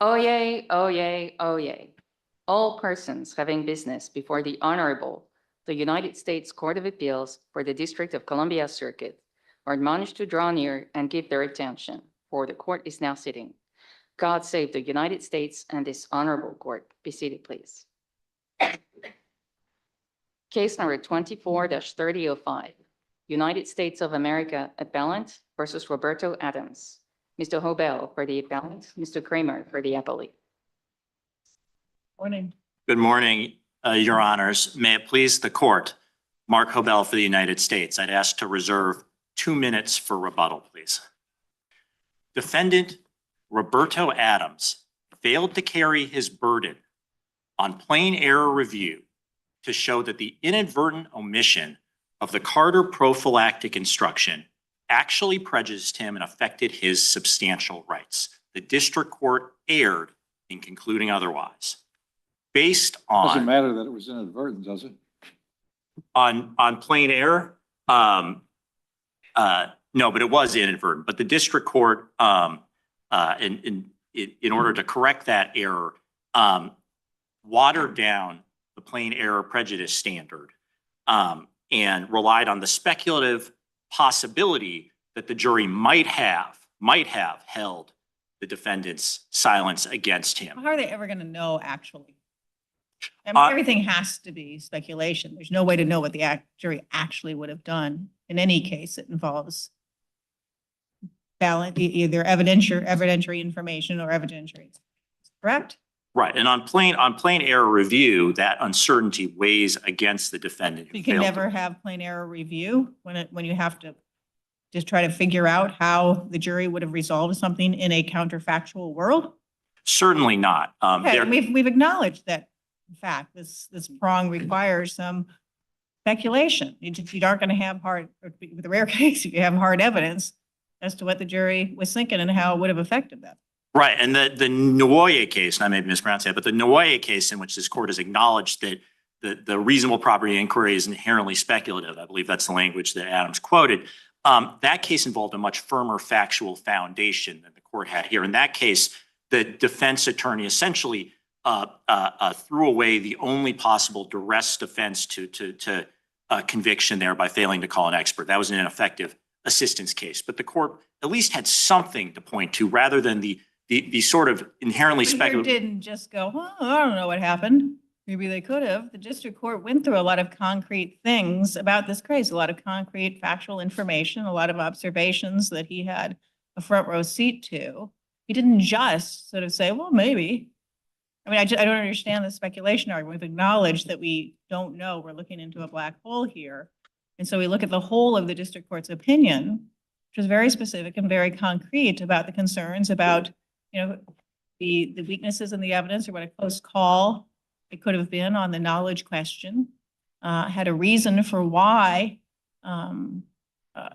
Oyez, oyez, oyez. All persons having business before the Honorable, the United States Court of Appeals for the District of Columbia Circuit are admonished to draw near and give their attention, for the court is now sitting. God save the United States and this honorable court. Be seated, please. Case number 24-3005, United States of America appellant versus Roberto Adams. Mr. Hobel for the appellant, Mr. Kramer for the appellate. Morning. Good morning, Your Honors. May it please the court, Mark Hobel for the United States. I'd ask to reserve 2 minutes for rebuttal, please. Defendant Roberto Adams failed to carry his burden on plain error review to show that the inadvertent omission of the Carter prophylactic instruction actually prejudiced him and affected his substantial rights. The district court erred in concluding otherwise. Based on Doesn't matter that it was inadvertent, does it? on plain error, no, but it was inadvertent. But the district court, in order to correct that error, watered down the plain error prejudice standard and relied on the speculative possibility that the jury might have held the defendant's silence against him. How are they ever going to know actually? I mean, everything has to be speculation. There's no way to know what the jury actually would have done in any case that involves either evidentiary information or evidentiary. Correct? Right, and on plain error review, that uncertainty weighs against the defendant. You can never have plain error review when you have to just try to figure out how the jury would have resolved something in a counterfactual world. Certainly not. Okay, we've acknowledged that. In fact, this prong requires some speculation. You aren't going to have with a rare case, you have hard evidence as to what the jury was thinking and how it would have affected them. Right, and the Noye case, and I may be mispronouncing it, but the Noye case in which this court has acknowledged that the reasonable property inquiry is inherently speculative, I believe that's the language that Adams quoted, that case involved a much firmer factual foundation than the court had here. In that case, the defense attorney essentially threw away the only possible duress defense to conviction there by failing to call an expert. That was an ineffective assistance case, but the court at least had something to point to rather than the sort of inherently speculative. Didn't just go, oh, I don't know what happened. Maybe they could have. The district court went through a lot of concrete things about this case, a lot of concrete factual information, a lot of observations that he had a front row seat to. He didn't just sort of say, well, maybe. I mean, I don't understand the speculation argument. We've acknowledged that we don't know. We're looking into a black hole here. And so we look at the whole of the district court's opinion, which is very specific and very concrete about the concerns about, the weaknesses in the evidence or what a close call it could have been on the knowledge question, had a reason for why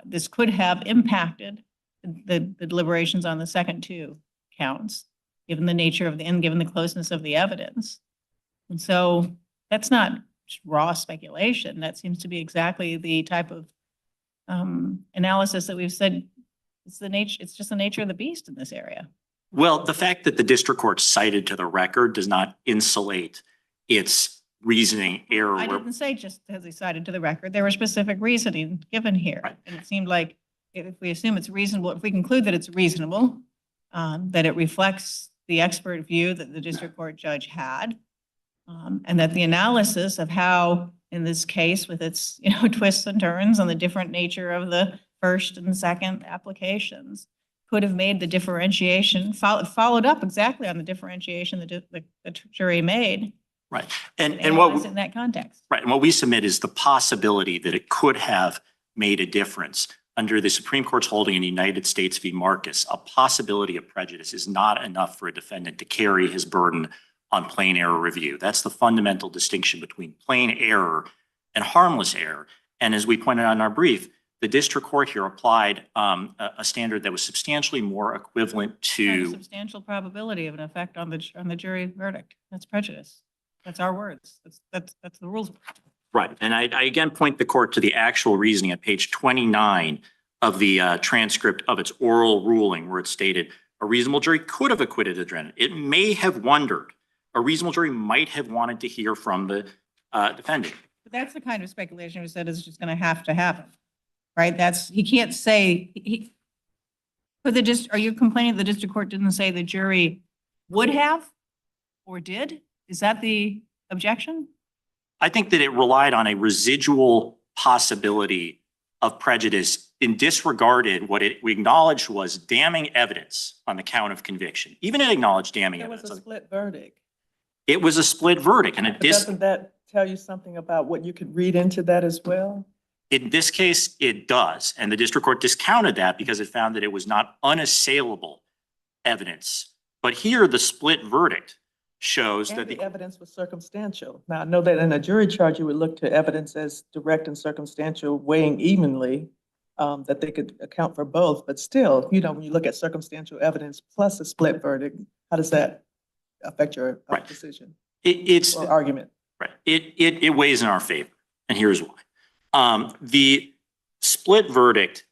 this could have impacted the deliberations on the second two counts, given the nature of given the closeness of the evidence. And so that's not raw speculation. That seems to be exactly the type of analysis that we've said it's just the nature of the beast in this area. Well, the fact that the district court cited to the record does not insulate its reasoning error. I didn't say just as they cited to the record. There were specific reasoning given here. Right. And it seemed like if we assume it's reasonable, if we conclude that it's reasonable, that it reflects the expert view that the district court judge had, and that the analysis of how, in this case, with its twists and turns on the different nature of the first and second applications, could have made the differentiation, followed up exactly on the differentiation the jury made. Right, and what in that context. Right, and what we submit is the possibility that it could have made a difference. Under the Supreme Court's holding in the United States v. Marcus, a possibility of prejudice is not enough for a defendant to carry his burden on plain error review. That's the fundamental distinction between plain error and harmless error. And as we pointed out in our brief, the district court here applied a standard that was substantially more equivalent to substantial probability of an effect on the jury verdict. That's prejudice. That's our words. That's the rules. Right, and I again point the court to the actual reasoning at page 29 of the transcript of its oral ruling, where it stated, A reasonable jury could have acquitted the defendant. It may have wondered. A reasonable jury might have wanted to hear from the defendant. But that's the kind of speculation we said is just going to happen, right? He can't say, are you complaining the district court didn't say the jury would have or did? Is that the objection? I think that it relied on a residual possibility of prejudice and disregarded what we acknowledged was damning evidence on the count of conviction. Even it acknowledged damning It was evidence. a split verdict. It was a split verdict. And But doesn't that tell you something about what you could read into that as well? in this case, it does. And the district court discounted that because it found that it was not unassailable evidence. But here, the split verdict shows And that the evidence was circumstantial. Now, I know that in a jury charge, you would look to evidence as direct and circumstantial weighing evenly, that they could account for both. But still, when you look at circumstantial evidence plus a split verdict, how does that affect your Right. decision it's or argument? right. It weighs in our favor, and here's why. The split verdict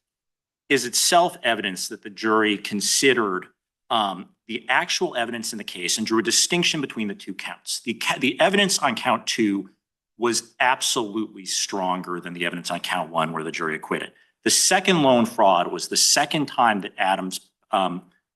is itself evidence that the jury considered the actual evidence in the case and drew a distinction between the two counts. The evidence on count 2 was absolutely stronger than the evidence on count 1 where the jury acquitted. The second loan fraud was the second time that Adams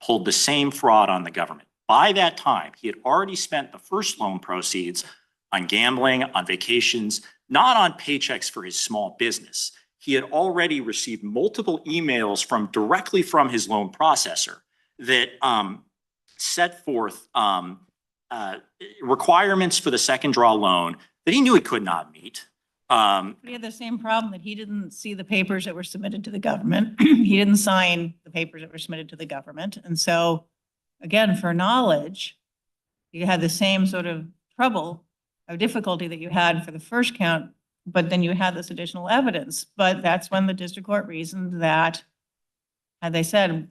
pulled the same fraud on the government. By that time, he had already spent the first loan proceeds on gambling, on vacations, not on paychecks for his small business. He had already received multiple emails directly from his loan processor that set forth requirements for the second draw loan that he knew he could not meet. He had the same problem that he didn't see the papers that were submitted to the government. He didn't sign the papers that were submitted to the government. And so, again, for knowledge, you had the same sort of trouble or difficulty that you had for the first count, but then you had this additional evidence. But that's when the district court reasoned that, and they said,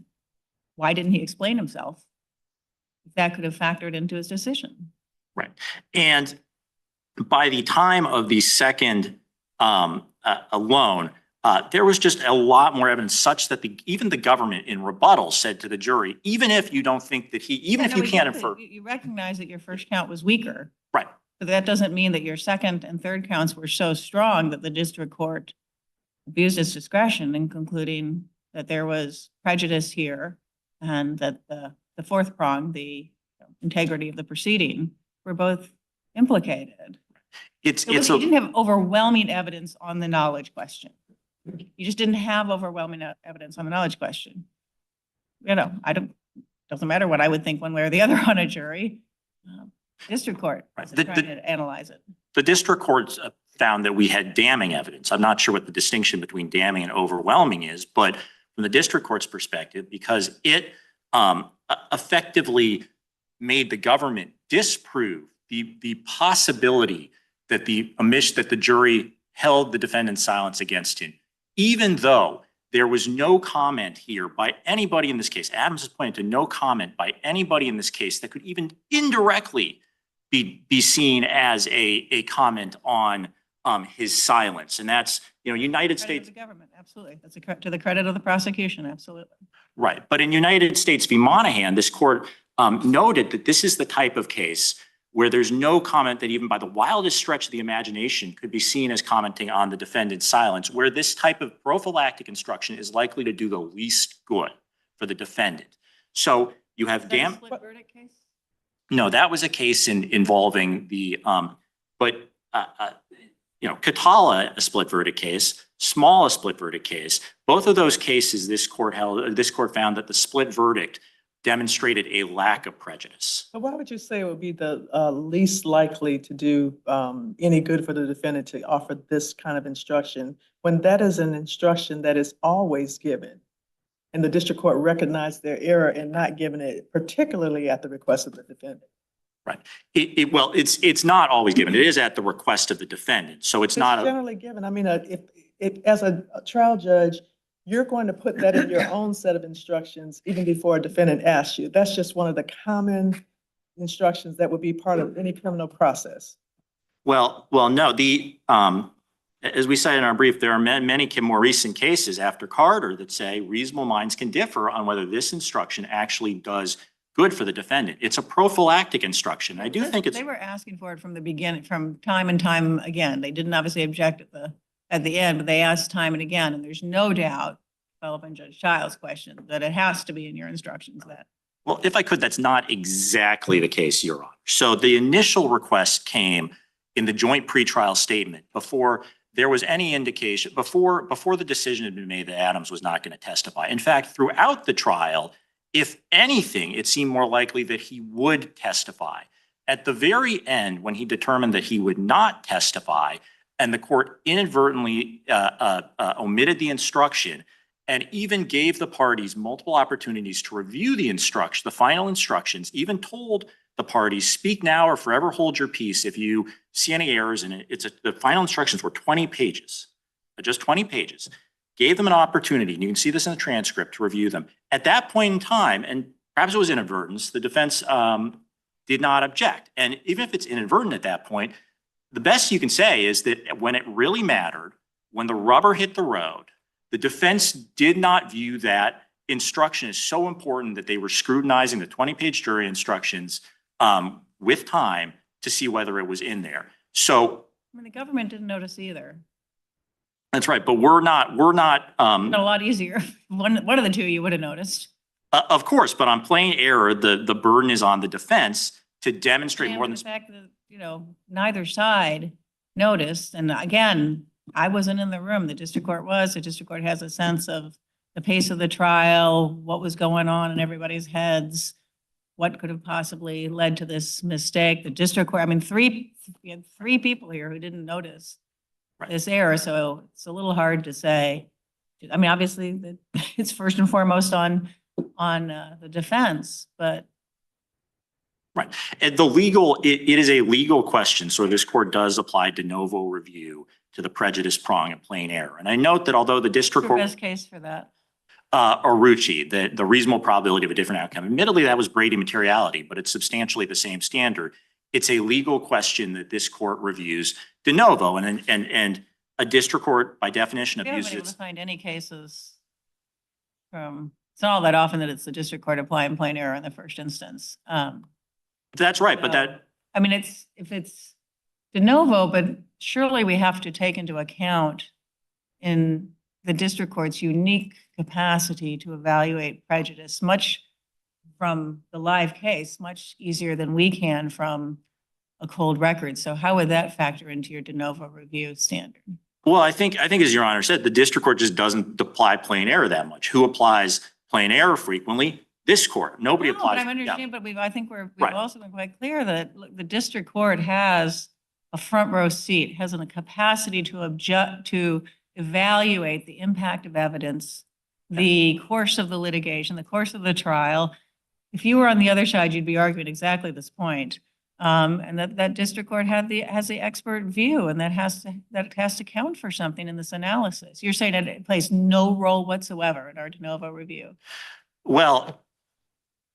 why didn't he explain himself? That could have factored into his decision. Right. And by the time of the second loan, there was just a lot more evidence such that even the government in rebuttal said to the jury, even if you don't think that even if you can't infer. You recognize that your first count was weaker. Right. But that doesn't mean that your second and third counts were so strong that the district court abused its discretion in concluding that there was prejudice here and that the fourth prong, the integrity of the proceeding, were both implicated. You didn't have overwhelming evidence on the knowledge question. You just didn't have overwhelming evidence on the knowledge question. Doesn't matter what I would think one way or the other on a jury. District court is trying to analyze it. The district courts found that we had damning evidence. I'm not sure what the distinction between damning and overwhelming is, but from the district court's perspective, because it effectively made the government disprove the possibility that the jury held the defendant's silence against him, even though there was no comment here by anybody in this case. Adams has pointed to no comment by anybody in this case that could even indirectly be seen as a comment on his silence. And that's, United States. The government, absolutely. That's to the credit of the prosecution, absolutely. Right. But in United States v. Monahan, this court noted that this is the type of case where there's no comment that even by the wildest stretch of the imagination could be seen as commenting on the defendant's silence, where this type of prophylactic instruction is likely to do the least good for the defendant. So you have Split verdict case? No, that was a case involving Catala, a split verdict case, Small, a split verdict case. Both of those cases, this court found that the split verdict demonstrated a lack of prejudice. But why would you say it would be the least likely to do any good for the defendant to offer this kind of instruction when that is an instruction that is always given? And the district court recognized their error in not giving it, particularly at the request of the defendant. Right. It's not always given. It is at the request of the defendant. So it's not generally given. I mean, if as a trial judge, you're going to put that in your own set of instructions even before a defendant asks you. That's just one of the common instructions that would be part of any criminal process. Well, no. as we cited in our brief, there are many more recent cases after Carter that say reasonable minds can differ on whether this instruction actually does good for the defendant. It's a prophylactic instruction. I do think it's. They were asking for it from the beginning, from time and time again. They didn't obviously object at the end, but they asked time and again, and there's no doubt, developing Judge Child's question, that it has to be in your instructions that. Well, if I could, that's not exactly the case, Your Honor. So the initial request came in the joint pretrial statement before there was any indication, before the decision had been made that Adams was not going to testify. In fact, throughout the trial, if anything, it seemed more likely that he would testify. At the very end, when he determined that he would not testify, and the court inadvertently omitted the instruction, and even gave the parties multiple opportunities to review the instruction, the final instructions, even told the parties, speak now or forever hold your peace if you see any errors in it. The final instructions were 20 pages, just 20 pages. Gave them an opportunity, and you can see this in the transcript, to review them. At that point in time, and perhaps it was inadvertence, the defense did not object. And even if it's inadvertent at that point, the best you can say is that when it really mattered, when the rubber hit the road, the defense did not view that instruction as so important that they were scrutinizing the 20-page jury instructions with time to see whether it was in there. So I mean, the government didn't notice either. That's right, but we're not. Not a lot easier. One of the two you would have noticed. Of course, but on plain error, the burden is on the defense to demonstrate And more than. the fact that, neither side noticed, and again, I wasn't in the room, the district court was, the district court has a sense of the pace of the trial, what was going on in everybody's heads, what could have possibly led to this mistake. The district court, I mean, we had three people here who didn't notice this error, so it's a little hard to say. I mean, obviously, it's first and foremost on the defense, but. Right. And it is a legal question. So this court does apply de novo review to the prejudice prong and plain error. And I note that although the district court. Best case for that. Orucci, the reasonable probability of a different outcome. Admittedly, that was Brady materiality, but it's substantially the same standard. It's a legal question that this court reviews de novo, and a district court, by definition, We haven't abuses been able its. to find any cases from, it's not all that often that it's the district court applying plain error in the first instance. That's right, but So, I mean, if it's de novo, but surely we have to take into account in the district court's unique capacity to evaluate prejudice, much from the live case, much easier than we can from a cold record. So how would that factor into your de novo review standard? Well, I think as Your Honor said, the district court just doesn't apply plain error that much. Who applies plain error frequently? This court. Nobody No, applies. But I understand, but I think we've Right. also been quite clear that look, the district court has a front row seat, has a capacity to evaluate the impact of evidence, the course of the litigation, the course of the trial. If you were on the other side, you'd be arguing exactly this point. And that district court has the expert view, and that has to count for something in this analysis. You're saying that it plays no role whatsoever in our de novo review. Well,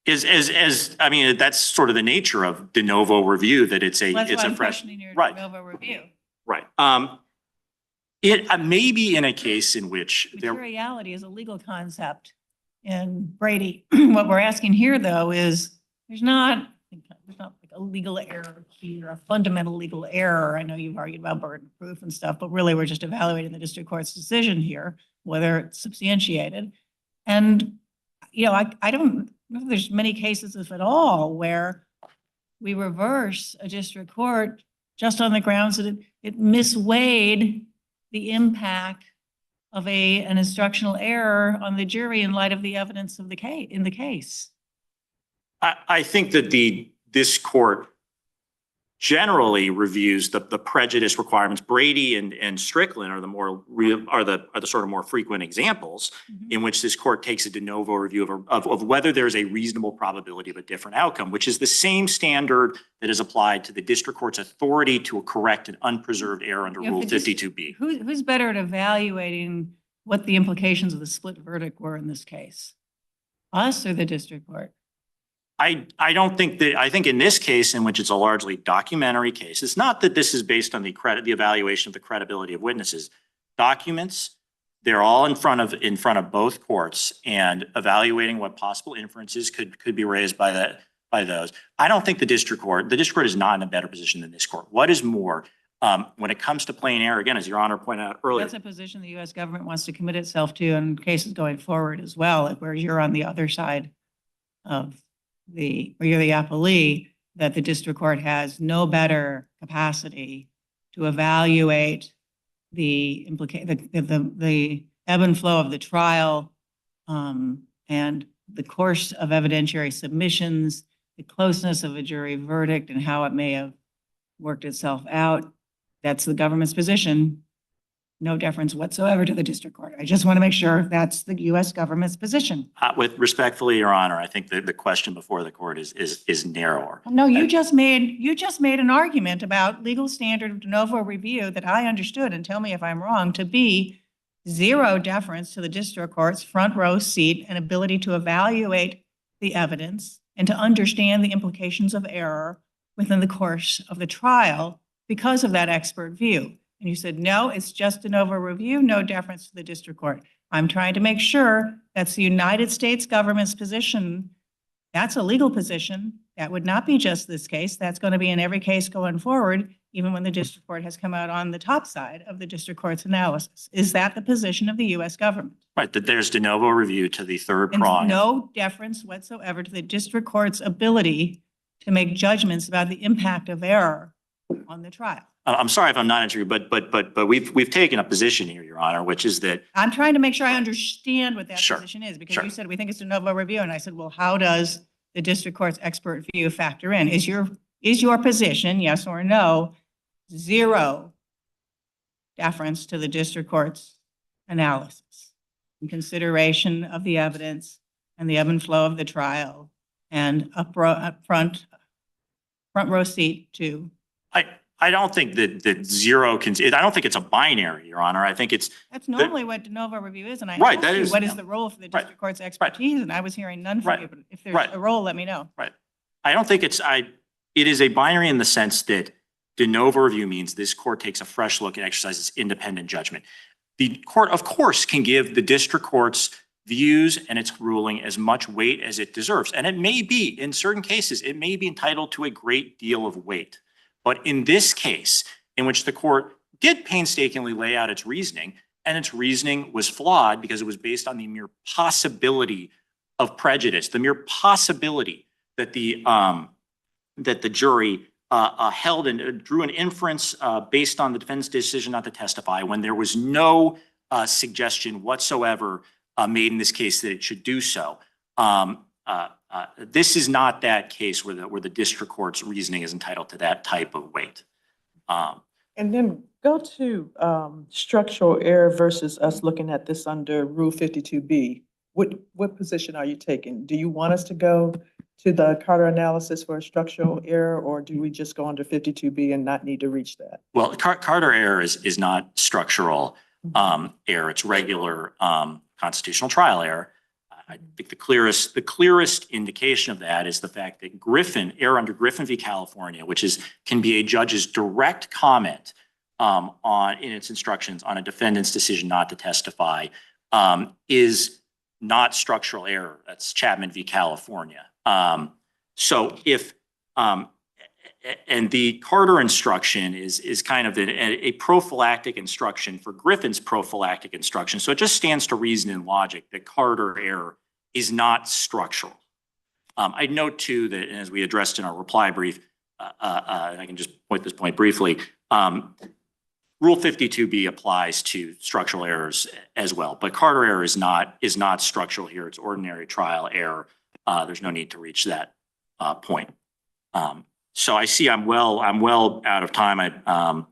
I mean, that's sort of the nature of de novo review, that it's a Well, that's why I'm fresh. questioning your Right. de novo review. Right. It may be in a case in which there. Materiality is a legal concept in Brady. What we're asking here, though, is there's not like a legal error here, a fundamental legal error. I know you've argued about burden of proof and stuff, but really we're just evaluating the district court's decision here, whether it's substantiated. And, I don't know if there's many cases, if at all, where we reverse a district court just on the grounds that it misweighed the impact of an instructional error on the jury in light of the evidence of the case. I think that this court generally reviews the prejudice requirements. Brady and Strickland are the sort of more frequent examples in which this court takes a de novo review of whether there's a reasonable probability of a different outcome, which is the same standard that is applied to the district court's authority to correct an unpreserved error under Rule 52B. Who's better at evaluating what the implications of the split verdict were in this case? Us or the district court? I don't think that, I think in this case, in which it's a largely documentary case, it's not that this is based on the evaluation of the credibility of witnesses. Documents, they're all in front of both courts, and evaluating what possible inferences could be raised by those. I don't think the district court is not in a better position than this court. What is more, when it comes to plain error, again, as Your Honor pointed out earlier. That's a position the U.S. government wants to commit itself to in cases going forward as well, like where you're on the other side of where you're the appellee, that the district court has no better capacity to evaluate the ebb and flow of the trial, and the course of evidentiary submissions, the closeness of a jury verdict and how it may have worked itself out. That's the government's position. No deference whatsoever to the district court. I just want to make sure that's the U.S. government's position. With respectfully, Your Honor, I think the question before the court is narrower. No, you just made an argument about legal standard of de novo review that I understood, and tell me if I'm wrong, to be zero deference to the district court's front row seat and ability to evaluate the evidence and to understand the implications of error within the course of the trial because of that expert view. And you said, no, it's just de novo review, no deference to the district court. I'm trying to make sure that's the United States government's position. That's a legal position. That would not be just this case. That's going to be in every case going forward, even when the district court has come out on the top side of the district court's analysis. Is that the position of the U.S. government? Right, that there's de novo review to the third And prong. no deference whatsoever to the district court's ability to make judgments about the impact of error on the trial. I'm sorry if I'm not answering you, but we've taken a position here, Your Honor, which is that I'm trying to make sure I understand what that Sure, position is, because sure. you said we think it's de novo review, and I said, well, how does the district court's expert view factor in? Is your position, yes or no, zero deference to the district court's analysis in consideration of the evidence and the ebb and flow of the trial and front row seat to? I don't think that zero can, I don't think it's a binary, Your Honor. I think it's, That's normally what de novo review is, and I Right, asked that you, is- what is yeah. the role for the Right, district court's expertise? And I was hearing none from Right, you, but if there's right. a role, let me know. I don't think it is a binary in the sense that de novo review means this court takes a fresh look and exercises independent judgment. The court, of course, can give the district court's views and its ruling as much weight as it deserves. And it may be, in certain cases, it may be entitled to a great deal of weight. But in this case, in which the court did painstakingly lay out its reasoning, and its reasoning was flawed because it was based on the mere possibility of prejudice, the mere possibility that the jury held and drew an inference based on the defendant's decision not to testify when there was no suggestion whatsoever made in this case that it should do so. This is not that case where the district court's reasoning is entitled to that type of weight. And then go to structural error versus us looking at this under Rule 52B. What position are you taking? Do you want us to go to the Carter analysis for a structural error, or do we just go under 52B and not need to reach that? Well, Carter error is not structural error. It's regular constitutional trial error. I think the clearest indication of that is the fact that error under Griffin v. California, which can be a judge's direct comment in its instructions on a defendant's decision not to testify, is not structural error. That's Chapman v. California. So if and the Carter instruction is kind of a prophylactic instruction for Griffin's prophylactic instruction. So it just stands to reason and logic that Carter error is not structural. I'd note too that, as we addressed in our reply brief, and I can just point this point briefly, Rule 52B applies to structural errors as well, but Carter error is not structural here. It's ordinary trial error. There's no need to reach that point. So I see I'm well out of time.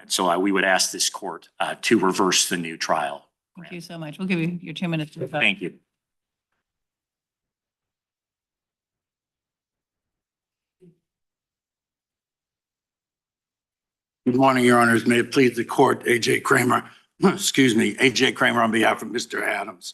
So we would ask this court to reverse the new trial. Thank you so much. We'll give you your 2 minutes to vote. Thank you. Good morning, Your Honors. May it please the court, A.J. Kramer, excuse me, A.J. Kramer on behalf of Mr. Adams.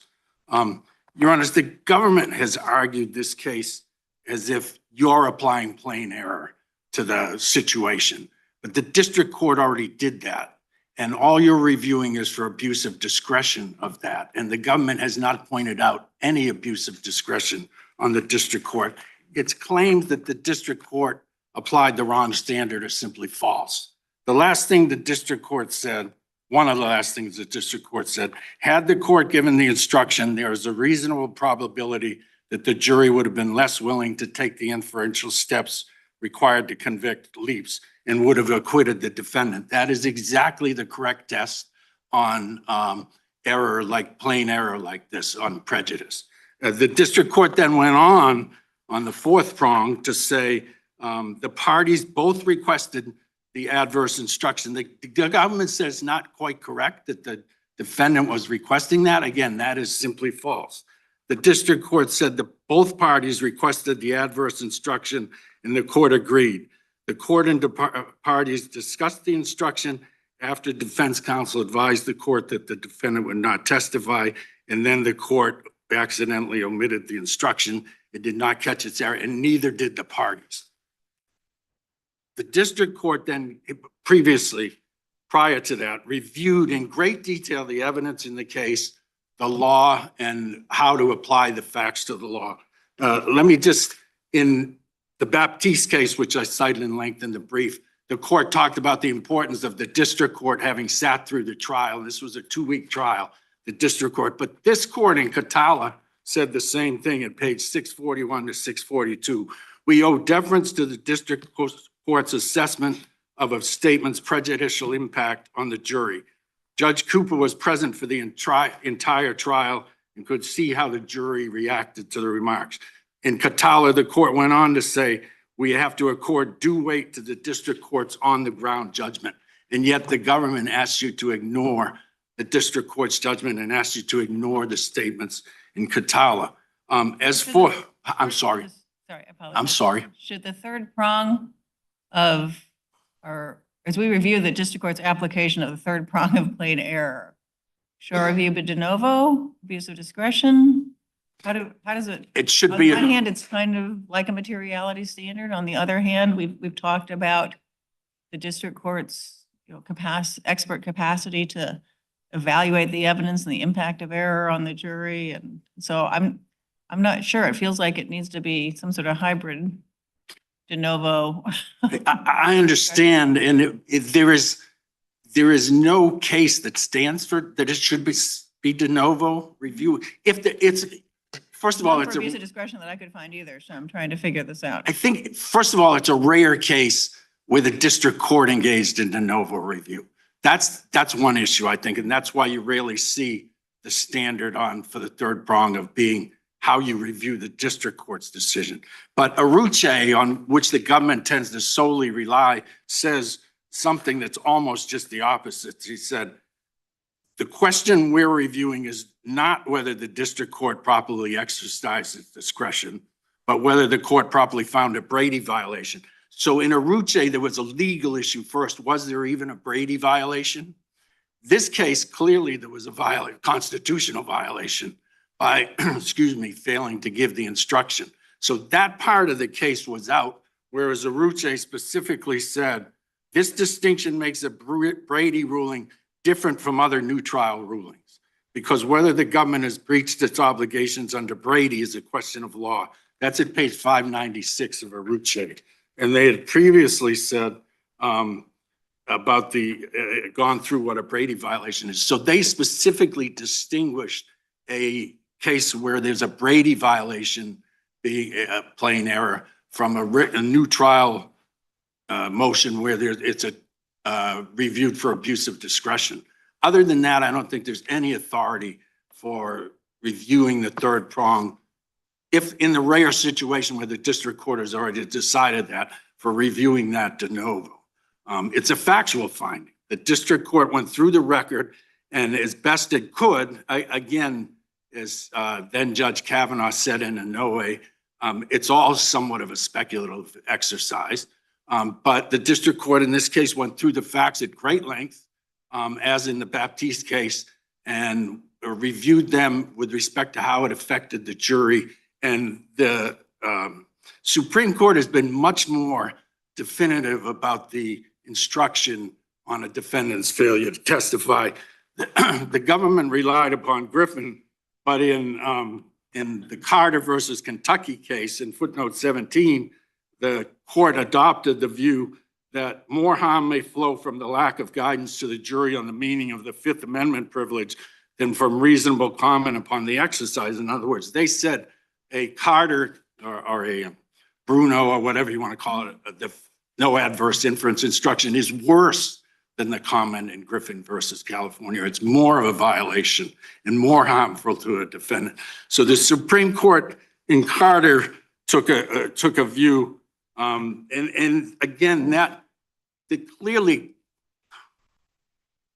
Your Honors, the government has argued this case as if you're applying plain error to the situation. But the district court already did that. And all you're reviewing is for abuse of discretion of that. And the government has not pointed out any abuse of discretion on the district court. Its claims that the district court applied the wrong standard are simply false. The last thing the district court said, one of the last things the district court said, had the court given the instruction, there is a reasonable probability that the jury would have been less willing to take the inferential steps required to convict Leaps and would have acquitted the defendant. That is exactly the correct test on error, like plain error like this, on prejudice. The district court then went on the fourth prong to say the parties both requested the adverse instruction. The government says not quite correct that the defendant was requesting that. Again, that is simply false. The district court said that both parties requested the adverse instruction and the court agreed. The court and parties discussed the instruction after defense counsel advised the court that the defendant would not testify, and then the court accidentally omitted the instruction. It did not catch its error, and neither did the parties. The district court then previously, prior to that, reviewed in great detail the evidence in the case, the law, and how to apply the facts to the law. Let me just, in the Baptiste case, which I cited in length in the brief, the court talked about the importance of the district court having sat through the trial. This was a 2-week trial, the district court. But this court in Catala said the same thing at page 641 to 642. We owe deference to the district court's assessment of a statement's prejudicial impact on the jury. Judge Cooper was present for the entire trial and could see how the jury reacted to the remarks. In Catala, the court went on to say, we have to accord due weight to the district court's on-the-ground judgment. And yet the government asks you to ignore the district court's judgment and asks you to ignore the statements in Catala. I'm sorry. Sorry, I apologize. I'm sorry. Should the third prong of, or as we review the district court's application of the third prong of plain error, should our review be de novo, abuse of discretion? How does it? It should On be. the one hand, it's kind of like a materiality standard. On the other hand, we've talked about the district court's, expert capacity to evaluate the evidence and the impact of error on the jury. And so I'm not sure. It feels like it needs to be some sort of hybrid de novo. I understand, and there is no case that stands for that it should be de novo review. First of all, it's abuse of discretion that I could find either. So I'm trying to figure this out. I think, first of all, it's a rare case where the district court engaged in de novo review. That's one issue, I think, and that's why you rarely see the standard for the third prong of being how you review the district court's decision. But Aruche, on which the government tends to solely rely, says something that's almost just the opposite. He said, the question we're reviewing is not whether the district court properly exercised its discretion, but whether the court properly found a Brady violation. So in Aruche, there was a legal issue first. Was there even a Brady violation? This case, clearly there was a constitutional violation by, failing to give the instruction. So that part of the case was out, whereas Aruche specifically said, this distinction makes a Brady ruling different from other new trial rulings, because whether the government has breached its obligations under Brady is a question of law. That's at page 596 of Aruche. And they had previously said about gone through what a Brady violation is. So they specifically distinguished a case where there's a Brady violation being a plain error from a new trial motion where it's reviewed for abuse of discretion. Other than that, I don't think there's any authority for reviewing the third prong, if in the rare situation where the district court has already decided that, for reviewing that de novo. It's a factual finding. The district court went through the record, and as best it could, again, as then Judge Kavanaugh said in Inouye, it's all somewhat of a speculative exercise. But the district court in this case went through the facts at great length, as in the Baptiste case, and reviewed them with respect to how it affected the jury. And the Supreme Court has been much more definitive about the instruction on a defendant's failure to testify. The government relied upon Griffin, but in the Carter versus Kentucky case in footnote 17, the court adopted the view that more harm may flow from the lack of guidance to the jury on the meaning of the Fifth Amendment privilege than from reasonable comment upon the exercise. In other words, they said a Carter or a Bruno or whatever you want to call it, no adverse inference instruction is worse than the comment in Griffin versus California. It's more of a violation and more harmful to a defendant. So the Supreme Court in Carter took a view, and again, that clearly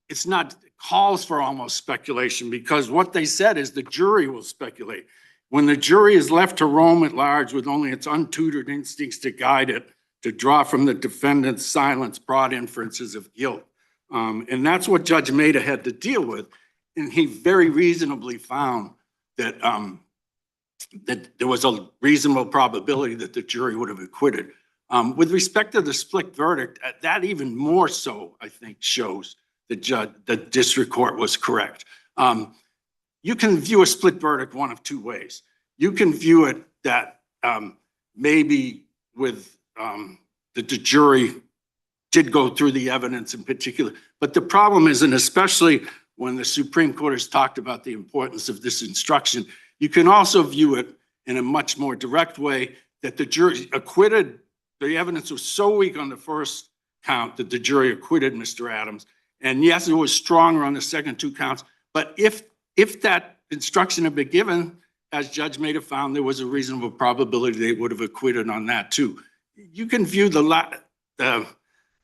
it's not calls for almost speculation, because what they said is the jury will speculate. When the jury is left to roam at large with only its untutored instincts to guide it, to draw from the defendant's silence broad inferences of guilt. And that's what Judge Maida had to deal with. And he very reasonably found that, that there was a reasonable probability that the jury would have acquitted. With respect to the split verdict, that even more so, I think, shows the district court was correct. You can view a split verdict one of two ways. You can view it that maybe with that the jury did go through the evidence in particular, but the problem is, and especially when the Supreme Court has talked about the importance of this instruction, you can also view it in a much more direct way that the jury acquitted. The evidence was so weak on the first count that the jury acquitted Mr. Adams. And yes, it was stronger on the second two counts. But if that instruction had been given, as Judge Maida found, there was a reasonable probability they would have acquitted on that too. You can view the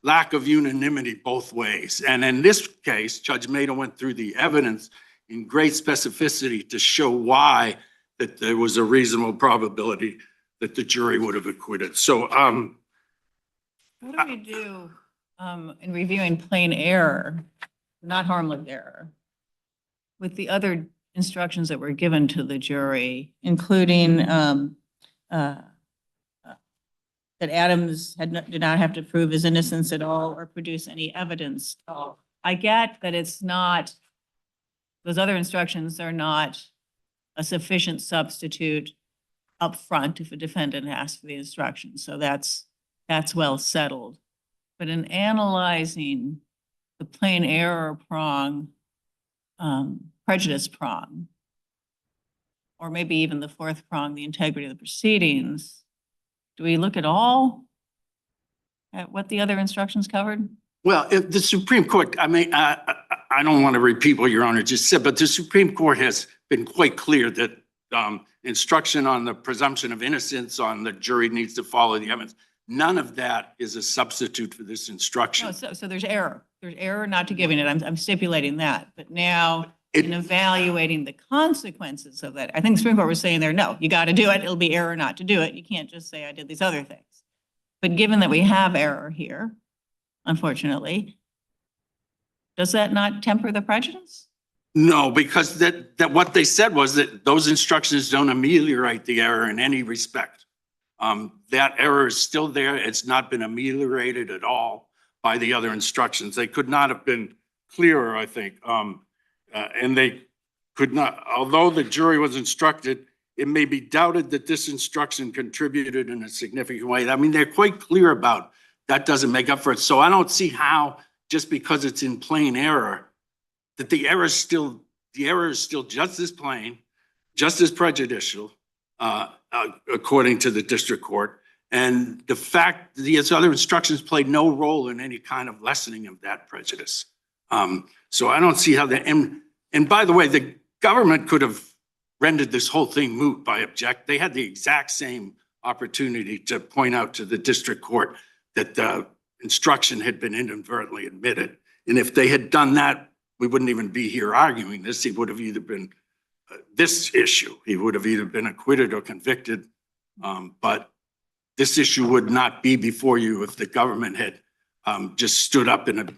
lack of unanimity both ways. And in this case, Judge Maida went through the evidence in great specificity to show why that there was a reasonable probability that the jury would have acquitted. So what do we do in reviewing plain error, not harmless error, with the other instructions that were given to the jury, including that Adams did not have to prove his innocence at all or produce any evidence? I get that it's not, those other instructions are not a sufficient substitute up front if a defendant asks for the instruction. So that's well settled. But in analyzing the plain error prong, prejudice prong, or maybe even the fourth prong, the integrity of the proceedings, do we look at all at what the other instructions covered? well, if the Supreme Court, I mean, I don't want to repeat what Your Honor just said, but the Supreme Court has been quite clear that instruction on the presumption of innocence, on the jury needs to follow the evidence, none of that is a substitute for this instruction. No, so there's error. There's error not to giving it. I'm stipulating that. But now in evaluating the consequences of that, I think the Supreme Court was saying there, no, you got to do it. It'll be error not to do it. You can't just say I did these other things. But given that we have error here, unfortunately, does that not temper the prejudice? No, because that what they said was that those instructions don't ameliorate the error in any respect. That error is still there. It's not been ameliorated at all by the other instructions. They could not have been clearer, I think. And they could not, although the jury was instructed, it may be doubted that this instruction contributed in a significant way. I mean, they're quite clear about that doesn't make up for it. So I don't see how, just because it's in plain error, that the error is still just as plain, just as prejudicial, according to the district court. And the fact these other instructions played no role in any kind of lessening of that prejudice. So I don't see how that, and by the way, the government could have rendered this whole thing moot by object. They had the exact same opportunity to point out to the district court that the instruction had been inadvertently admitted. And if they had done that, we wouldn't even be here arguing this. He would have either been this issue, he would have either been acquitted or convicted. But this issue would not be before you if the government had just stood up and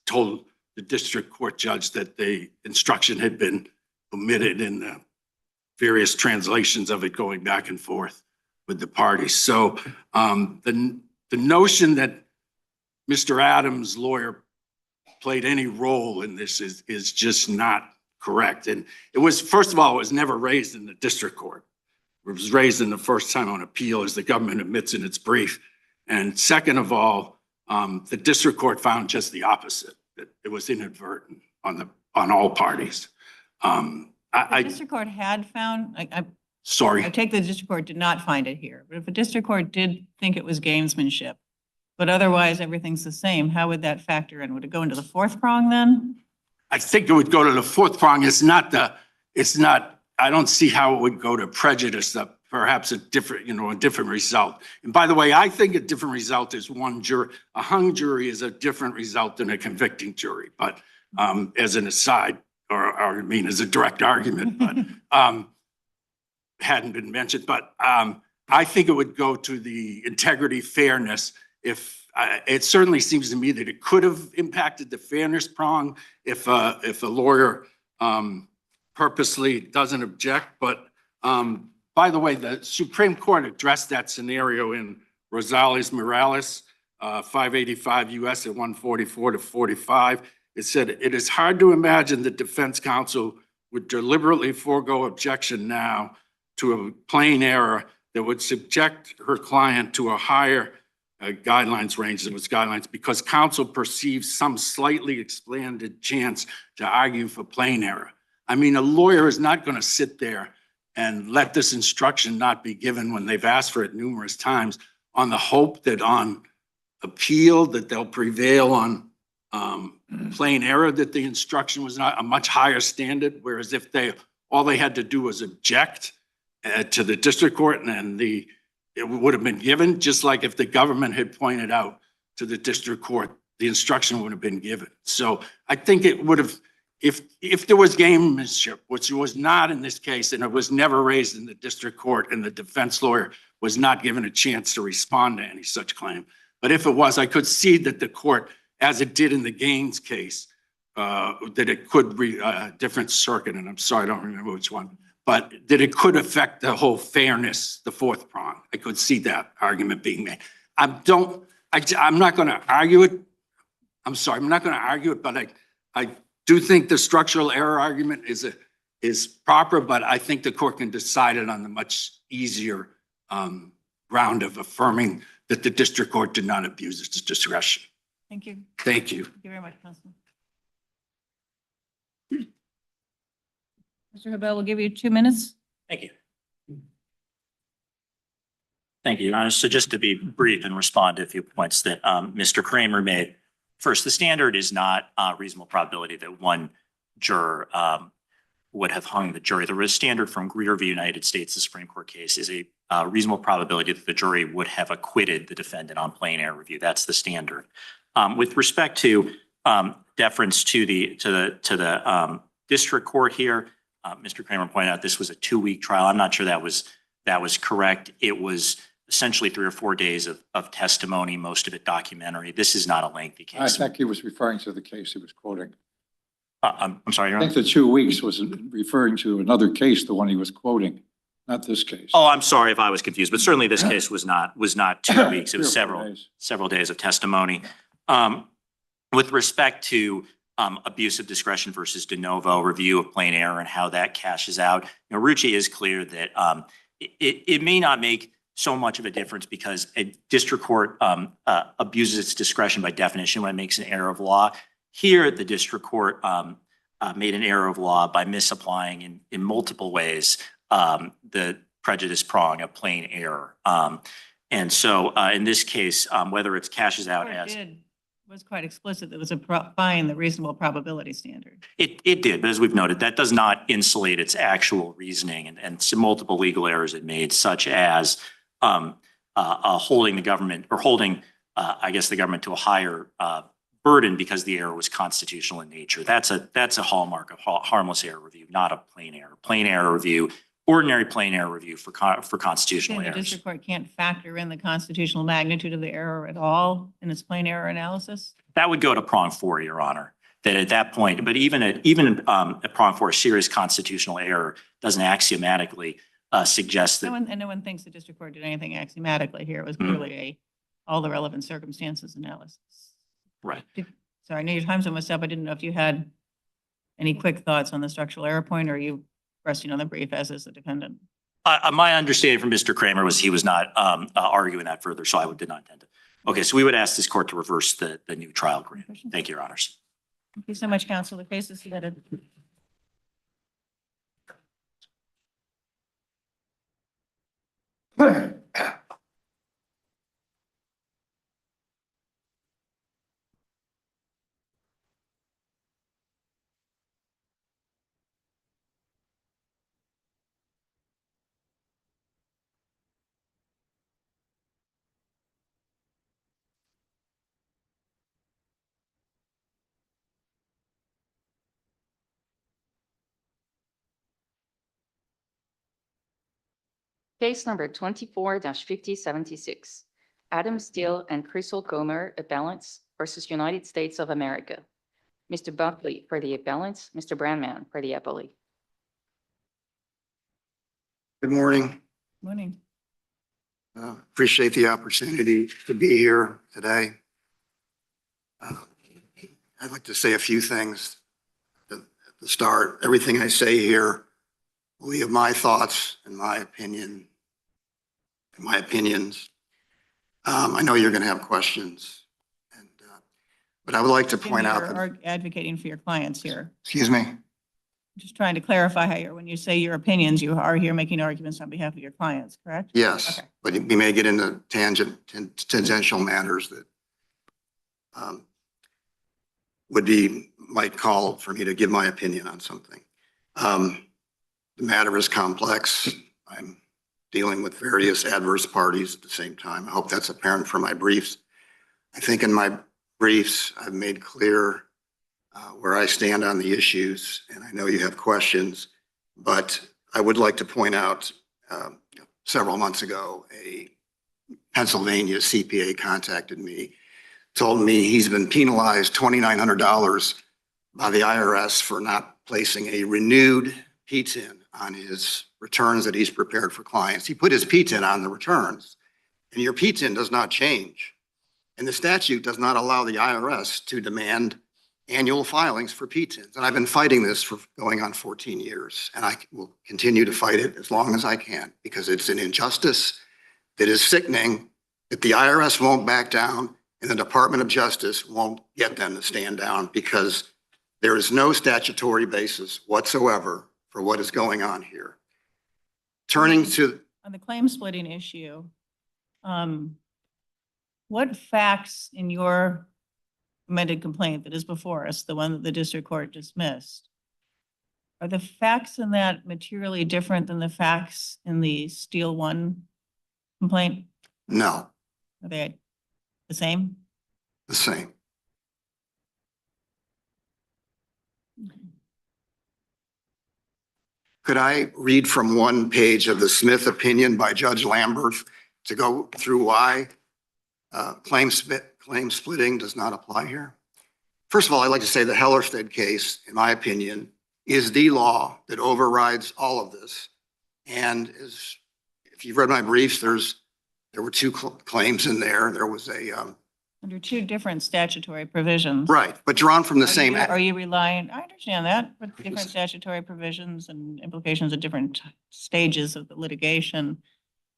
told the district court judge that the instruction had been omitted in the various translations of it going back and forth. with the parties. So the notion that Mr. Adams' lawyer played any role in this is just not correct. And it was, first of all, it was never raised in the district court. It was raised in the first time on appeal, as the government admits in its brief. And second of all, the district court found just the opposite, that it was inadvertent on all parties. The district court had found, I Sorry. take the district court did not find it here, but if a district court did think it was gamesmanship, but otherwise everything's the same, how would that factor in? Would it go into the fourth prong then? I think it would go to the fourth prong. I don't see how it would go to prejudice, perhaps a different result. And by the way, I think a different result is one jury. A hung jury is a different result than a convicting jury, but as an aside, or I mean, as a direct argument, but hadn't been mentioned, but I think it would go to the integrity, fairness. It certainly seems to me that it could have impacted the fairness prong if a lawyer purposely doesn't object. But by the way, the Supreme Court addressed that scenario in Rosales-Morales, 585 U.S. at 144 to 45. It said, it is hard to imagine the defense counsel would deliberately forego objection now to a plain error that would subject her client to a higher guidelines range than was guidelines because counsel perceives some slightly expanded chance to argue for plain error. I mean, a lawyer is not going to sit there and let this instruction not be given when they've asked for it numerous times on the hope that on appeal that they'll prevail on plain error, that the instruction was not a much higher standard. Whereas if all they had to do was object to the district court and it would have been given, just like if the government had pointed out to the district court, the instruction would have been given. So I think it would have, if there was gamesmanship, which was not in this case, and it was never raised in the district court and the defense lawyer was not given a chance to respond to any such claim. But if it was, I could see that the court, as it did in the Gaines case, that it could be a different circuit, and I'm sorry, I don't remember which one, but that it could affect the whole fairness, the fourth prong. I could see that argument being made. I'm not going to argue it. I'm sorry, I'm not going to argue it, but I do think the structural error argument is proper, but I think the court can decide it on the much easier ground of affirming that the district court did not abuse its discretion. Thank you. Thank you. Thank you very much, Councilman. Mr. Habel, we'll give you 2 minutes. Thank you. Thank you, Your Honor. So just to be brief and respond to a few points that Mr. Kramer made. First, the standard is not reasonable probability that one juror would have hung the jury. The standard from Greer v. United States, the Supreme Court case, is a reasonable probability that the jury would have acquitted the defendant on plain error review. That's the standard. With respect to deference to the district court here, Mr. Kramer pointed out this was a 2-week trial. I'm not sure that was correct. It was essentially 3 or 4 days of testimony, most of it documentary. This is not a lengthy case. I think he was referring to the case he was quoting. I'm sorry, Your I Honor. think the 2 weeks was referring to another case, the one he was quoting, not this case. Oh, I'm sorry if I was confused, but certainly this case was not 2 weeks. It was 3 or 4 days. several days of testimony. With respect to abuse of discretion versus de novo review of plain error and how that cashes out, Rucci is clear that it may not make so much of a difference because a district court abuses its discretion by definition when it makes an error of law. Here, the district court made an error of law by misapplying in multiple ways the prejudice prong of plain error. And so in this case, whether it cashes out as was quite explicit that it was applying the reasonable probability standard. It did, but as we've noted, that does not insulate its actual reasoning and some multiple legal errors it made, such as holding the government or holding, I guess, the government to a higher burden because the error was constitutional in nature. That's a hallmark of harmless error review, not a plain error. Plain error review, ordinary plain error review for constitutional The errors. district court can't factor in the constitutional magnitude of the error at all in its plain error analysis? That would go to prong 4, Your Honor. That at that point, but even at prong 4, serious constitutional error doesn't axiomatically suggests that. No one thinks the district court did anything axiomatically here. It was Mhm. clearly all the relevant circumstances analysis. Right. Sorry, I know your time's almost up. I didn't know if you had any quick thoughts on the structural error point, or are you resting on the brief as is the defendant? My understanding from Mr. Kramer was he was not arguing that further, so I did not intend to. Okay, so we would ask this court to reverse the new trial grant. Thank you, Your Honors. Thank you so much, counsel. The case is submitted. Case number 24-5076, Adam Steele and Crystal Comer, appellants versus United States of America. Mr. Buckley for the appellants, Mr. Brandman for the appellee. Good morning. Morning. Appreciate the opportunity to be here today. I'd like to say a few things at the start. Everything I say here will be of my thoughts and my opinion, and my opinions. I know you're going to have questions, but I would like to point out that, You're advocating for your clients here. excuse me, Just trying to clarify how you're, when you say your opinions, you are here making arguments on behalf of your clients, correct? yes, Okay. but we may get into tangential matters that might call for me to give my opinion on something. The matter is complex. I'm dealing with various adverse parties at the same time. I hope that's apparent from my briefs. I think in my briefs, I've made clear where I stand on the issues, and I know you have questions, but I would like to point out several months ago, a Pennsylvania CPA contacted me, told me he's been penalized $2,900 by the IRS for not placing a renewed PTIN on his returns that he's prepared for clients. He put his PTIN on the returns, and your PTIN does not change. And the statute does not allow the IRS to demand annual filings for PTINs. And I've been fighting this for going on 14 years, and I will continue to fight it as long as I can, because it's an injustice that is sickening, that the IRS won't back down and the Department of Justice won't get them to stand down, because there is no statutory basis whatsoever for what is going on here. Turning to, On the claim splitting issue, what facts in your amended complaint that is before us, the one that the district court dismissed, are the facts in that materially different than the facts in the Steele 1 complaint? no, Are they the same? the same. Could I read from one page of the Smith opinion by Judge Lambert to go through why claim splitting does not apply here? First of all, I'd like to say the Hellerstedt case, in my opinion, is the law that overrides all of this. And if you've read my briefs, there were two claims in there. There was a Under two different statutory provisions. right, but drawn from the Are same. you- Are you relying, I understand that, but different statutory provisions and implications at different stages of the litigation.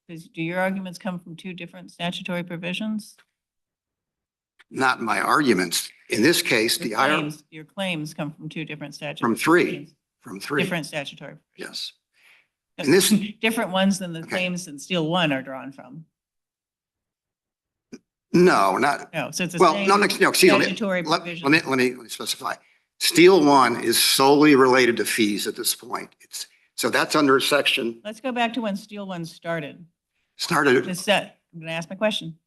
Do your arguments come from two different statutory provisions? Not my arguments. In this case, the IRS, Your claims come from two different statutory. from three, provisions. from three. Different statutory. Yes. provisions. And this- Different ones than the Okay. claims that Steele 1 are drawn from. No, not, No, so it's the well, same no, excuse me. statutory Let provision. me specify. Steele 1 is solely related to fees at this point. So that's under section, Let's go back to when Steele 1 started. started, I'm gonna ask my question.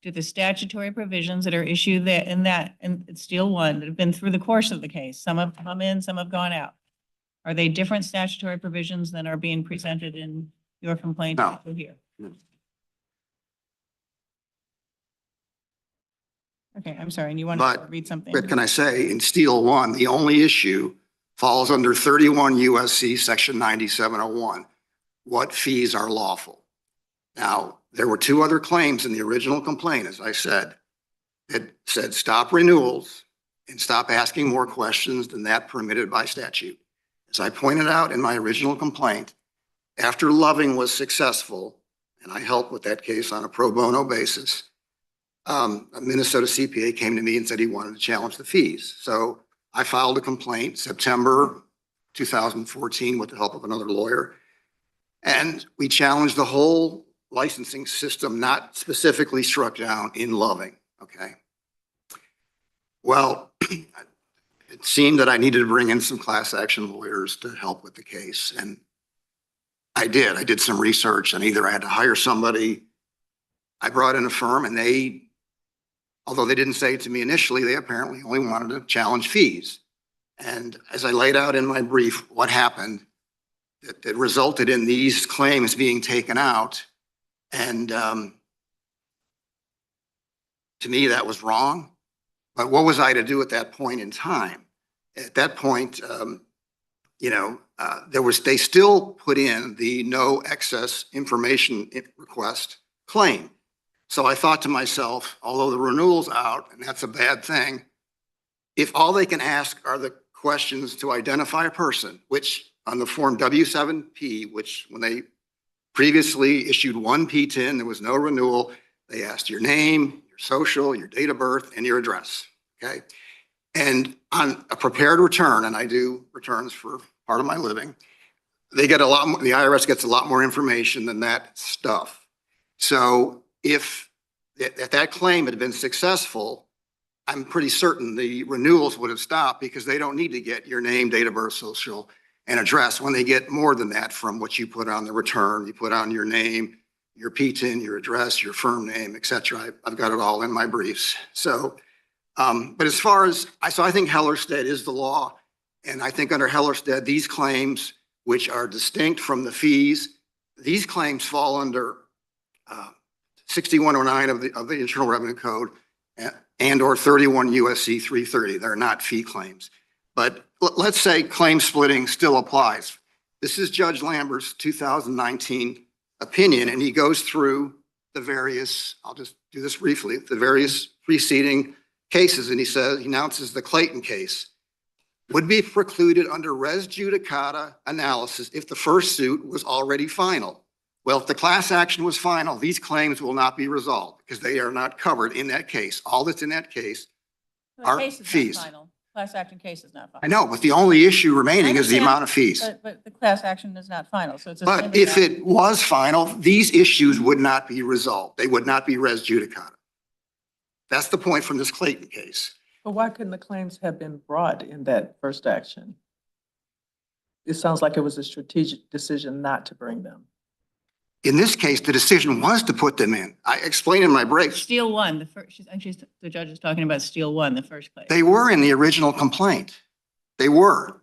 Do the statutory provisions that are issued there in Steele 1 that have been through the course of the case, some have come in, some have gone out, are they different statutory provisions than are being presented in your complaint No. here? No. Okay, I'm sorry, and you wanted to But- read something? what can I say? In Steele 1, the only issue falls under 31 USC section 9701, what fees are lawful. Now, there were two other claims in the original complaint, as I said, that said stop renewals and stop asking more questions than that permitted by statute. As I pointed out in my original complaint, after Loving was successful, and I helped with that case on a pro bono basis, a Minnesota CPA came to me and said he wanted to challenge the fees. So I filed a complaint September 2014 with the help of another lawyer. And we challenged the whole licensing system, not specifically struck down in Loving, okay? Well, it seemed that I needed to bring in some class action lawyers to help with the case. And I did. I did some research, and either I had to hire somebody, I brought in a firm, and they, although they didn't say it to me initially, they apparently only wanted to challenge fees. And as I laid out in my brief, what happened that resulted in these claims being taken out. And to me, that was wrong. But what was I to do at that point in time? At that point, they still put in the no excess information request claim. So I thought to myself, although the renewal's out, and that's a bad thing, if all they can ask are the questions to identify a person, which on the form W7P, which when they previously issued one P10, there was no renewal, they asked your name, your social, your date of birth, and your address, okay? And on a prepared return, and I do returns for part of my living, they get a lot more, the IRS gets a lot more information than that stuff. So if that claim had been successful, I'm pretty certain the renewals would have stopped because they don't need to get your name, date of birth, social, and address when they get more than that from what you put on the return. You put on your name, your PTIN, your address, your firm name, et cetera. I've got it all in my briefs. So, but as far as, so I think Hellerstedt is the law. And I think under Hellerstedt, these claims, which are distinct from the fees, these claims fall under 6109 of the Internal Revenue Code and or 31 USC 330. They're not fee claims. But let's say claim splitting still applies. This is Judge Lambert's 2019 opinion, and he goes through the various, I'll just do this briefly, the various preceding cases, and he says, he announces the Clayton case would be precluded under res judicata analysis if the first suit was already final. Well, if the class action was final, these claims will not be resolved because they are not covered in that case. All that's in that case are fees. Class action case is not final. I know, but the only issue remaining is the amount of fees. But the class action is not final, so it's a. But if it was final, these issues would not be resolved. They would not be res judicata. That's the point from this Clayton case. But why couldn't the claims have been brought in that first action? It sounds like it was a strategic decision not to bring them. In this case, the decision was to put them in. I explained in my brief. Steele won the first, the judge is talking about Steele won the first case. They were in the original complaint. They were.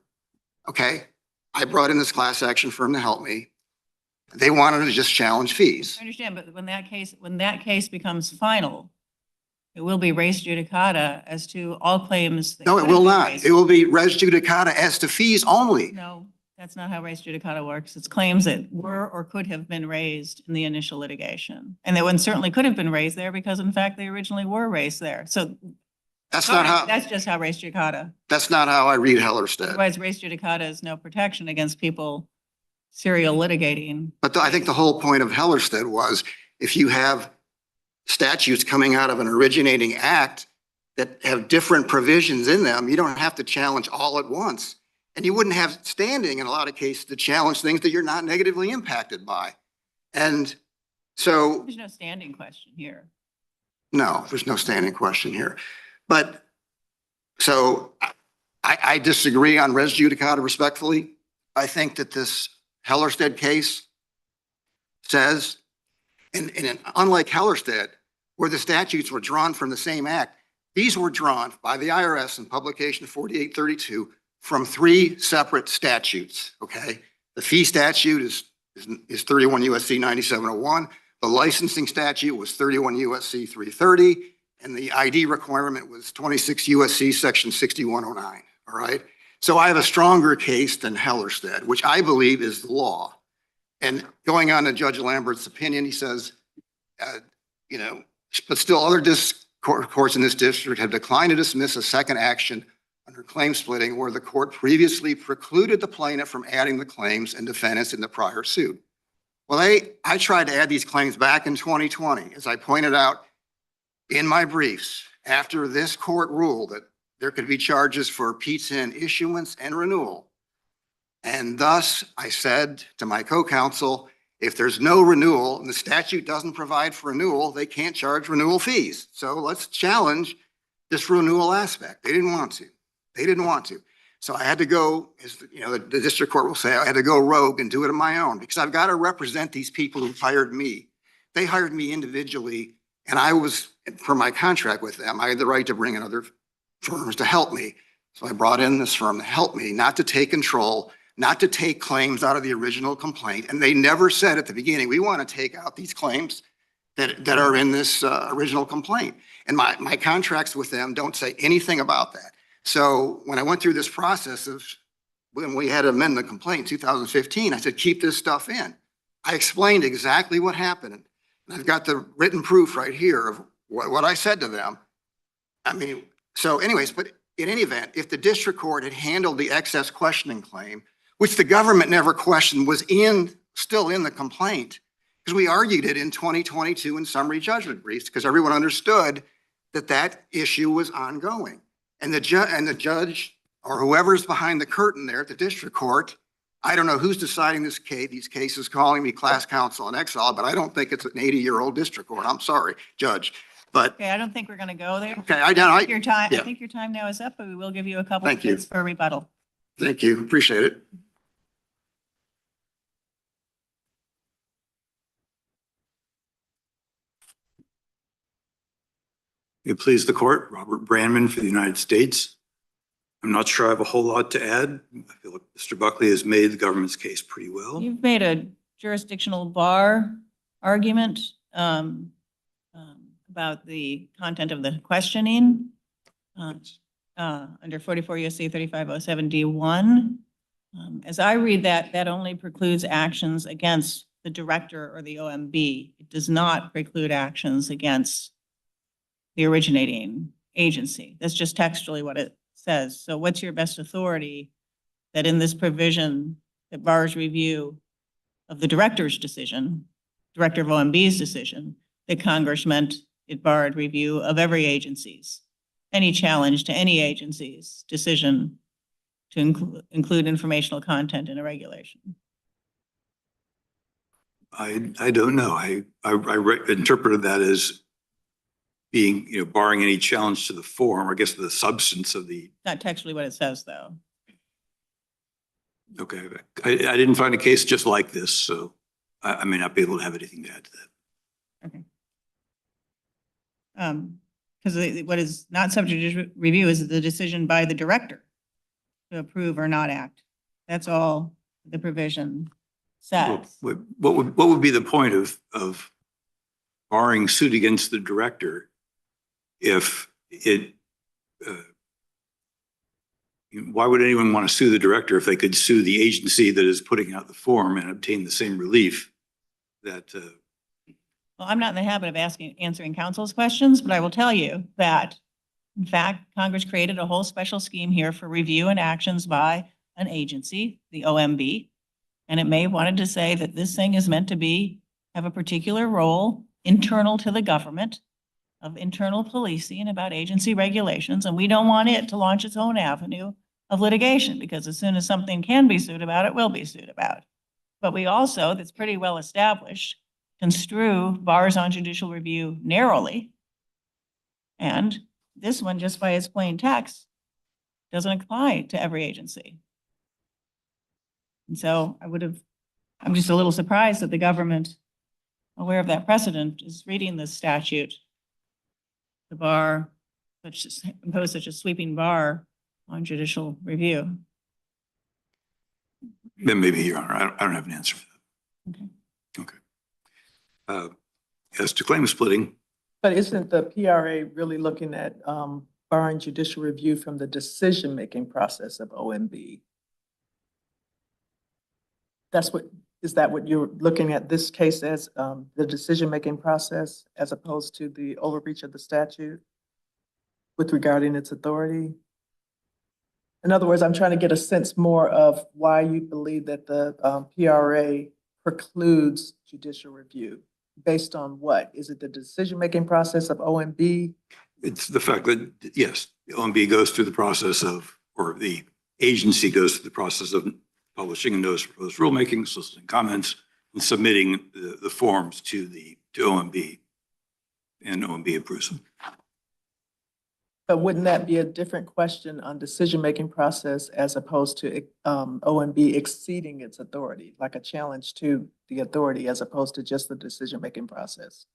Okay. I brought in this class action firm to help me. They wanted to just challenge fees. I understand, but when that case becomes final, it will be res judicata as to all claims. No, it will not. It will be res judicata as to fees only. No, that's not how res judicata works. It's claims that were or could have been raised in the initial litigation. And they certainly could have been raised there because in fact, they originally were raised there. So that's not how. That's just how res judicata. That's not how I read Hellerstedt. Otherwise, res judicata is no protection against people serial litigating. But I think the whole point of Hellerstedt was if you have statutes coming out of an originating act that have different provisions in them, you don't have to challenge all at once. And you wouldn't have standing in a lot of cases to challenge things that you're not negatively impacted by. And so. There's no standing question here. No, there's no standing question here. But so I disagree on res judicata respectfully. I think that this Hellerstedt case says, and unlike Hellerstedt, where the statutes were drawn from the same act, these were drawn by the IRS in publication 4832 from three separate statutes, okay? The fee statute is 31 USC 9701. The licensing statute was 31 USC 330. And the ID requirement was 26 USC section 6109, all right? So I have a stronger case than Hellerstedt, which I believe is the law. And going on to Judge Lambert's opinion, he says, you know, but still other courts in this district have declined to dismiss a second action under claim splitting where the court previously precluded the plaintiff from adding the claims and defendants in the prior suit. Well, I tried to add these claims back in 2020, as I pointed out in my briefs, after this court ruled that there could be charges for P10 issuance and renewal. And thus I said to my co-counsel, if there's no renewal and the statute doesn't provide for renewal, they can't charge renewal fees. So let's challenge this renewal aspect. They didn't want to. They didn't want to. So I had to go, as you know, the district court will say, I had to go rogue and do it on my own because I've got to represent these people who hired me. They hired me individually, and I was, for my contract with them, I had the right to bring in other firms to help me. So I brought in this firm to help me, not to take control, not to take claims out of the original complaint. And they never said at the beginning, we want to take out these claims that are in this original complaint. And my contracts with them don't say anything about that. So when I went through this process of when we had to amend the complaint in 2015, I said, keep this stuff in. I explained exactly what happened. And I've got the written proof right here of what I said to them. I mean, so anyways, but in any event, if the district court had handled the excess questioning claim, which the government never questioned, was still in the complaint, because we argued it in 2022 in summary judgment briefs, because everyone understood that that issue was ongoing. And the judge or whoever's behind the curtain there at the district court, I don't know who's deciding these cases, calling me class counsel in exile, but I don't think it's an 80-year-old district court. I'm sorry, Judge. But Okay, I don't think we're going to go there. okay, I think your time, I yeah. think your time now is up, but we will give you a couple Thank of you. minutes for a rebuttal. Thank you. Appreciate it. It please the court, Robert Brandman for the United States. I'm not sure I have a whole lot to add. I feel like Mr. Buckley has made the government's case pretty well. You've made a jurisdictional bar argument about the content of the questioning under 44 USC 3507 D1. As I read that, that only precludes actions against the director or the OMB. It does not preclude actions against the originating agency. That's just textually what it says. So what's your best authority that in this provision that bars review of the director's decision, director of OMB's decision, that Congress meant it barred review of every agency's, any challenge to any agency's decision to include informational content in a regulation? I don't know. I interpreted that as being, barring any challenge to the form, or I guess the substance of the. Not textually what it says, though. Okay, I didn't find a case just like this, so I may not be able to have anything to add to that. Okay. Because what is not subject to review is the decision by the director to approve or not act. That's all the provision says. What would be the point of barring suit against the director if it, why would anyone want to sue the director if they could sue the agency that is putting out the form and obtain the same relief that, Well, I'm not in the habit of answering council's questions, but I will tell you that, in fact, Congress created a whole special scheme here for review and actions by an agency, the OMB. And it may have wanted to say that this thing is meant to have a particular role internal to the government of internal policing about agency regulations. And we don't want it to launch its own avenue of litigation, because as soon as something can be sued about, it will be sued about. But we also, that's pretty well established, construe bars on judicial review narrowly. And this one, just by its plain text, doesn't apply to every agency. And so I'm just a little surprised that the government, aware of that precedent, is reading this statute, the bar, impose such a sweeping bar on judicial review. then maybe, Your Honor, I don't have an answer for that. Okay. Okay. As to claim splitting, But isn't the PRA really looking at barring judicial review from the decision-making process of OMB? That's what Is that what you're looking at this case as, the decision-making process as opposed to the overreach of the statute with regarding its authority? In other words, I'm trying to get a sense more of why you believe that the PRA precludes judicial review. Based on what? Is it the decision-making process of OMB? It's the fact that, yes, the OMB goes through the process of, or the agency goes through the process of publishing a notice of proposed rulemaking, soliciting comments, and submitting the forms to OMB, and OMB approves them. But wouldn't that be a different question on decision-making process as opposed to OMB exceeding its authority, like a challenge to the authority as opposed to just the decision-making process?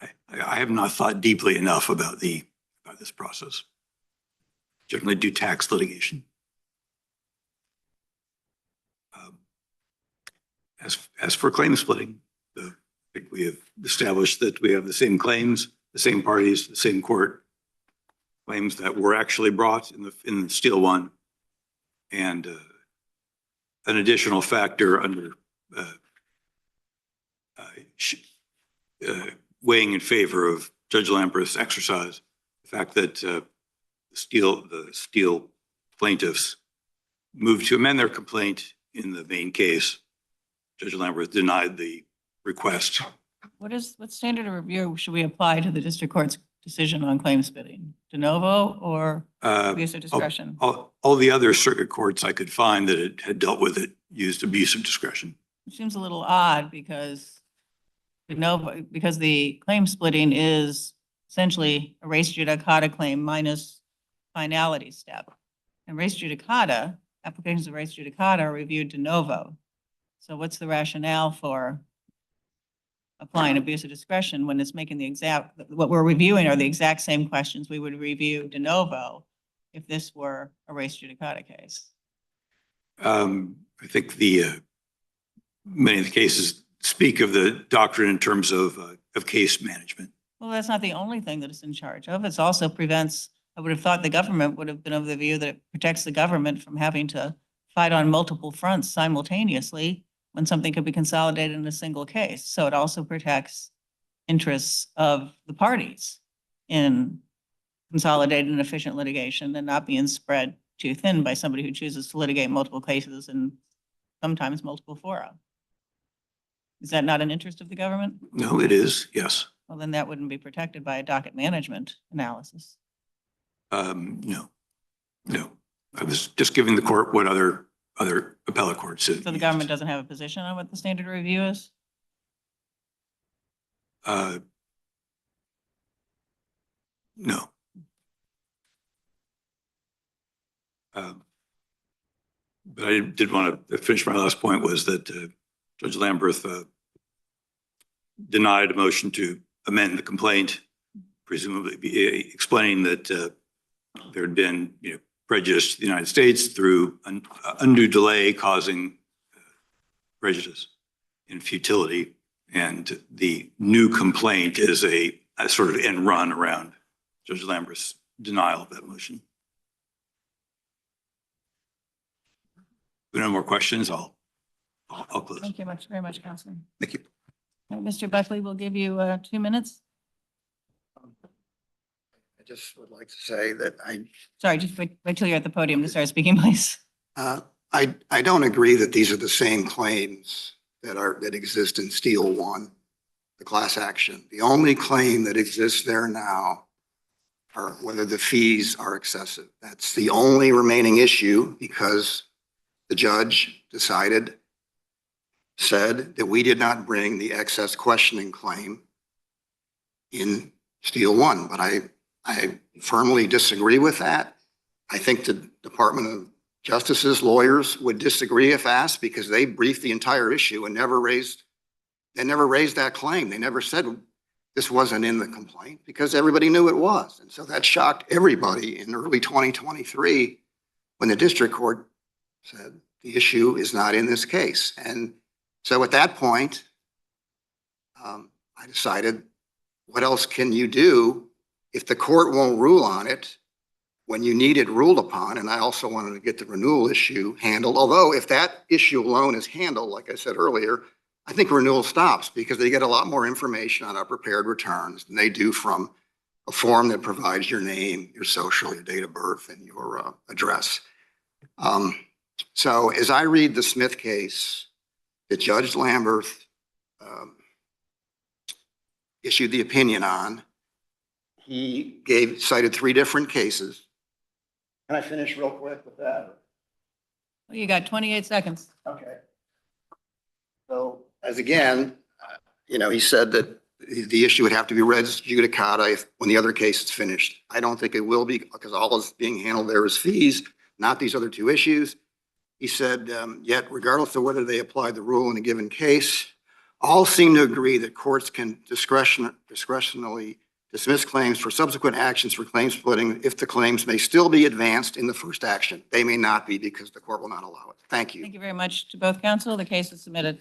I have not thought deeply enough about this process. Generally do tax litigation. As for claim splitting, I think we have established that we have the same claims, the same parties, the same court, claims that were actually brought in the Steele one, and an additional factor under weighing in favor of Judge Lamberth's exercise, the fact that the Steele plaintiffs moved to amend their complaint in the main case. Judge Lamberth denied the request. What standard of review should we apply to the district court's decision on claim splitting? De novo or abuse of discretion? All the other circuit courts I could find that it had dealt with it used abuse of discretion. It seems a little odd because the claim splitting is essentially a res judicata claim minus finality step. And applications of res judicata are reviewed de novo. So what's the rationale for applying abuse of discretion when it's making what we're reviewing are the exact same questions we would review de novo if this were a res judicata case? I think many of the cases speak of the doctrine in terms of case management. Well, that's not the only thing that it's in charge of. It also I would have thought the government would have been of the view that it protects the government from having to fight on multiple fronts simultaneously when something could be consolidated in a single case. So it also protects interests of the parties in consolidated and efficient litigation and not being spread too thin by somebody who chooses to litigate multiple cases and sometimes multiple fora. Is that not an interest of the government? No, it is, yes. Well, then that wouldn't be protected by a docket management analysis. No. I was just giving the court what other appellate courts have So the used. government doesn't have a position on what the standard of review is? No. But I did want to finish my last point was that Judge Lamberth denied a motion to amend the complaint, presumably explaining that there had been prejudice to the United States through an undue delay causing prejudice and futility. And the new complaint is a sort of end run around Judge Lamberth's denial of that motion. If there are no more questions, I'll close. Thank you very much, Counselor. Thank you. Mr. Buckley, we'll give you 2 minutes. I just would like to say that Sorry, just wait till you're at the podium to start speaking, please. I don't agree that these are the same claims that exist in Steele 1, the class action. The only claim that exists there now are whether the fees are excessive. That's the only remaining issue because the judge said that we did not bring the excess questioning claim in Steele 1, but I firmly disagree with that. I think the Department of Justice's lawyers would disagree if asked because they briefed the entire issue and never raised that claim. They never said this wasn't in the complaint because everybody knew it was. And so that shocked everybody in early 2023 when the district court said the issue is not in this case. And so at that point, I decided, what else can you do if the court won't rule on it when you need it ruled upon, and I also wanted to get the renewal issue handled, although if that issue alone is handled, like I said earlier, I think renewal stops because they get a lot more information on our prepared returns than they do from a form that provides your name, your social, your date of birth, and your address. So as I read the Smith case that Judge Lambert issued the opinion on, he cited 3 different cases. Can I finish real quick with that? Well, you got 28 seconds. Okay. So as again, he said that the issue would have to be res judicata when the other case is finished. I don't think it will be because all is being handled there is fees, not these other 2 issues. He said, yet regardless of whether they apply the rule in a given case, all seem to agree that courts can discretionally dismiss claims for subsequent actions for claim splitting if the claims may still be advanced in the first action. They may not be because the court will not allow it. Thank you. Thank you very much to both counsel. The case is submitted.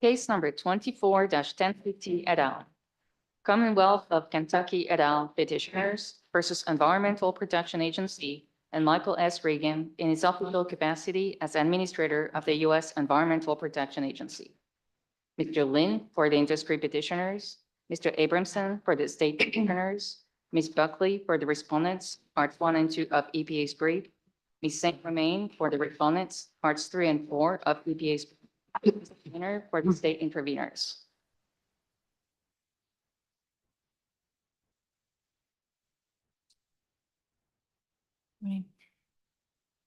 Case number 24-1050 et al. Commonwealth of Kentucky et al. Petitioners versus Environmental Protection Agency and Michael S. Reagan in his official capacity as Administrator of the U.S. Environmental Protection Agency. Mr. Lin for the industry petitioners, Mr. Abramson for the state petitioners, Ms. Buckley for the respondents, parts 1 and 2 of EPA's brief, Ms. Saint Romain for the respondents, parts 3 and 4 of EPA's petitioner for the state interveners.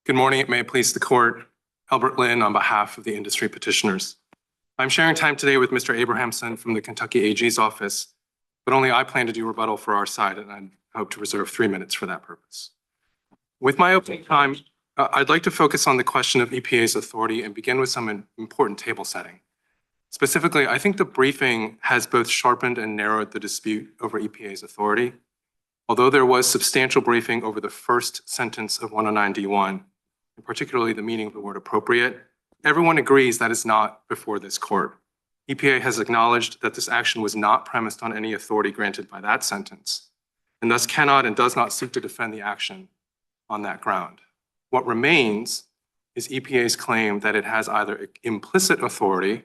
Good morning. It may please the court. Albert Lin on behalf of the industry petitioners. I'm sharing time today with Mr. Abrahamson from the Kentucky AG's office, but only I plan to do rebuttal for our side, and I hope to reserve 3 minutes for that purpose. With my opening time, I'd like to focus on the question of EPA's authority and begin with some important table setting. Specifically, I think the briefing has both sharpened and narrowed the dispute over EPA's authority. Although there was substantial briefing over the first sentence of 109D1, and particularly the meaning of the word appropriate, everyone agrees that is not before this court. EPA has acknowledged that this action was not premised on any authority granted by that sentence, and thus cannot and does not seek to defend the action on that ground. What remains is EPA's claim that it has either implicit authority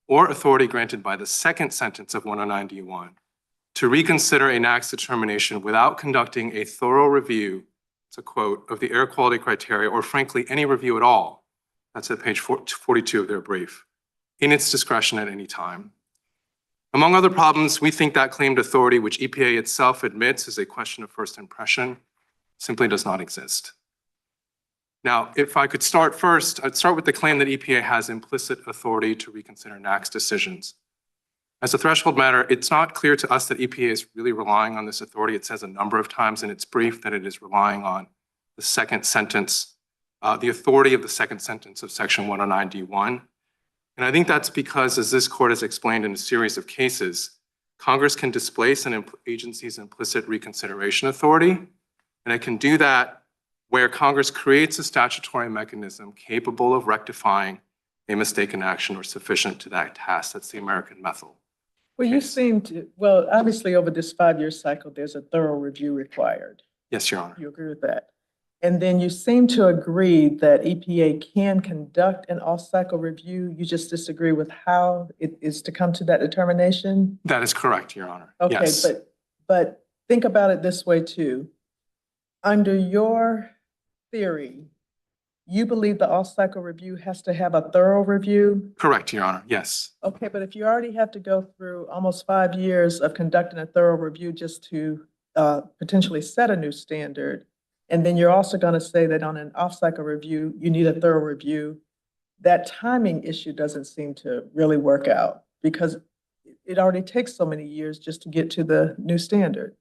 or authority granted by the second sentence of 109D1 to reconsider a NAAQS determination without conducting a thorough review, it's a quote, of the air quality criteria, or frankly, any review at all. That's at page 42 of their brief, in its discretion at any time. Among other problems, we think that claimed authority, which EPA itself admits is a question of first impression, simply does not exist. Now, if I could start first, I'd start with the claim that EPA has implicit authority to reconsider NAAQS decisions. As a threshold matter, it's not clear to us that EPA is really relying on this authority. It says a number of times in its brief that it is relying on the second sentence, the authority of the second sentence of section 109D1. And I think that's because, as this court has explained in a series of cases, Congress can displace an agency's implicit reconsideration authority, and it can do that where Congress creates a statutory mechanism capable of rectifying a mistaken action or sufficient to that task. That's the American method. Well, you seem to, well, obviously over this 5-year cycle, there's a thorough review required. Yes, Your Honor. You agree with that? And then you seem to agree that EPA can conduct an off-cycle review. You just disagree with how it is to come to that determination? That is correct, Your Honor. Okay, Yes. but think about it this way too. Under your theory, you believe the off-cycle review has to have a thorough review? Correct, Your Honor. Yes. Okay, but if you already have to go through almost 5 years of conducting a thorough review just to potentially set a new standard, And then you're also going to say that on an off-cycle review, you need a thorough review. That timing issue doesn't seem to really work out because it already takes so many years just to get to the new standard.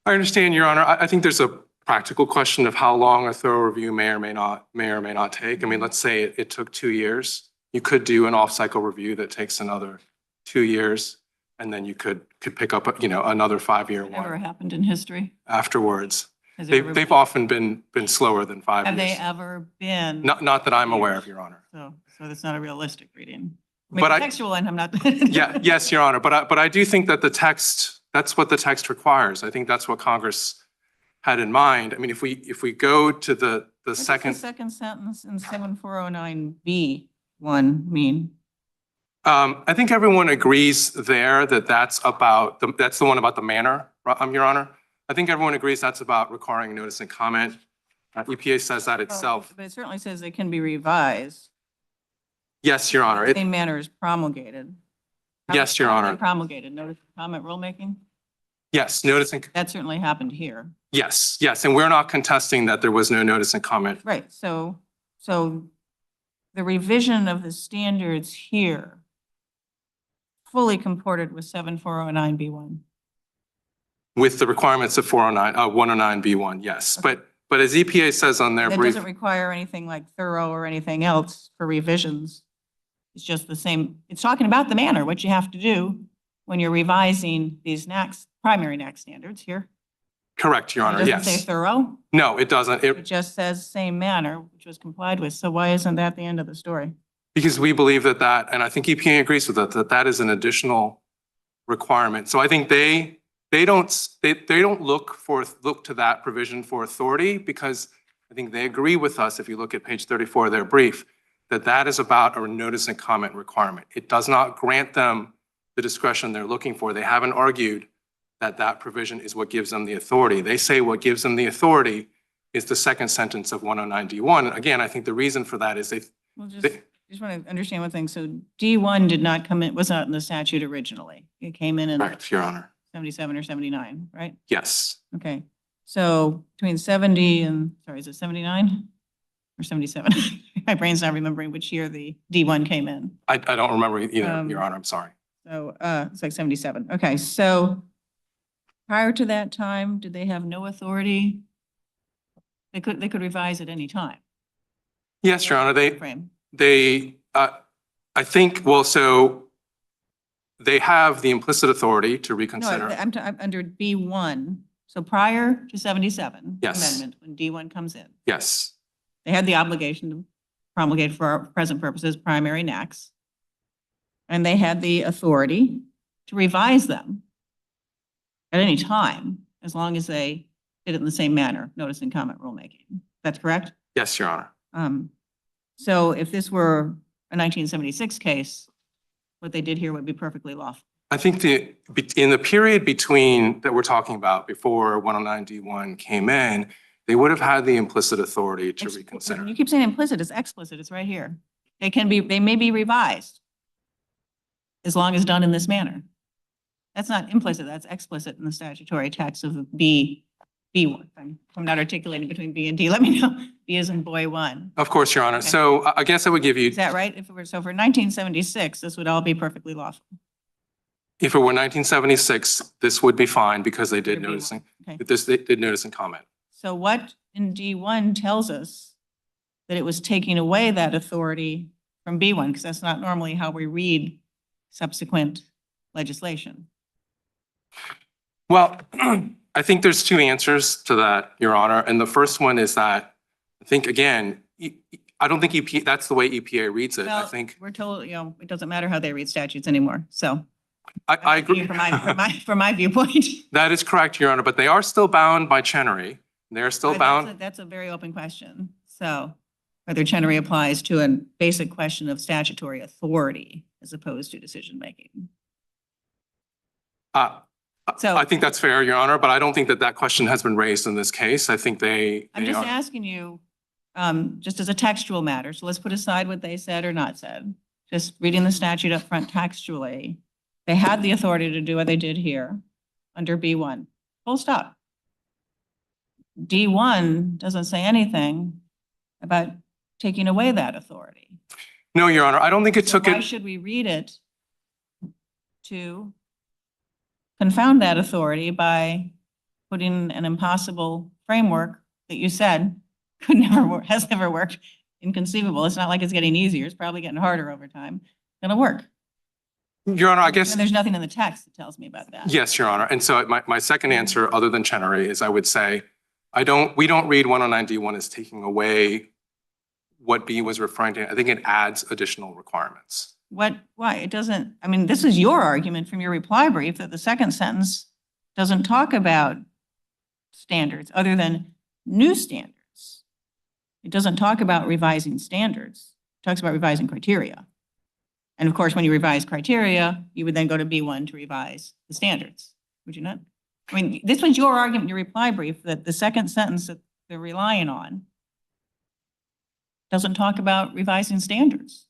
I understand, Your Honor. I think there's a practical question of how long a thorough review may or may not take. I mean, let's say it took 2 years. You could do an off-cycle review that takes another 2 years, and then you could pick up, another 5-year Never one happened in history. afterwards. Has it ever They've been- often been slower than 5 Have years. they ever been? Not that I'm aware of, Your Honor. So that's not a realistic reading. But I- Textual, and I'm not. Yeah, yes, Your Honor, but I do think that that's what the text requires. I think that's what Congress had in mind. I mean, if we go to the What does the second, second sentence in 7409B1 mean? I think everyone agrees there that that's the one about the manner, Your Honor. I think everyone agrees that's about requiring notice and comment. EPA says that itself. But it certainly says it can be revised. Yes, Your Honor. Same manner as promulgated. Yes, Your How is it Honor. Promulgated, notice and comment rulemaking? Yes, notice and, That certainly happened here. yes, and we're not contesting that there was no notice and comment. Right, so the revision of the standards here fully comported with 7409B1. With the requirements of 109B1, yes. But as EPA says on their That brief, doesn't require anything like thorough or anything else for revisions. It's just the same, it's talking about the manner, what you have to do when you're revising these primary NAC standards here. correct, Your Honor, It doesn't say yes. thorough, No, it doesn't. it just says same manner, which was complied with. So why isn't that the end of the story? Because we believe that, and I think EPA agrees with that is an additional requirement. So I think they don't look to that provision for authority because I think they agree with us, if you look at page 34 of their brief, that is about a notice and comment requirement. It does not grant them the discretion they're looking for. They haven't argued that provision is what gives them the authority. They say what gives them the authority is the second sentence of 109D1. Again, I think the reason for that is Well, just they, want to understand one thing. So D1 did not come in, was not in the statute originally. It came in correct, Your Honor. 77 or 79, right? Yes. Okay. So between 70 and, sorry, is it 79 or 77? My brain's not remembering which year the D1 came in. I don't remember either, Your Honor. I'm sorry. So it's like 77. Okay. So prior to that time, did they have no authority? They could revise at any time. Yes, Your Honor. Frame. I think, well, so they have the implicit authority to No, reconsider. I'm under B1. So prior to 77 Yes. amendment, when D1 comes in, Yes, they had the obligation to promulgate for our present purposes primary NACs. And they had the authority to revise them at any time, as long as they did it in the same manner, notice and comment rulemaking. That's correct? yes, Your Honor. So if this were a 1976 case, what they did here would be perfectly lawful. I think in the period between that we're talking about before 109D1 came in, they would have had the implicit authority to reconsider. You keep saying implicit, it's explicit, it's right here. They may be revised as long as done in this manner. That's not implicit, that's explicit in the statutory text of B1. I'm not articulating between B and D. Let me know. B is in boy 1. Of course, Your Honor. Okay. So I guess I would give you, Is that right? So for 1976, this would all be perfectly lawful. if it were 1976, this would be fine because they did Under notice, B1. Okay. they did notice and comment. So what in D1 tells us that it was taking away that authority from B1? Because that's not normally how we read subsequent legislation. Well, I think there's two answers to that, Your Honor. And the first one is that I think, again, I don't think EPA, that's the way EPA reads it. I Well, think, we're told, it doesn't matter how they read statutes anymore. So I agree. From my viewpoint. That is correct, Your Honor, but they are still bound by Chenery. They're still bound. That's a very open question. So whether Chenery applies to a basic question of statutory authority as opposed to decision-making. So I think that's fair, Your Honor, but I don't think that question has been raised in this case. I think I'm they just are. asking you, just as a textual matter, so let's put aside what they said or not said. Just reading the statute up front textually, they had the authority to do what they did here under B1. Full stop. D1 doesn't say anything about taking away that authority. No, Your Honor, I don't think it So took why it. should we read it to confound that authority by putting an impossible framework that you said could never work, has never worked, inconceivable? It's not like it's getting easier. It's probably getting harder over time. It'll work. Your Honor, I guess. And there's nothing in the text that tells me about that. Yes, Your Honor. And so my second answer, other than Chenery, is I would say, we don't read 109D1 as taking away what B was referring to. I think it adds additional requirements. Why? It doesn't, I mean, this is your argument from your reply brief that the second sentence doesn't talk about standards other than new standards. It doesn't talk about revising standards. It talks about revising criteria. And of course, when you revise criteria, you would then go to B1 to revise the standards, would you not? I mean, this was your argument in your reply brief that the second sentence that they're relying on doesn't talk about revising standards.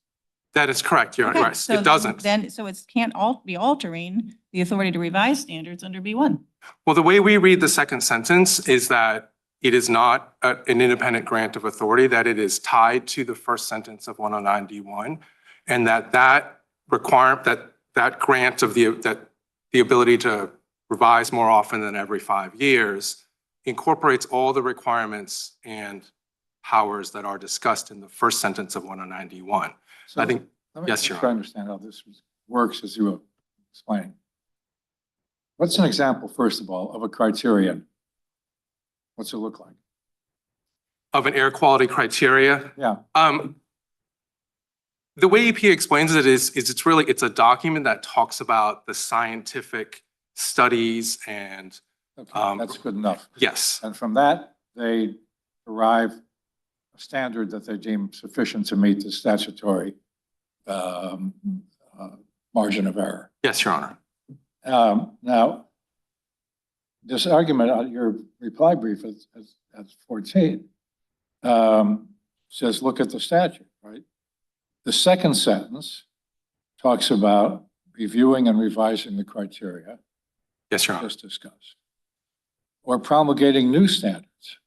That is correct, Your Honor. Okay, Yes, so it doesn't. Then, so it can't be altering the authority to revise standards under B1. Well, the way we read the second sentence is that it is not an independent grant of authority, that it is tied to the first sentence of 109D1, and that grant of the ability to revise more often than every 5 years incorporates all the requirements and powers that are discussed in the first sentence of 109D1. So I think, let me yes, make Your sure I Honor. understand how this works as you were explaining. What's an example, first of all, of a criterion? What's it look like? Of an air quality criteria. Yeah. The way EPA explains it is it's a document that talks about the scientific studies and Okay, that's good enough. yes, And from that, they derive a standard that they deem sufficient to meet the statutory margin of error. yes, Your Honor. Now, this argument on your reply brief at 14 says, look at the statute, right? The second sentence talks about reviewing and revising the criteria Yes, Your Honor. just discussed, or promulgating new standards,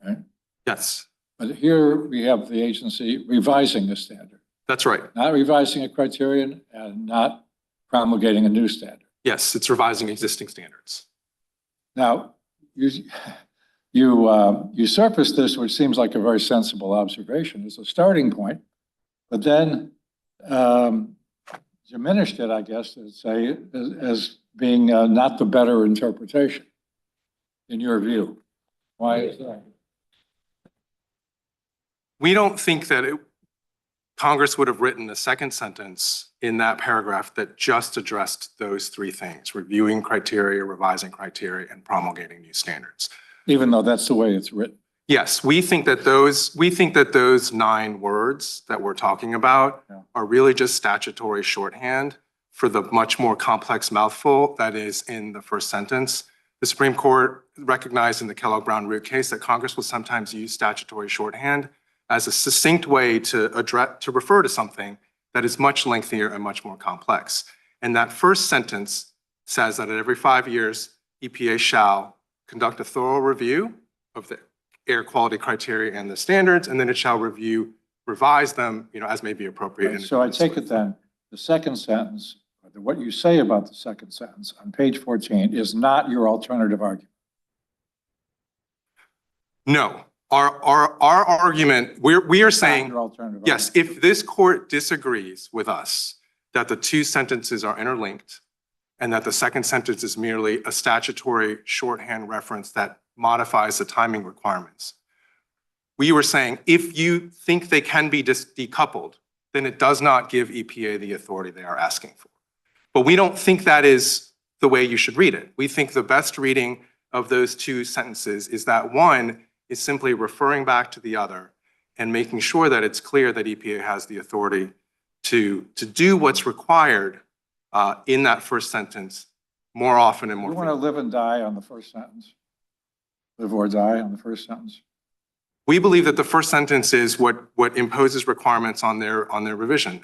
right? Yes, But here we have the agency revising the standard, that's right. not revising a criterion and not promulgating a new standard. Yes, it's revising existing standards. Now, you surfaced this, which seems like a very sensible observation as a starting point, but then diminished it, I guess, to say, as being not the better interpretation, in your view. Why is that? We don't think that Congress would have written a second sentence in that paragraph that just addressed those three things: reviewing criteria, revising criteria, and promulgating new standards. Even though that's the way it's written. Yes, we think that those 9 words that we're talking about are really just statutory shorthand for the much more complex mouthful that is in the first sentence. The Supreme Court recognized in the Kellogg-Brown Root case that Congress will sometimes use statutory shorthand as a succinct way to refer to something that is much lengthier and much more complex. And that first sentence says that at every 5 years, EPA shall conduct a thorough review of the air quality criteria and the standards, and then it shall revise them, as may be appropriate. Right, so I take it then, the second sentence, what you say about the second sentence on page 14 is not your alternative argument. No, our argument, we are Not saying, your alternative yes, argument. if this court disagrees with us that the 2 sentences are interlinked and that the second sentence is merely a statutory shorthand reference that modifies the timing requirements, we were saying if you think they can be decoupled, then it does not give EPA the authority they are asking for. But we don't think that is the way you should read it. We think the best reading of those 2 sentences is that one is simply referring back to the other and making sure that it's clear that EPA has the authority to do what's required in that first sentence more often and more You want to frequently. live and die on the first sentence? Live or die on the first sentence? We believe that the first sentence is what imposes requirements on their revision.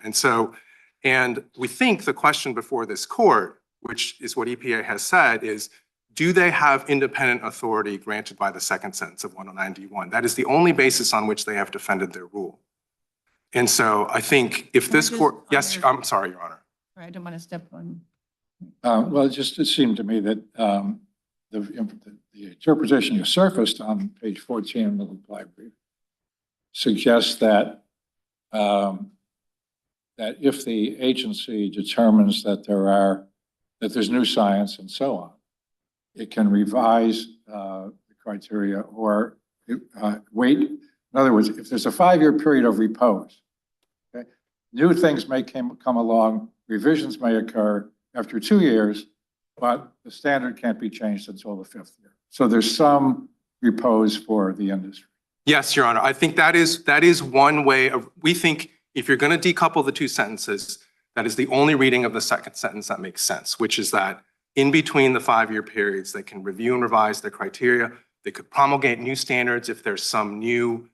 And we think the question before this court, which is what EPA has said, is do they have independent authority granted by the second sentence of 109D1? That is the only basis on which they have defended their rule. And so I think if Can I this just- court, on yes, your- I'm sorry, Your Honor. I don't want to step on. Well, it seemed to me that the interpretation you surfaced on page 14 of the reply brief suggests that that if the agency determines that there's new science and so on, it can revise the criteria or wait. In other words, if there's a 5-year period of repose, okay, new things may come along, revisions may occur after 2 years, but the standard can't be changed until the 5th year. So there's some repose for the industry. Yes, Your Honor. I think that is one way of, we think if you're going to decouple the two sentences, that is the only reading of the second sentence that makes sense, which is that in between the 5-year periods, they can review and revise their criteria. They could promulgate new standards if there's some new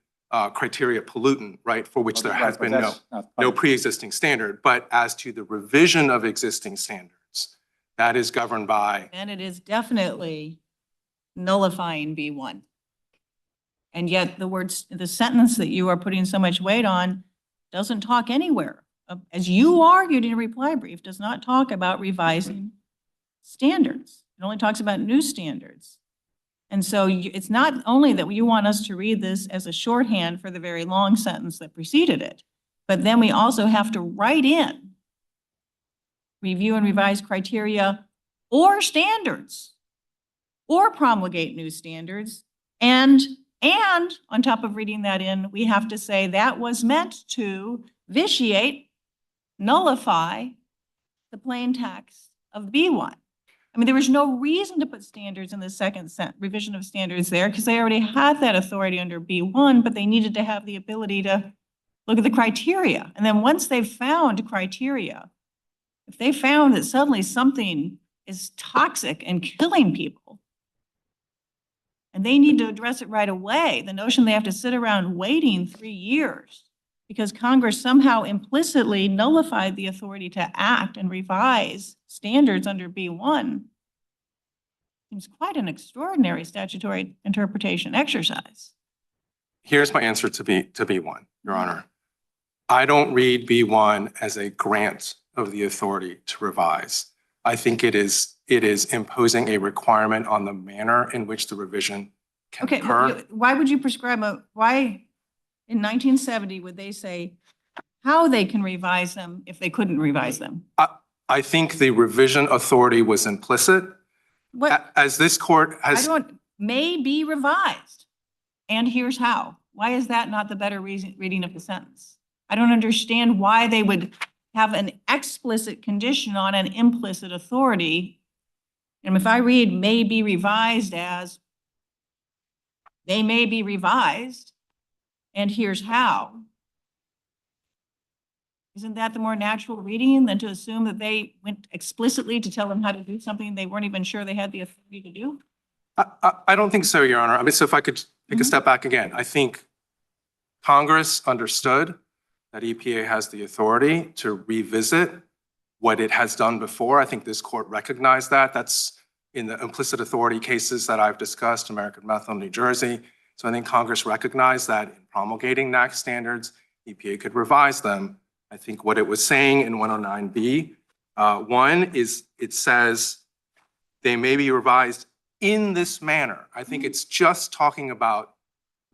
criteria pollutant, right, for which there has Right, but been that's not no part- pre-existing standard. But as to the revision of existing standards, that is governed by, And it is definitely nullifying B1. And yet the sentence that you are putting so much weight on doesn't talk anywhere, as you argued in a reply brief, does not talk about revising standards. It only talks about new standards. And so it's not only that you want us to read this as a shorthand for the very long sentence that preceded it, but then we also have to write in review and revise criteria or standards or promulgate new standards. And on top of reading that in, we have to say that was meant to vitiate, nullify the plain text of B1. I mean, there was no reason to put standards in the second revision of standards there because they already had that authority under B1, but they needed to have the ability to look at the criteria. And then once they've found criteria, if they found that suddenly something is toxic and killing people, and they need to address it right away, the notion they have to sit around waiting 3 years because Congress somehow implicitly nullified the authority to act and revise standards under B1 seems quite an extraordinary statutory interpretation exercise. here's my answer to B1, Your Honor. I don't read B1 as a grant of the authority to revise. I think it is imposing a requirement on the manner in which the revision can Okay, occur. why would you prescribe why in 1970 would they say how they can revise them if they couldn't revise them? I think the revision authority was implicit. What, As this court I has, don't, may be revised. And here's how. Why is that not the better reading of the sentence? I don't understand why they would have an explicit condition on an implicit authority. And if I read may be revised as they may be revised, and here's how. Isn't that the more natural reading than to assume that they went explicitly to tell them how to do something they weren't even sure they had the authority to do? I don't think so, Your Honor. I mean, so if I could take a step back again, I think Congress understood that EPA has the authority to revisit what it has done before. I think this court recognized that. That's in the implicit authority cases that I've discussed, American Methanol, New Jersey. So I think Congress recognized that in promulgating NAAQS standards, EPA could revise them. I think what it was saying in 109B, one is it says they may be revised in this manner. I think it's just talking about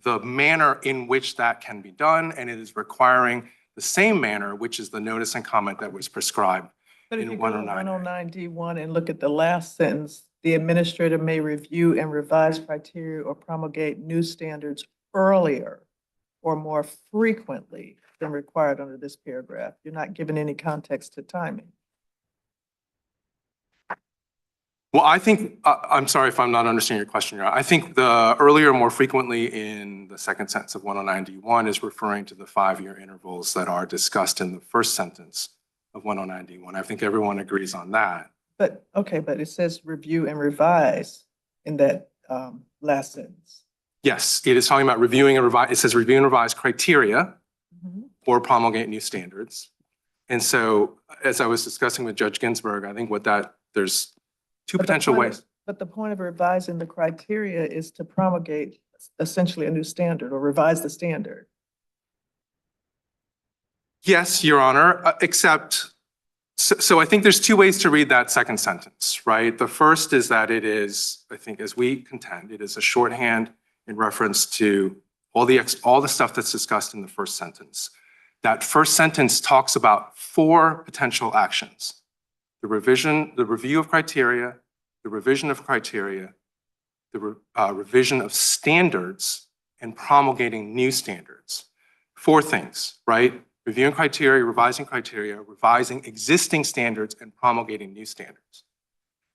the manner in which that can be done, and it is requiring the same manner, which is the notice and comment that was prescribed But if in you go to 109. 109D1 and look at the last sentence, the administrator may review and revise criteria or promulgate new standards earlier or more frequently than required under this paragraph. You're not giving any context to timing. Well, I think, I'm sorry if I'm not understanding your question, Your Honor. I think the earlier, more frequently in the second sentence of 109D1 is referring to the 5-year intervals that are discussed in the first sentence of 109D1. I think everyone agrees on that. But, okay, but it says review and revise in that last sentence. Yes, it is talking about reviewing and revise. It says review and revise criteria or promulgate new standards. And so, as I was discussing with Judge Ginsburg, I think there's two But the potential point of- ways. But the point of revising the criteria is to promulgate essentially a new standard or revise the standard. Yes, Your Honor, except, so I think there's two ways to read that second sentence, right? The first is that it is, I think as we contend, it is a shorthand in reference to all the stuff that's discussed in the first sentence. That first sentence talks about 4 potential actions: the review of criteria, the revision of criteria, the revision of standards, and promulgating new standards. 4 things, right? Reviewing criteria, revising existing standards, and promulgating new standards.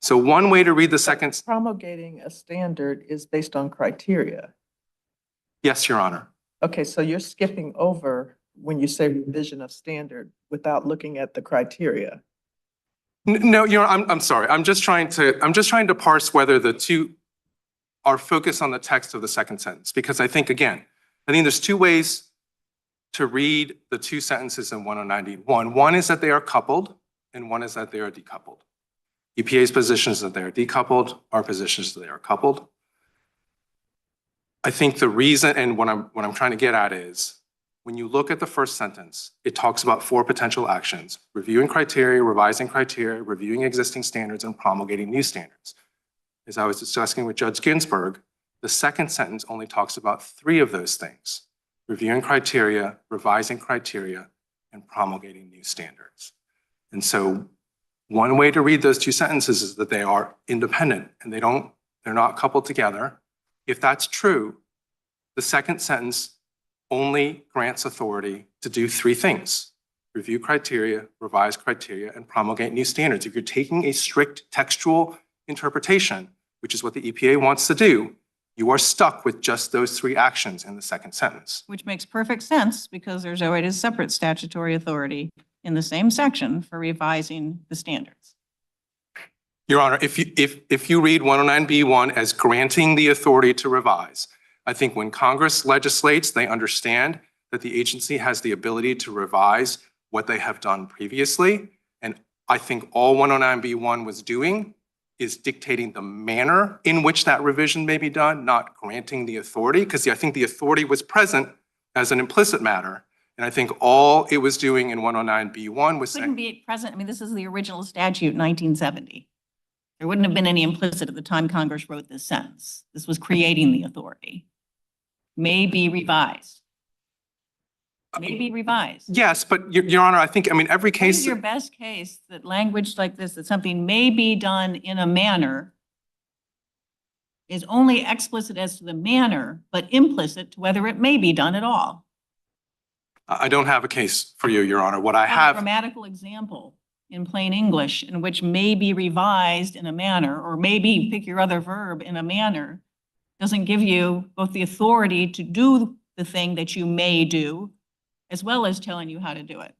So one way to read the second. Promulgating a standard is based on criteria. Yes, Your Honor. Okay, so you're skipping over when you say revision of standard without looking at the criteria. No, Your Honor, I'm sorry. I'm just trying to parse whether the two are focused on the text of the second sentence, because I think there's 2 ways to read the 2 sentences in 109B1. One is that they are coupled, and one is that they are decoupled. EPA's position is that they are decoupled. Our position is that they are coupled. I think the reason, and what I'm trying to get at is, when you look at the first sentence, it talks about 4 potential actions: reviewing criteria, revising criteria, reviewing existing standards, and promulgating new standards. As I was discussing with Judge Ginsburg, the second sentence only talks about 3 of those things: reviewing criteria, revising criteria, and promulgating new standards. And so one way to read those 2 sentences is that they are independent and they're not coupled together. If that's true, the second sentence only grants authority to do 3 things: review criteria, revise criteria, and promulgate new standards. If you're taking a strict textual interpretation, which is what the EPA wants to do, you are stuck with just those 3 actions in the second sentence. Which makes perfect sense because there's already a separate statutory authority in the same section for revising the standards. Your Honor, if you read 109B1 as granting the authority to revise, I think when Congress legislates, they understand that the agency has the ability to revise what they have done previously. And I think all 109B1 was doing is dictating the manner in which that revision may be done, not granting the authority, because I think the authority was present as an implicit matter. And I think all it was doing in 109B1 was Couldn't saying, be present. I mean, this is the original statute, 1970. There wouldn't have been any implicit at the time Congress wrote this sentence. This was creating the authority. May be revised. May be revised. yes, but Your Honor, I think, every What case. is your best case that language like this, that something may be done in a manner, is only explicit as to the manner, but implicit to whether it may be done at all? I don't have a case for you, Your Honor. What I A have, grammatical example in plain English in which may be revised in a manner, or maybe pick your other verb in a manner, doesn't give you both the authority to do the thing that you may do, as well as telling you how to do it.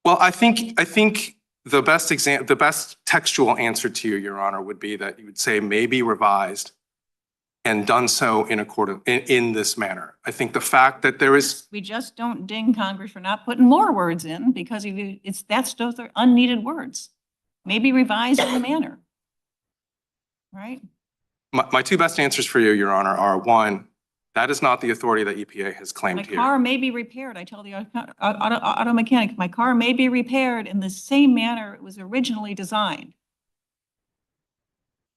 well, I think the best textual answer to you, Your Honor, would be that you would say may be revised and done so in this manner. I think the fact that there is. We just don't ding Congress for not putting more words in because those are unneeded words. Maybe revised in a manner. Right? My 2 best answers for you, Your Honor, are 1, that is not the authority that EPA has claimed My here. car may be repaired. I tell the auto mechanic, my car may be repaired in the same manner it was originally designed.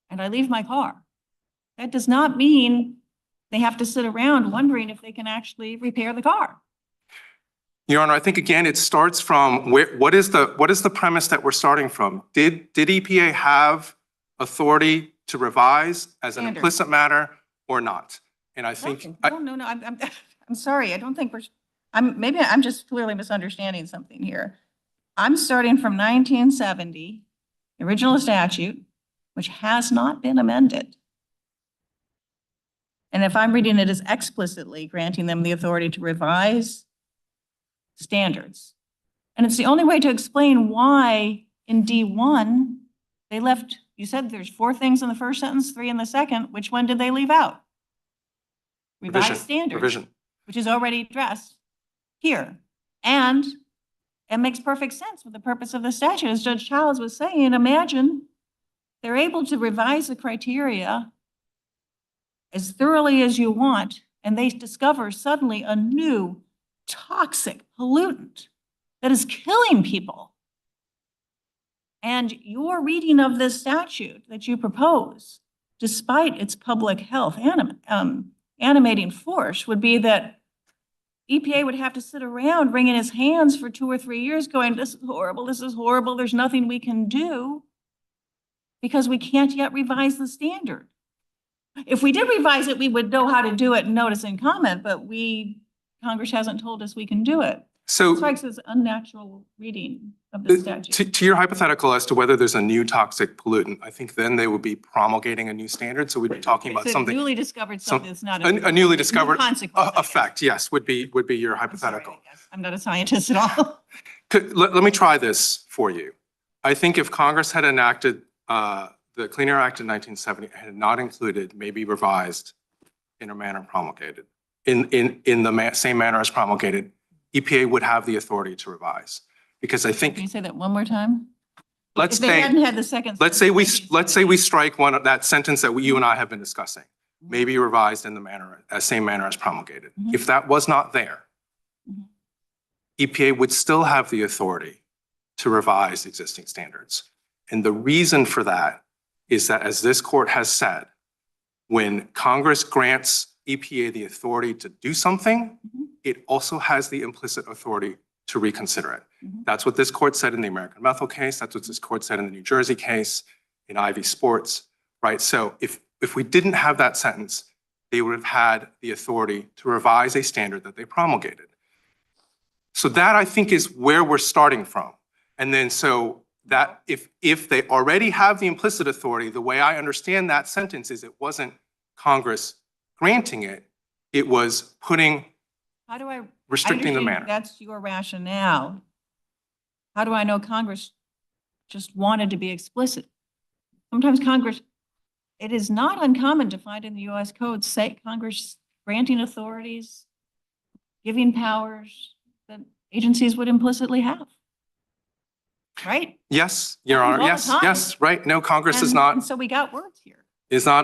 And I leave my car. That does not mean they have to sit around wondering if they can actually repair the car. Your Honor, I think again, it starts from what is the premise that we're starting from? Did EPA have authority to revise as an Standard. implicit matter or not? And I think. No. I'm sorry. I don't think maybe I'm just clearly misunderstanding something here. I'm starting from 1970, the original statute, which has not been amended. And if I'm reading it as explicitly granting them the authority to revise standards. And it's the only way to explain why in D1, they left, you said there's 4 things in the first sentence, 3 in the second. Which one did they leave out? Revised standards, Revision. which is already addressed here. And It makes perfect sense with the purpose of the statute. As Judge Childs was saying, imagine they're able to revise the criteria as thoroughly as you want, and they discover suddenly a new toxic pollutant that is killing people. And your reading of this statute that you propose, despite its public health animating force, would be that EPA would have to sit around wringing its hands for 2 or 3 years going, this is horrible, there's nothing we can do, because we can't yet revise the standard. If we did revise it, we would know how to do it and notice and comment, but Congress hasn't told us we can do it. So It strikes as unnatural reading of the statute. to your hypothetical as to whether there's a new toxic pollutant, I think then they would be promulgating a new standard. So we'd be talking about It's a something, newly discovered something that's not. a newly discovered consequence, I guess. effect, yes, would be your I'm sorry, hypothetical. I guess. I'm not a scientist at all. Let me try this for you. I think if Congress had enacted the Clean Air Act in 1970, had not included, maybe revised in a manner promulgated, in the same manner as promulgated, EPA would have the authority to revise. Because I Can you think, say that one more time? let's If they hadn't say, had the second. let's say we strike that sentence that you and I have been discussing, maybe revised in the same manner as promulgated. Mhm. If that was not there, Mhm. EPA would still have the authority to revise existing standards. And the reason for that is that, as this court has said, when Congress grants EPA the authority to do something, Mhm. it also has the implicit authority to reconsider it. Mhm. That's what this court said in the American Methyl case. That's what this court said in the New Jersey case, in Ivy Sports, right? So if we didn't have that sentence, they would have had the authority to revise a standard that they promulgated. So that, I think, is where we're starting from. And then so that if they already have the implicit authority, the way I understand that sentence is it wasn't Congress granting it, it was How do I? restricting the understand manner. That's your rationale. How do I know Congress just wanted to be explicit? Sometimes Congress, it is not uncommon to find in the US Code, say Congress granting authorities, giving powers that agencies would implicitly have. Right? Yes, Your Happens Honor, all the yes, time. yes, right. No, Congress is And not so we got words here.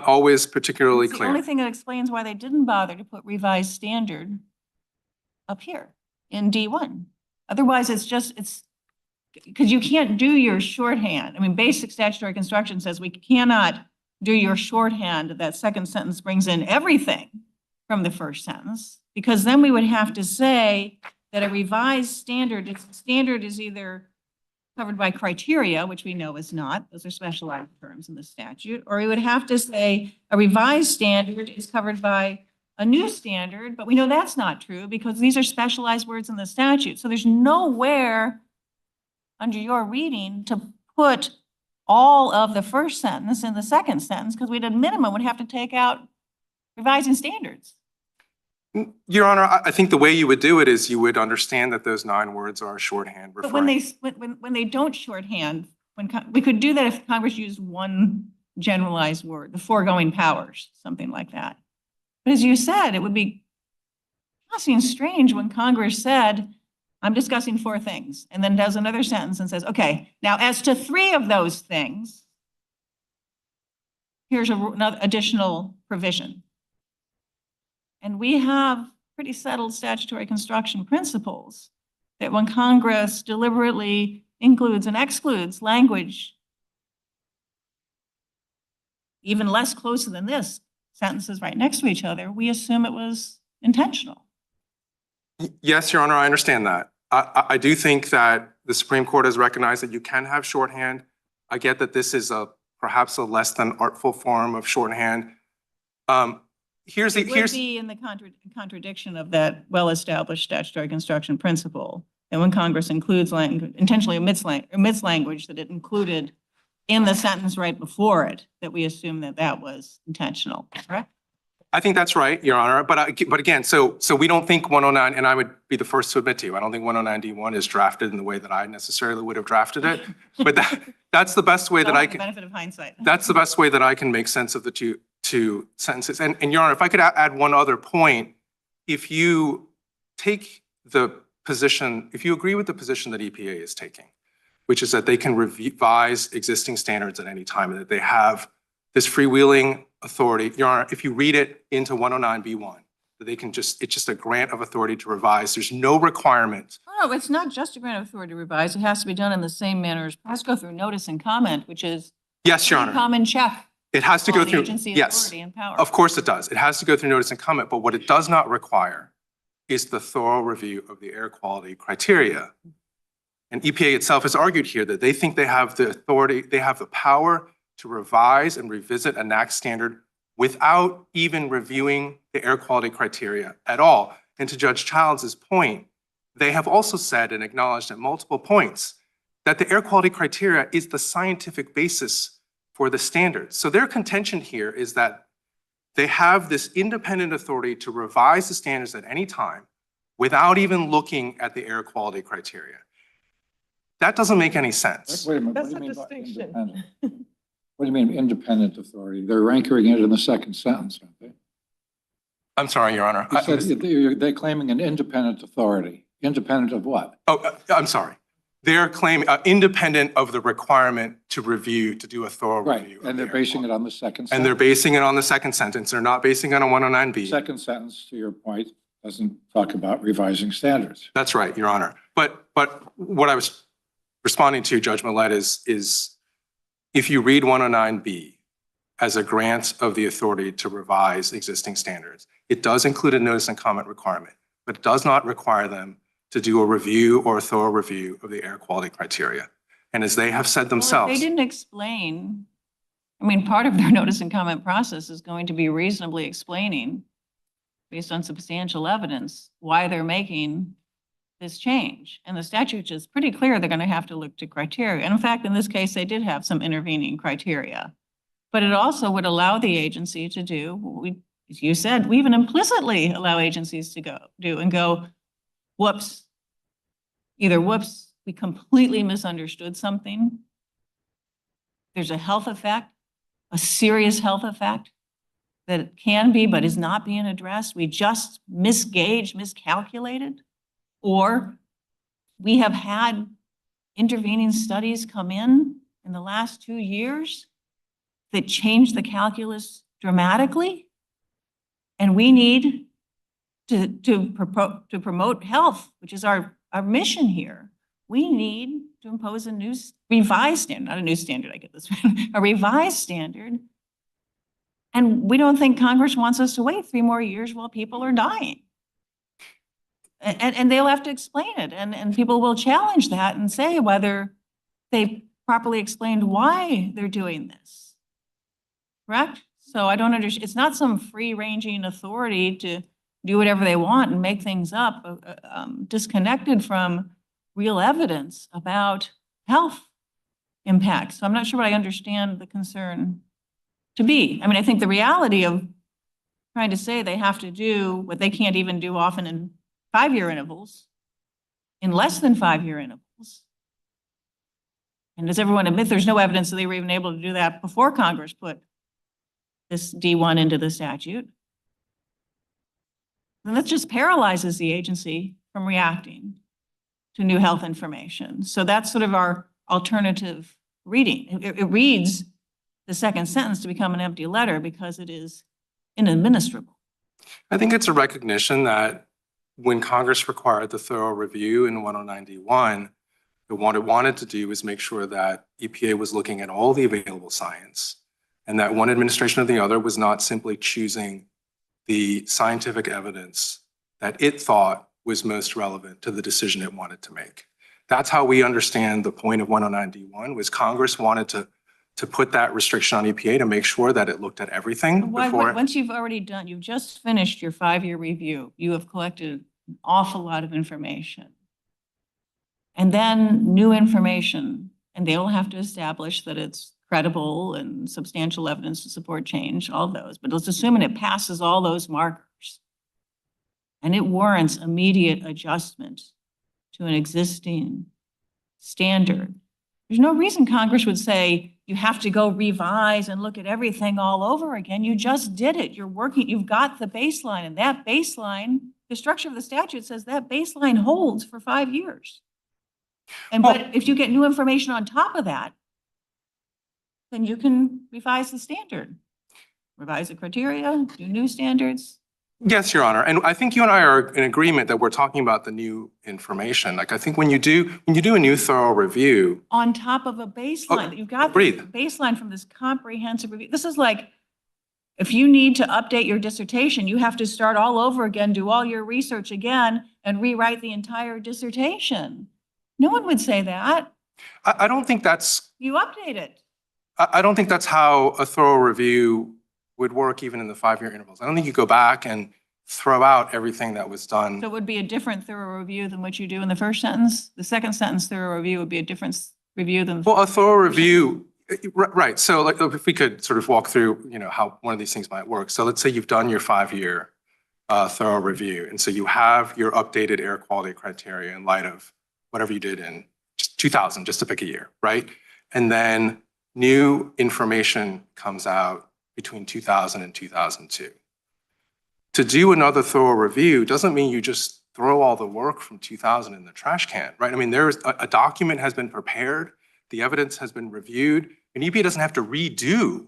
always particularly It's the only clear. thing that explains why they didn't bother to put revised standard up here in D1. Otherwise, it's because you can't do your shorthand. I mean, basic statutory construction says we cannot do your shorthand. That second sentence brings in everything from the first sentence, because then we would have to say that a revised standard is either covered by criteria, which we know is not, those are specialized terms in the statute, or we would have to say a revised standard is covered by a new standard, but we know that's not true because these are specialized words in the statute. So there's nowhere under your reading to put all of the first sentence in the second sentence, because we'd at minimum would have to take out revising standards. Your Honor, I think the way you would do it is you would understand that those 9 words are shorthand But when referring. they don't shorthand, we could do that if Congress used one generalized word, the foregoing powers, something like that. But as you said, it would be seems strange when Congress said, I'm discussing 4 things, and then does another sentence and says, okay, now as to 3 of those things, here's another additional provision. And we have pretty settled statutory construction principles that when Congress deliberately includes and excludes language, even less closer than this, sentences right next to each other, we assume it was intentional. Yes, Your Honor, I understand that. I do think that the Supreme Court has recognized that you can have shorthand. I get that this is perhaps a less than artful form of shorthand. It would be in the contradiction of that well-established statutory construction principle. And when Congress includes language, intentionally omits language that it included in the sentence right before it, that we assume that that was intentional, correct? I think that's right, Your Honor. But again, so we don't think 109, and I would be the first to admit to you, I don't think 109D1 is drafted in the way that I necessarily would have drafted it. But that's the best way that I can. Benefit of hindsight. That's the best way that I can make sense of the two sentences. And Your Honor, if I could add one other point, if you take the position, if you agree with the position that EPA is taking, which is that they can revise existing standards at any time and that they have this freewheeling authority, Your Honor, if you read it into 109B1, that they can just, it's just a grant of authority to revise. There's no requirement. No, it's not just a grant of authority to revise. It has to be done in the same manner as, it has to go through notice and comment, which is Yes, Your a Honor. common check. It has to go on the through, agency yes, authority and power. of course it does. It has to go through notice and comment, but what it does not require is the thorough review of the air quality criteria. And EPA itself has argued here that they think they have the authority, they have the power to revise and revisit a NAAQS standard without even reviewing the air quality criteria at all. And to Judge Childs' point, they have also said and acknowledged at multiple points that the air quality criteria is the scientific basis for the standards. So their contention here is that they have this independent authority to revise the standards at any time without even looking at the air quality criteria. That doesn't make any sense. Wait a minute, That's what do you a mean by distinction. independent? What do you mean independent authority? They're anchoring it in the second sentence, aren't they? I'm sorry, Your Honor. You said they're claiming an independent authority. Independent of what? I'm sorry. They're claiming independent of the requirement to review, to do a thorough Right, review. and they're basing it on the second sentence. And they're basing it on the second sentence. They're not basing it on 109B. Second sentence, to your point, doesn't talk about revising standards. That's right, Your Honor. But what I was responding to, Judge Millett, is if you read 109B as a grant of the authority to revise existing standards, it does include a notice and comment requirement, but it does not require them to do a review or a thorough review of the air quality criteria. And as they have said Well, if themselves. they didn't explain, I mean, part of their notice and comment process is going to be reasonably explaining, based on substantial evidence, why they're making this change. And the statute is pretty clear they're going to have to look to criteria. And in fact, in this case, they did have some intervening criteria. But it also would allow the agency to do what we, as you said, we even implicitly allow agencies to go, whoops, either whoops, we completely misunderstood something. There's a health effect, a serious health effect that it can be, but is not being addressed. We just misgauged, miscalculated. Or we have had intervening studies come in the last 2 years that changed the calculus dramatically. And we need to promote health, which is our mission here. We need to impose a new revised standard, not a new standard, I get this, a revised standard. And we don't think Congress wants us to wait 3 more years while people are dying. And they'll have to explain it, and people will challenge that and say whether they've properly explained why they're doing this. Correct? So I don't understand, it's not some free-ranging authority to do whatever they want and make things up, disconnected from real evidence about health impacts. So I'm not sure what I understand the concern to be. I mean, I think the reality of trying to say they have to do what they can't even do often in 5-year intervals, in less than 5-year intervals. And does everyone admit there's no evidence that they were even able to do that before Congress put this D1 into the statute? And that just paralyzes the agency from reacting to new health information. So that's sort of our alternative reading. It reads the second sentence to become an empty letter because it is inadministrable. I think it's a recognition that when Congress required the thorough review in 109D1, what it wanted to do was make sure that EPA was looking at all the available science and that one administration or the other was not simply choosing the scientific evidence that it thought was most relevant to the decision it wanted to make. That's how we understand the point of 109D1 was Congress wanted to put that restriction on EPA to make sure that it looked at everything before. Once you've already done, you've just finished your 5-year review, you have collected an awful lot of information. And then new information, and they'll have to establish that it's credible and substantial evidence to support change, all those. But let's assume it passes all those markers and it warrants immediate adjustment to an existing standard. There's no reason Congress would say, you have to go revise and look at everything all over again. You just did it. You're working, you've got the baseline, and that baseline the structure of the statute says that baseline holds for 5 years. And Well- but if you get new information on top of that, then you can revise the standard, revise the criteria, do new standards. Yes, Your Honor. And I think you and I are in agreement that we're talking about the new information. Like, I think when you do a new thorough review, On top of a baseline, you've got the agreed. baseline from this comprehensive review. This is like, if you need to update your dissertation, you have to start all over again, do all your research again, and rewrite the entire dissertation. No one would say that. I don't think that's, You update it. I don't think that's how a thorough review would work even in the 5-year intervals. I don't think you go back and throw out everything that was done. So it would be a different thorough review than what you do in the first sentence? The second sentence thorough review would be a different review than. Well, a thorough review, right. So like, if we could sort of walk through, how one of these things might work. So let's say you've done your 5-year thorough review. And so you have your updated air quality criteria in light of whatever you did in just 2000, just to pick a year, right? And then new information comes out between 2000 and 2002. To do another thorough review doesn't mean you just throw all the work from 2000 in the trash can, right? I mean, there's a document has been prepared, the evidence has been reviewed, and EPA doesn't have to redo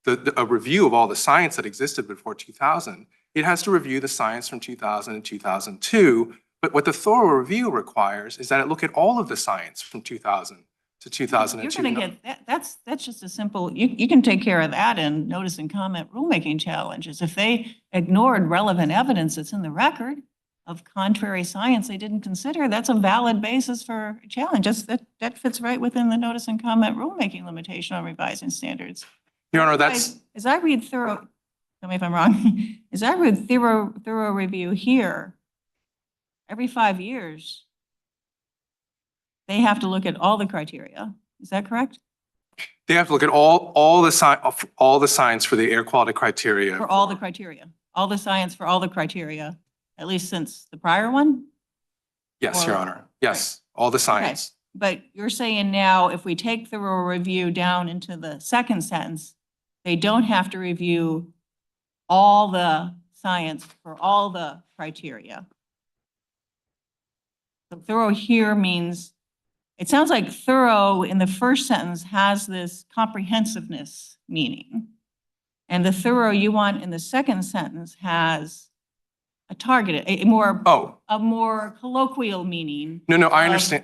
a review of all the science that existed before 2000. It has to review the science from 2000 and 2002, but what the thorough review requires is that it look at all of the science from 2000 to 2002. You're going to get, that's just a simple, you can take care of that in notice and comment rulemaking challenges. If they ignored relevant evidence that's in the record of contrary science they didn't consider, that's a valid basis for a challenge. That fits right within the notice and comment rulemaking limitation on revising standards. Your Honor, that's, As I read thorough, tell me if I'm wrong, as I read thorough review here, every 5 years, they have to look at all the criteria. Is that correct? they have to look at all the science for the air quality criteria. For all the criteria, all the science for all the criteria, at least since the prior one? Yes, Your or- Honor. Yes, all the science. But you're saying now, if we take the review down into the second sentence, they don't have to review all the science for all the criteria. So thorough here means, it sounds like thorough in the first sentence has this comprehensiveness meaning. And the thorough you want in the second sentence has a targeted, a more colloquial meaning. No, I of, understand.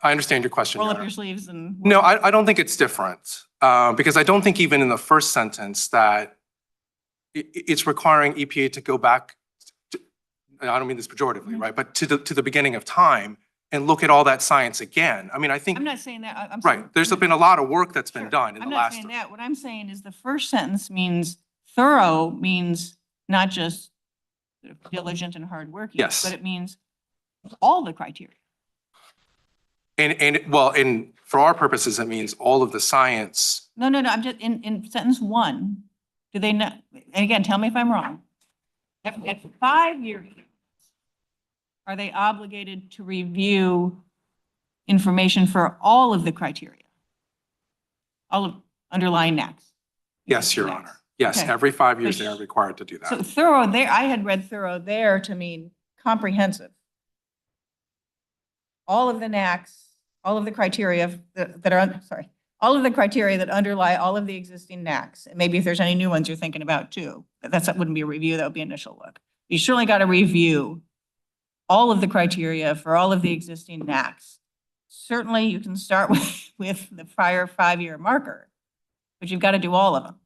I understand your question, roll Your up Honor. your sleeves and. No, I don't think it's different, because I don't think even in the first sentence that it's requiring EPA to go back, and I don't mean this pejoratively, right? But to the beginning of time and look at all that science again. I mean, I think, I'm not saying that, I'm. right, there's been a lot of work that's been Sure. done in I'm the not last. saying that. What I'm saying is the first sentence means thorough means not just sort of diligent and hardworking. Yes. But it means all the criteria. And for our purposes, it means all of the science. No, I'm just, in sentence one, do they not, and again, tell me if I'm wrong. At 5 years, are they obligated to review information for all of the criteria? All of underlying NACs? Yes, Your Honor. Yes, Okay. every 5 years they are required to do So that. thorough there, I had read thorough there to mean comprehensive. All of the NACs, all of the criteria that are, sorry, all of the criteria that underlie all of the existing NACs. And maybe if there's any new ones you're thinking about too. That wouldn't be a review, that would be initial look. You surely got to review all of the criteria for all of the existing NACs. Certainly you can start with the prior 5-year marker, but you've got to do all of them.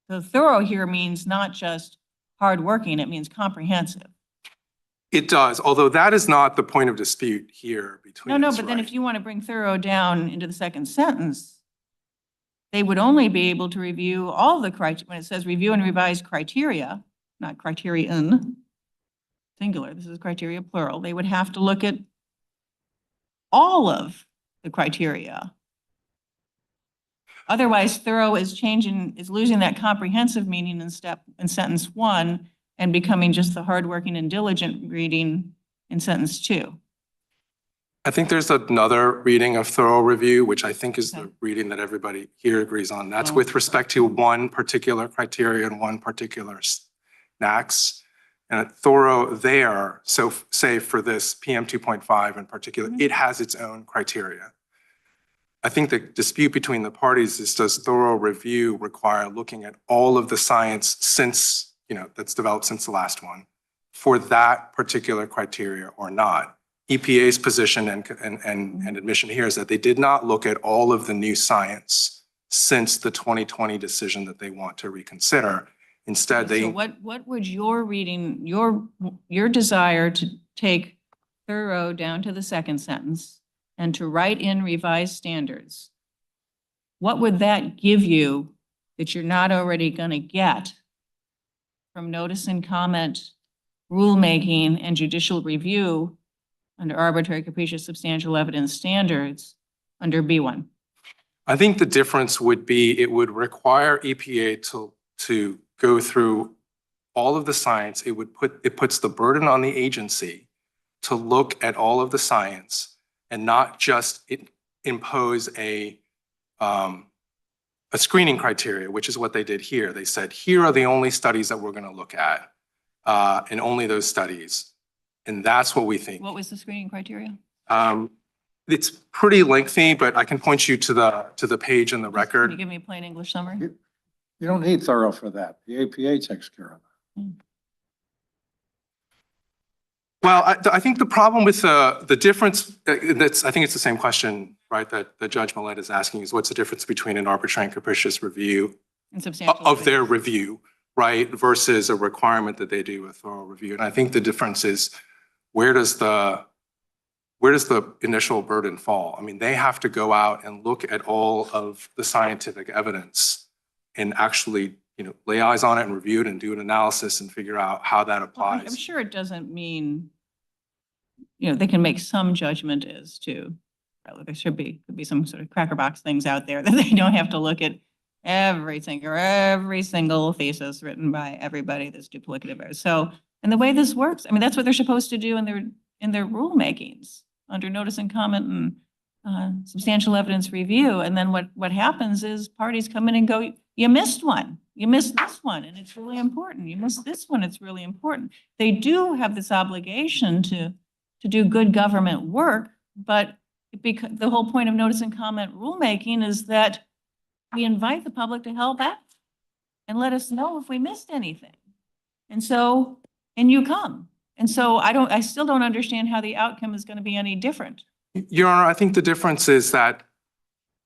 So thorough here means not just hardworking, it means comprehensive. It does, although that is not the point of dispute here between No, us, but then right? if you want to bring thorough down into the second sentence, they would only be able to review all the criteria, when it says review and revise criteria, not criterion, singular, this is criteria plural, they would have to look at all of the criteria. Otherwise, thorough is losing that comprehensive meaning in sentence one and becoming just the hardworking and diligent reading in sentence two. I think there's another reading of thorough review, which I think is Okay. the reading that everybody here agrees on. That's Oh. with respect to one particular criteria and one particular NACs. and thorough there. So say for this PM 2.5 in particular, it has its own criteria. I think the dispute between the parties is, does thorough review require looking at all of the science since, that's developed since the last one for that particular criteria or not? EPA's position and admission here is that they did not look at all of the new science since the 2020 decision that they want to reconsider. Instead, they. So what would your reading, your desire to take thorough down to the second sentence and to write in revised standards, what would that give you that you're not already going to get from notice and comment, rulemaking, and judicial review under arbitrary, capricious, substantial evidence standards under B1? I think the difference would be it would require EPA to go through all of the science. It puts the burden on the agency to look at all of the science and not just impose a screening criteria, which is what they did here. They said, here are the only studies that we're going to look at, and only those studies. And that's what we think. What was the screening criteria? It's pretty lengthy, but I can point you to the page in the Can record. you give me a plain English summary? You don't need thorough for that. The APA takes care of that. Well, I think the problem with the difference, I think it's the same question, right, that Judge Millett is asking, is what's the difference between an arbitrary and capricious review And substantial of their evidence. review, right, versus a requirement that they do a thorough review. And I think the difference is, where does the initial burden fall? I mean, they have to go out and look at all of the scientific evidence and actually, lay eyes on it and review it and do an analysis and figure out how that Well, applies. I'm sure it doesn't mean, they can make some judgment as to, well, there could be some sort of cracker box things out there that they don't have to look at every single thesis written by everybody that's duplicative. So, and the way this works, I mean, that's what they're supposed to do in their rulemakings under notice and comment and substantial evidence review. And then what happens is parties come in and go, you missed one. You missed this one, and it's really important. You missed this one, it's really important. They do have this obligation to do good government work, but because the whole point of notice and comment rulemaking is that we invite the public to help out and let us know if we missed anything. And you come. And so I still don't understand how the outcome is going to be any different. Your Honor, I think the difference is that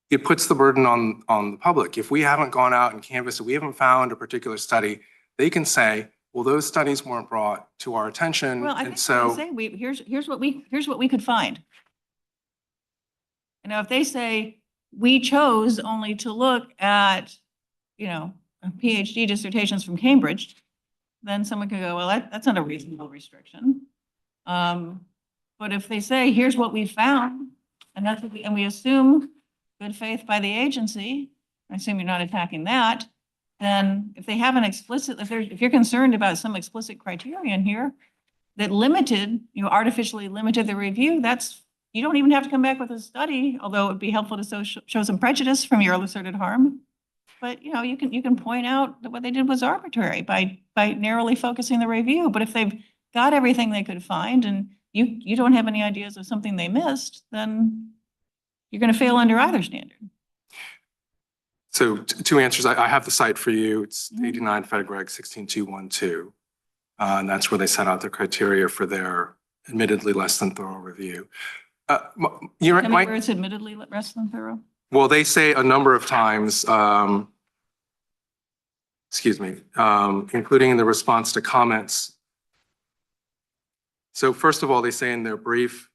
it puts the burden on the public. If we haven't gone out and canvassed, we haven't found a particular study, they can say, well, those studies weren't brought to our attention. Well, I and think so they say, here's what we could find. You know, if they say, we chose only to look at, PhD dissertations from Cambridge, then someone could go, well, that's not a reasonable restriction. But if they say, here's what we found, and that's what we assume good faith by the agency, I assume you're not attacking that, then if they have an explicit, if you're concerned about some explicit criterion here that artificially limited the review, you don't even have to come back with a study, although it would be helpful to show some prejudice from your asserted harm. But, you can point out that what they did was arbitrary by narrowly focusing the review. But if they've got everything they could find and you don't have any ideas of something they missed, then you're going to fail under either standard. So two answers. I have the site for you. It's 89 Fed Reg 16212. And that's where they set out the criteria for their admittedly less than thorough review. Tell me where it's admittedly less than thorough. Well, they say a number of times, including in the response to comments. So first of all, they say in their brief,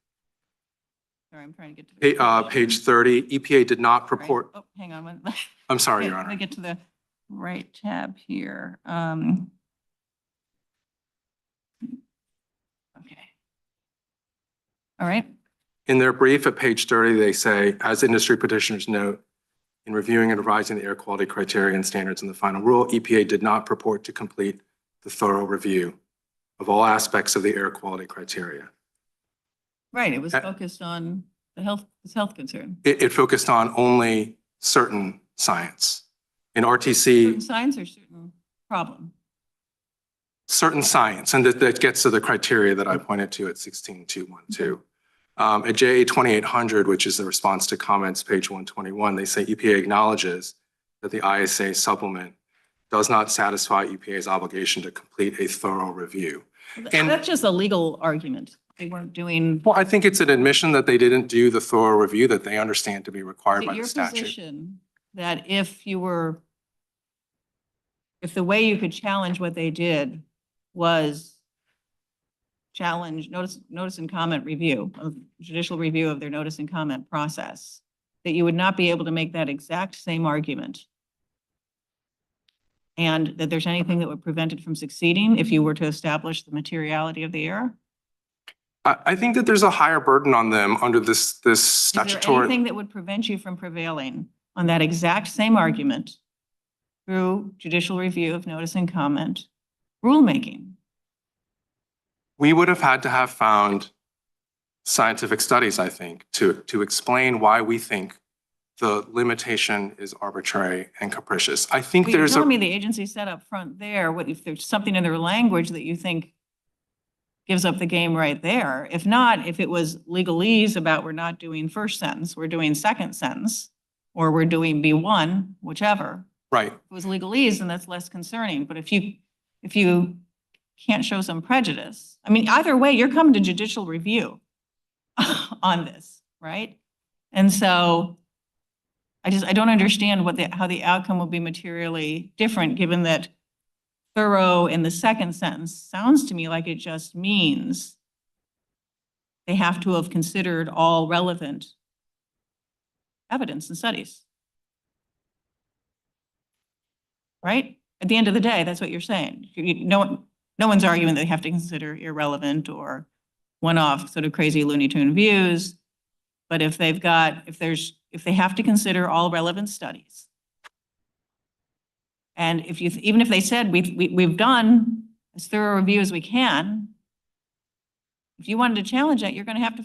Sorry, I'm trying to get to the page 30, EPA did not Right. purport. Oh, hang on. I'm sorry, Your Let me Honor. get to the right tab here. Okay. All right. In their brief at page 30, they say, as industry petitioners note, in reviewing and revising the air quality criteria and standards in the final rule, EPA did not purport to complete the thorough review of all aspects of the air quality criteria. Right. It was focused on the health concern. It focused on only certain science. In Certain RTC, science or certain problem? certain science, and that gets to the criteria that I pointed to at 16212. At JA 2800, which is the response to comments, page 121, they say EPA acknowledges that the ISA supplement does not satisfy EPA's obligation to complete a thorough review. And That's just a legal argument. They weren't doing. well, I think it's an admission that they didn't do the thorough review that they understand to be required by the Your statute. position that if the way you could challenge what they did was challenge notice and comment review, of judicial review of their notice and comment process, that you would not be able to make that exact same argument. And that there's anything that would prevent it from succeeding if you were to establish the materiality of the error? I think that there's a higher burden on them under this Is there statutory. anything that would prevent you from prevailing on that exact same argument through judicial review of notice and comment rulemaking? We would have had to have found scientific studies, I think, to explain why we think the limitation is arbitrary and capricious. I think Well, you're there's a. telling me the agency set up front there, what if there's something in their language that you think gives up the game right there? If not, if it was legalese about we're not doing first sentence, we're doing second sentence, or we're doing B1, whichever. Right. If it was legalese, then that's less concerning. But if you can't show some prejudice, I mean, either way, you're coming to judicial review on this, right? And so I don't understand how the outcome will be materially different, given that thorough in the second sentence sounds to me like it just means they have to have considered all relevant evidence and studies. Right? At the end of the day, that's what you're saying. No one's arguing that they have to consider irrelevant or one-off sort of crazy Looney Tune views. But if they have to consider all relevant studies, and even if they said we've done as thorough a review as we can, if you wanted to challenge that, you're going to have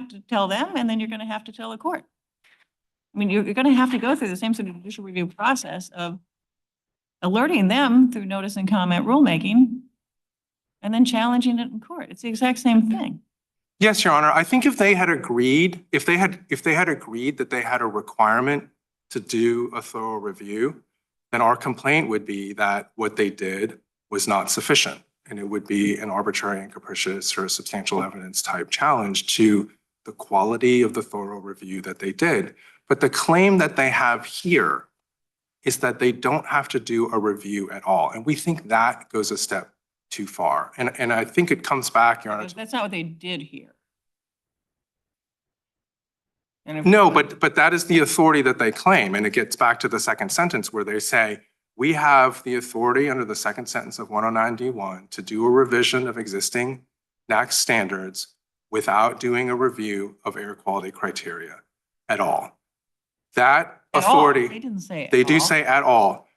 to tell them, and then you're going to have to tell the court. I mean, you're going to have to go through the same sort of judicial review process of alerting them through notice and comment rulemaking, and then challenging it in court. It's the exact same thing. Yes, Your Honor. I think if they had agreed, if they had agreed that they had a requirement to do a thorough review, then our complaint would be that what they did was not sufficient. And it would be an arbitrary and capricious or substantial evidence type challenge to the quality of the thorough review that they did. But the claim that they have here is that they don't have to do a review at all. And we think that goes a step too far. And I think it comes back, Your Honor. That's not what they did here. No, but that is the authority that they claim. And it gets back to the second sentence where they say, we have the authority under the second sentence of 109D1 to do a revision of existing NAAQS standards without doing a review of air quality criteria at all. That At all. authority. They didn't say at They do all. say at all.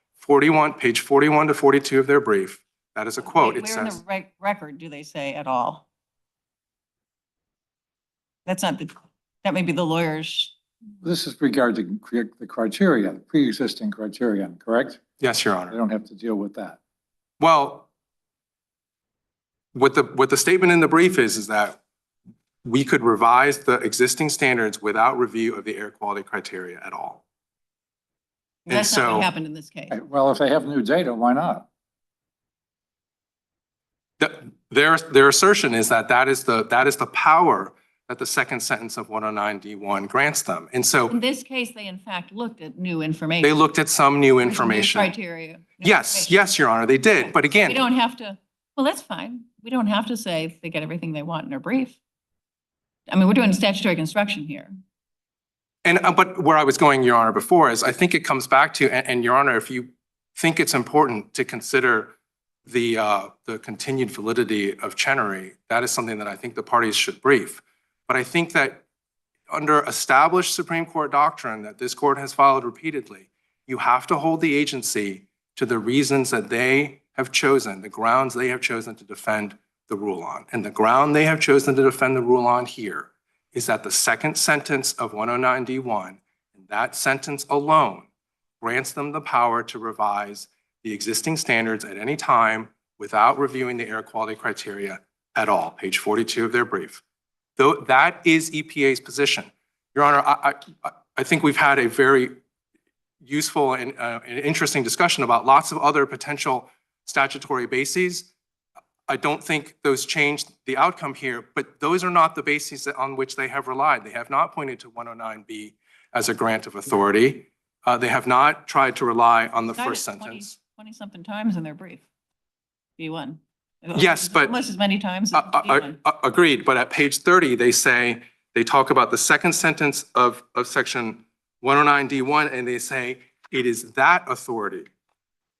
Page 41 to 42 of their brief. That is a quote. It Where in says, the record do they say at all? That may be the lawyers. This is regarding the criteria, the pre-existing criterion, correct? yes, Your They Honor. don't have to deal with that. Well, what the statement in the brief is that we could revise the existing standards without review of the air quality criteria at all. And That's not so- what happened in this case. Well, if they have new data, why not? Their assertion is that that is the power that the second sentence of 109D1 grants them. And so In this case, they in fact looked at new information. they looked at some new There's a new information. Criteria. new Yes, information. yes, Your Honor, they did. But We again, don't have to, well, that's fine. We don't have to say they get everything they want in their brief. I mean, we're doing statutory construction here. and but where I was going, Your Honor, before is I think it comes back to, and Your Honor, if you think it's important to consider the continued validity of Chenery, that is something that I think the parties should brief. But I think that under established Supreme Court doctrine that this court has followed repeatedly, you have to hold the agency to the reasons that they have chosen, the grounds they have chosen to defend the rule on. And the ground they have chosen to defend the rule on here is that the second sentence of 109D1, and that sentence alone, grants them the power to revise the existing standards at any time without reviewing the air quality criteria at all, page 42 of their brief. Though that is EPA's position. Your Honor, I think we've had a very useful and interesting discussion about lots of other potential statutory bases. I don't think those changed the outcome here, but those are not the bases on which they have relied. They have not pointed to 109B as a grant of authority. They have not tried to rely on the first sentence. 20-something times in their brief, B1. Yes, but almost as many times as B1. Agreed, but at page 30, they talk about the second sentence of section 109D1, and they say it is that authority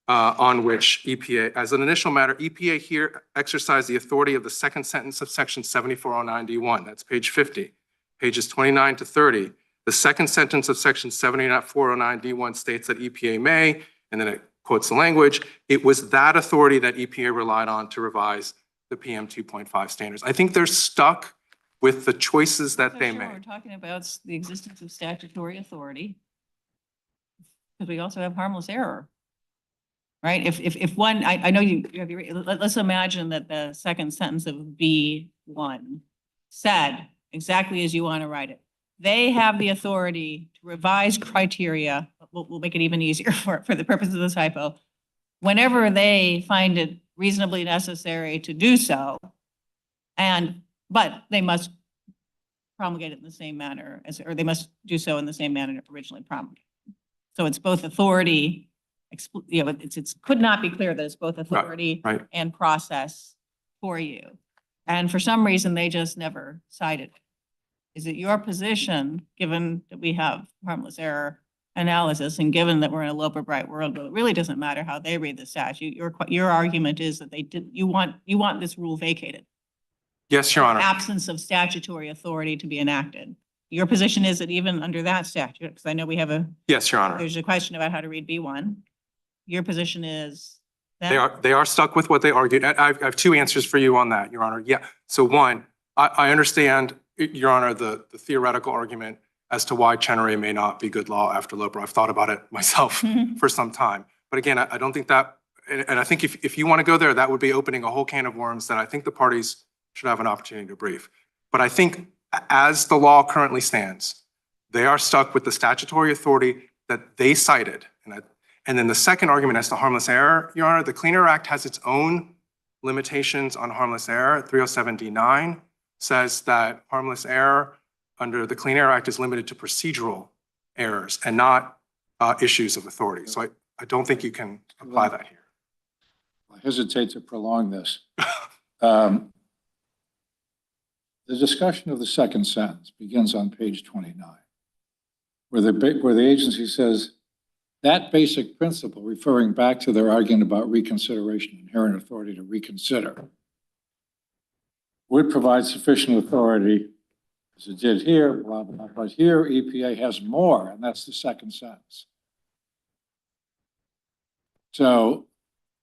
on which EPA, as an initial matter, EPA here exercised the authority of the second sentence of section 7409D1. That's page 50. Pages 29 to 30. The second sentence of section 7409D1 states that EPA may, and then it quotes the language, it was that authority that EPA relied on to revise the PM 2.5 standards. I think they're stuck with the choices that they We're made. talking about the existence of statutory authority. Because we also have harmless error. Right? If one, I know you have your, let's imagine that the second sentence of B1 said exactly as you want to write it. They have the authority to revise criteria. We'll make it even easier for the purpose of this hypo. Whenever they find it reasonably necessary to do so, but they must promulgate it in the same manner as, or they must do so in the same manner originally promulgated. So it's both authority, it could not be clear that it's both authority right. and process for you. And for some reason, they just never cited it. Is it your position, given that we have harmless error analysis and given that we're in a Loper Bright world, but it really doesn't matter how they read the statute, your argument is that you want this rule vacated? Yes, Your Honor. Absence of statutory authority to be enacted. Your position is that even under that statute, because I know we have Yes, Your Honor. there's a question about how to read B1. Your position is that? They are stuck with what they argued. I have two answers for you on that, Your Honor. Yeah. So one, I understand, Your Honor, the theoretical argument as to why Chenery may not be good law after Loper. I've thought about it myself for some time. But again, I don't think that, and I think if you want to go there, that would be opening a whole can of worms that I think the parties should have an opportunity to brief. But I think as the law currently stands, they are stuck with the statutory authority that they cited. And then the second argument as to harmless error, Your Honor, the Clean Air Act has its own limitations on harmless error. 307D9 says that harmless error under the Clean Air Act is limited to procedural errors and not issues of authority. So I don't think you can apply that here. I hesitate to prolong this. The discussion of the second sentence begins on page 29, where the agency says that basic principle, referring back to their argument about reconsideration, inherent authority to reconsider, would provide sufficient authority, as it did here, blah, blah, but here EPA has more, and that's the second sentence. So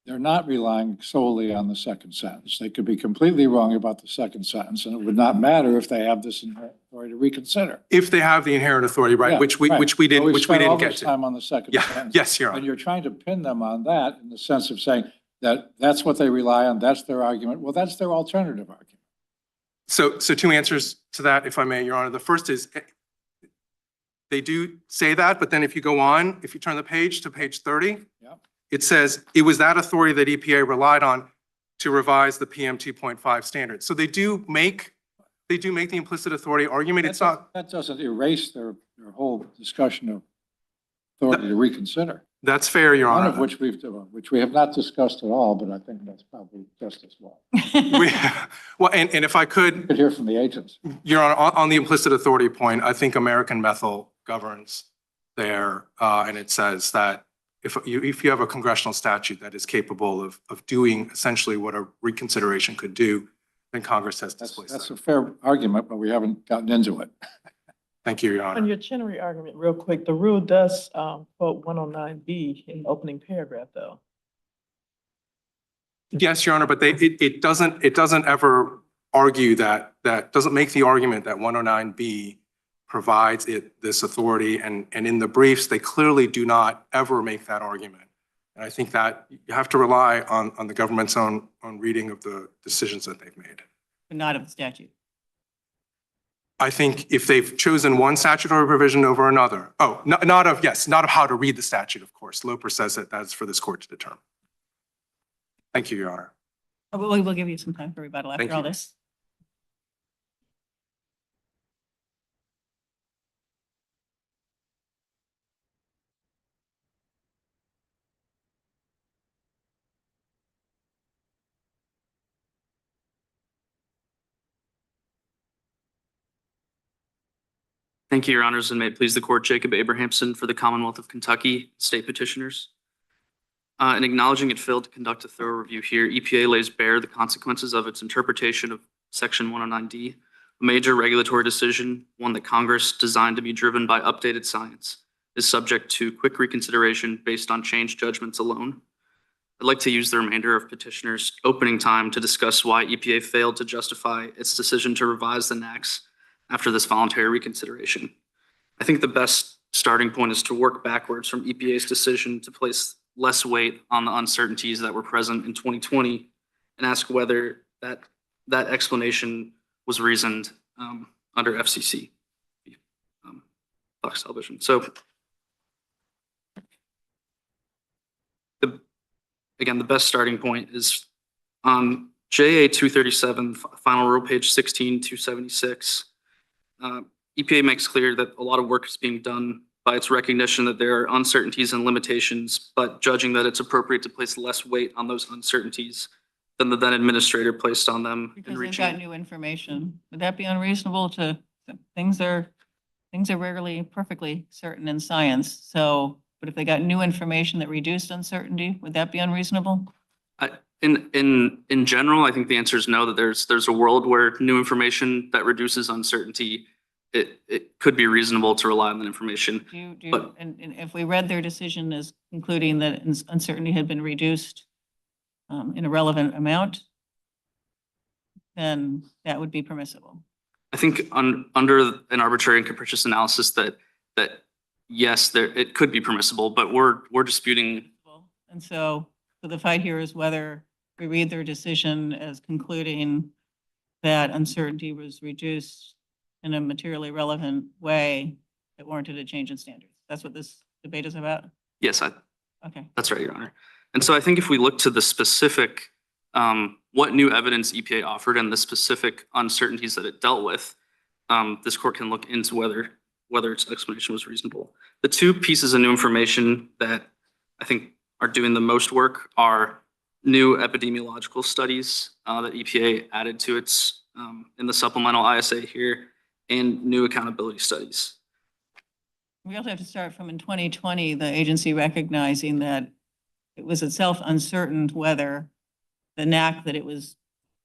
they're not relying solely on the second sentence. They could be completely wrong about the second sentence, and it would not matter if they have this inherent authority to reconsider. If they have the inherent authority, right, Yeah, which we right. didn't But we spent all get this to. time on the second Yeah, sentence. yes, Your And Honor. you're trying to pin them on that in the sense of saying that that's what they rely on, that's their argument. Well, that's their alternative argument. So two answers to that, if I may, Your Honor. The first is they do say that, but then if you go on, if you turn the page to page 30, Yep. it says it was that authority that EPA relied on to revise the PM 2.5 standards. So they do make the implicit authority argument. It's not, That doesn't erase their whole discussion of authority to reconsider. that's fair, Your One Honor. of which we have not discussed at all, but I think that's probably just as well. Well, and if I You could, could hear from the agents. Your Honor, on the implicit authority point, I think American Methyl governs there. And it says that if you have a congressional statute that is capable of doing essentially what a reconsideration could do, then Congress has displaced That's that. a fair argument, but we haven't gotten into it. Thank you, Your On Honor. your Chenery argument, real quick, the rule does quote 109B in the opening paragraph, though. Yes, Your Honor, but it doesn't ever argue that doesn't make the argument that 109B provides it this authority. And in the briefs, they clearly do not ever make that argument. And I think that you have to rely on the government's own reading of the decisions that they've made. But not of the statute. I think if they've chosen one statutory provision over another, not of how to read the statute, of course. Loper says that that's for this court to determine. Thank you, Your Honor. We'll give you some time for rebuttal Thank after all you. this. Thank you, Your Honors, and may it please the court, Jacob Abrahamson for the Commonwealth of Kentucky State Petitioners. In acknowledging it failed to conduct a thorough review here, EPA lays bare the consequences of its interpretation of Section 109D, a major regulatory decision, one that Congress designed to be driven by updated science, is subject to quick reconsideration based on changed judgments alone. I'd like to use the remainder of petitioners' opening time to discuss why EPA failed to justify its decision to revise the NAAQS after this voluntary reconsideration. I think the best starting point is to work backwards from EPA's decision to place less weight on the uncertainties that were present in 2020 and ask whether that explanation was reasoned under FCC, Fox Television. So again, the best starting point is on JA 237, final rule page 16-276. EPA makes clear that a lot of work is being done by its recognition that there are uncertainties and limitations, but judging that it's appropriate to place less weight on those uncertainties than the then administrator placed on them. Because they've got new information. Would that be unreasonable to, things are rarely perfectly certain in science. So, but if they got new information that reduced uncertainty, would that be unreasonable? In general, I think the answer is no, that there's a world where new information that reduces uncertainty, it could be reasonable to rely on that information. And if we read their decision as concluding that uncertainty had been reduced in a relevant amount, then that would be permissible. I think under an arbitrary and capricious analysis that yes, it could be permissible, but we're disputing. And so the fight here is whether we read their decision as concluding that uncertainty was reduced in a materially relevant way that warranted a change in standards. That's what this debate is about? Yes, okay. That's right, Your Honor. And so I think if we look to the specific, what new evidence EPA offered and the specific uncertainties that it dealt with, this court can look into whether its explanation was reasonable. The two pieces of new information that I think are doing the most work are new epidemiological studies that EPA added to its in the supplemental ISA here, and new accountability studies. We also have to start from in 2020, the agency recognizing that it was itself uncertain whether the NAAQS that it was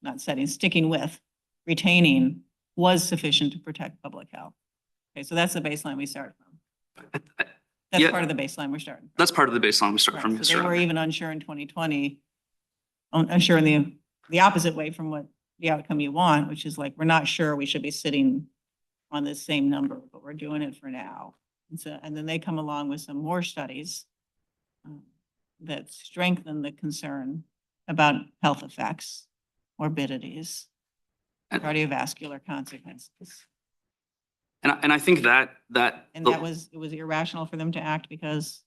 not sticking with, retaining, was sufficient to protect public health. Okay, so that's the baseline we start from. That's part of the baseline we're starting from. That's part of the baseline we start from. So they were even unsure in 2020, unsure in the opposite way from what the outcome you want, which is like, we're not sure we should be sitting on this same number, but we're doing it for now. And then they come along with some more studies that strengthen the concern about health effects, morbidities, cardiovascular consequences. And I think that it was irrational for them to act because.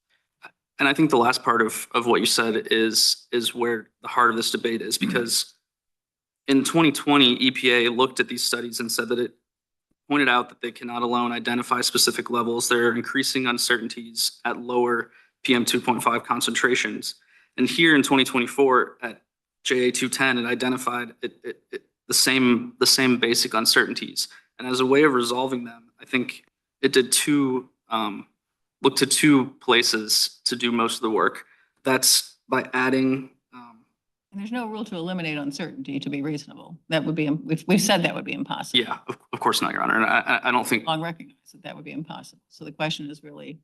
And I think the last part of what you said is where the heart of this debate is, because in 2020, EPA looked at these studies and said that it pointed out that they cannot alone identify specific levels. There are increasing uncertainties at lower PM 2.5 concentrations. And here in 2024 at JA 210, it identified the same basic uncertainties. And as a way of resolving them, I think it did look to two places to do most of the work. That's by adding. And there's no rule to eliminate uncertainty to be reasonable. That would be, we've said that would be impossible. Yeah, of course not, Your Honor. And I don't think. Long recognized that would be impossible. So the question is really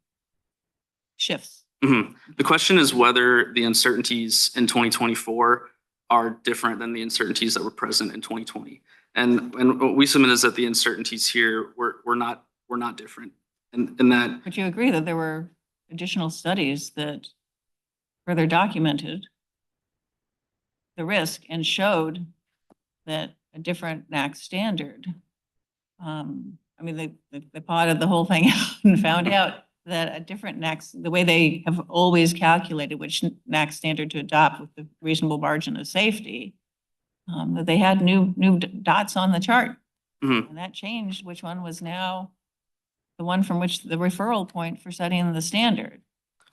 shifts. Mm-hmm. The question is whether the uncertainties in 2024 are different than the uncertainties that were present in 2020. And what we submit is that the uncertainties here were not different. And that. But you agree that there were additional studies that further documented the risk and showed that a different NAC standard, I mean, they plotted the whole thing out and found out that a different NAC, the way they have always calculated which NAC standard to adopt with the reasonable margin of safety, that they had new dots on the chart. Mhm. And that changed which one was now the one from which the referral point for setting the standard.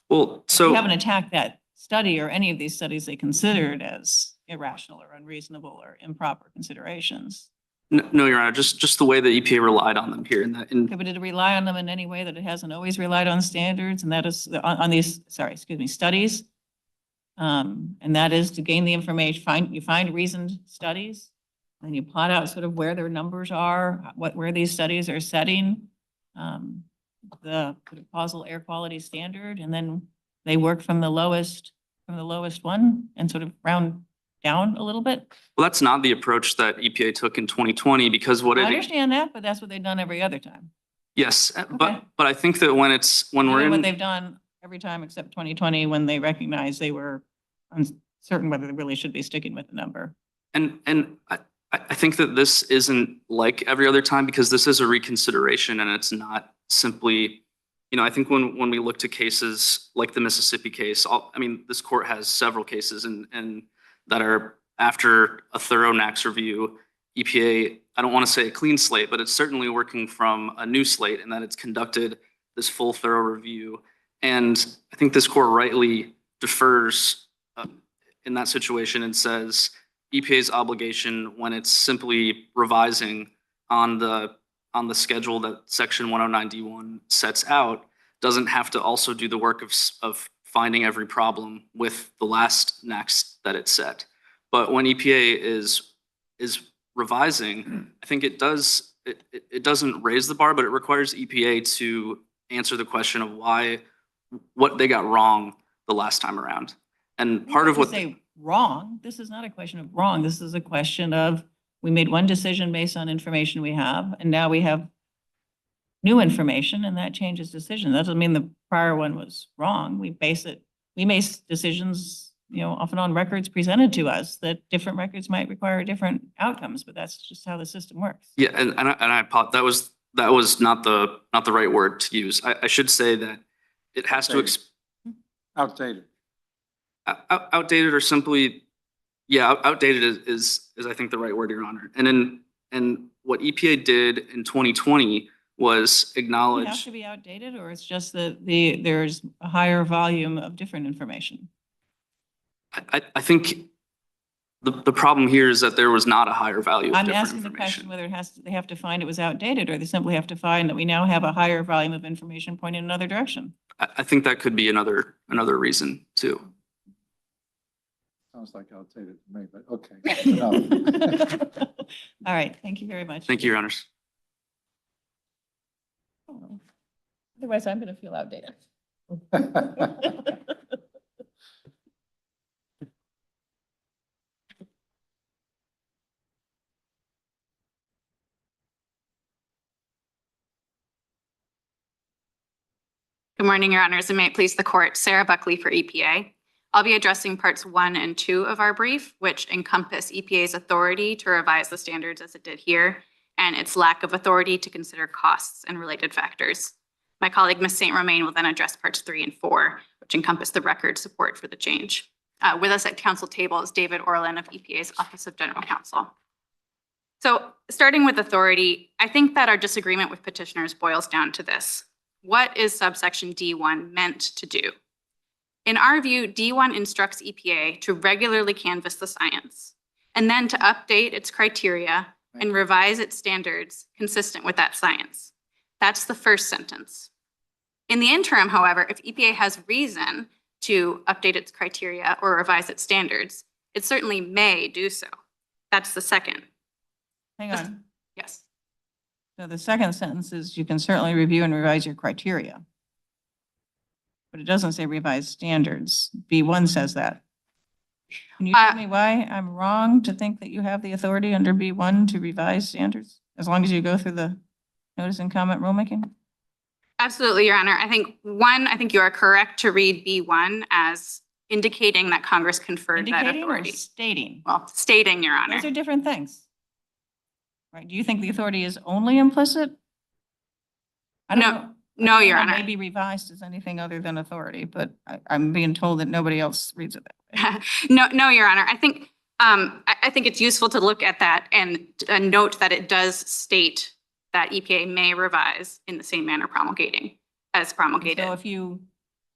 Well, We so. haven't attacked that study or any of these studies they considered as irrational or unreasonable or improper considerations. No, Your Honor, just the way that EPA relied on them here in that, Okay, but did it rely on them in any way that it hasn't always relied on standards? And that is on these, sorry, excuse me, studies? And that is to gain the information, you find reasoned studies, and you plot out sort of where their numbers are, where these studies are setting the causal air quality standard, and then they work from the lowest one and sort of round down a little bit. well, that's not the approach that EPA took in 2020 because what I it, understand that, but that's what they've done every other time. yes, Okay. but I think that when we're What in, they've done every time except 2020, when they recognized they were uncertain whether they really should be sticking with the number. and I think that this isn't like every other time because this is a reconsideration and it's not simply, I think when we look to cases like the Mississippi case, I mean, this court has several cases and that are after a thorough NAAQS review, EPA, I don't want to say a clean slate, but it's certainly working from a new slate in that it's conducted this full thorough review. And I think this court rightly defers in that situation and says EPA's obligation when it's simply revising on the schedule that Section 109D1 sets out doesn't have to also do the work of finding every problem with the last NAAQS that it set. But when EPA is revising, I think it doesn't raise the bar, but it requires EPA to answer the question of what they got wrong the last time around. And part of what Say wrong, this is not a question of wrong. This is a question of, we made one decision based on information we have, and now we have new information, and that changes decision. That doesn't mean the prior one was wrong. We make decisions, often on records presented to us, that different records might require different outcomes, but that's just how the system works. Yeah, and that was not the right word to use. I should say that it has to Outdated. outdated or simply, outdated is I think the right word, Your Honor. And what EPA did in 2020 was It have acknowledge. to be outdated, or it's just that there's a higher volume of different information? I think the problem here is that there was not a higher value of I'm different asking the question information. whether they have to find it was outdated, or they simply have to find that we now have a higher volume of information pointing in another direction. I think that could be another reason too. Sounds like outdated to me, but okay. enough. All right, thank you very much. Thank you, Your Honors. Otherwise, I'm going to feel outdated. Good morning, Your Honors, and may it please the court, Sarah Buckley for EPA. I'll be addressing parts 1 and 2 of our brief, which encompass EPA's authority to revise the standards as it did here, and its lack of authority to consider costs and related factors. My colleague, Ms. St. Romain, will then address parts 3 and 4, which encompass the record support for the change. With us at council table is David Orlin of EPA's Office of General Counsel. So starting with authority, I think that our disagreement with petitioners boils down to this. What is subsection D1 meant to do? In our view, D1 instructs EPA to regularly canvass the science and then to update its criteria and revise its standards consistent with that science. That's the first sentence. In the interim, however, if EPA has reason to update its criteria or revise its standards, it certainly may do so. That's the second. Hang on. Yes. So the second sentence is you can certainly review and revise your criteria. But it doesn't say revise standards. B1 says that. Can you tell me why I'm wrong to think that you have the authority under B1 to revise standards, as long as you go through the notice and comment rulemaking? Absolutely, Your Honor. I think you are correct to read B1 as indicating that Congress conferred that Indicating or authority. stating? Well, stating, Your Honor. Those are different things. Right? Do you think the authority is only implicit? I don't No, know. no, Your Or Honor. Maybe revised as anything other than authority, but I'm being told that nobody else reads it that way. No, Your Honor. I think it's useful to look at that and note that it does state that EPA may revise in the same manner as promulgated. So if you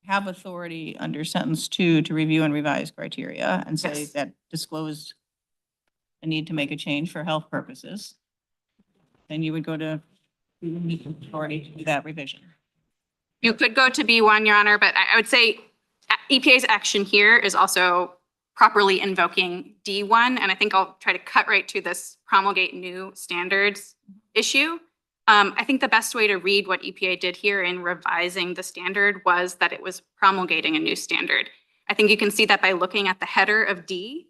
have authority under sentence 2 to review and revise criteria and say Yes. that disclosed a need to make a change for health purposes, then you would go to authority to do that revision. You could go to B1, Your Honor, but I would say EPA's action here is also properly invoking D1. And I think I'll try to cut right to this promulgate new standards issue. I think the best way to read what EPA did here in revising the standard was that it was promulgating a new standard. I think you can see that by looking at the header of D,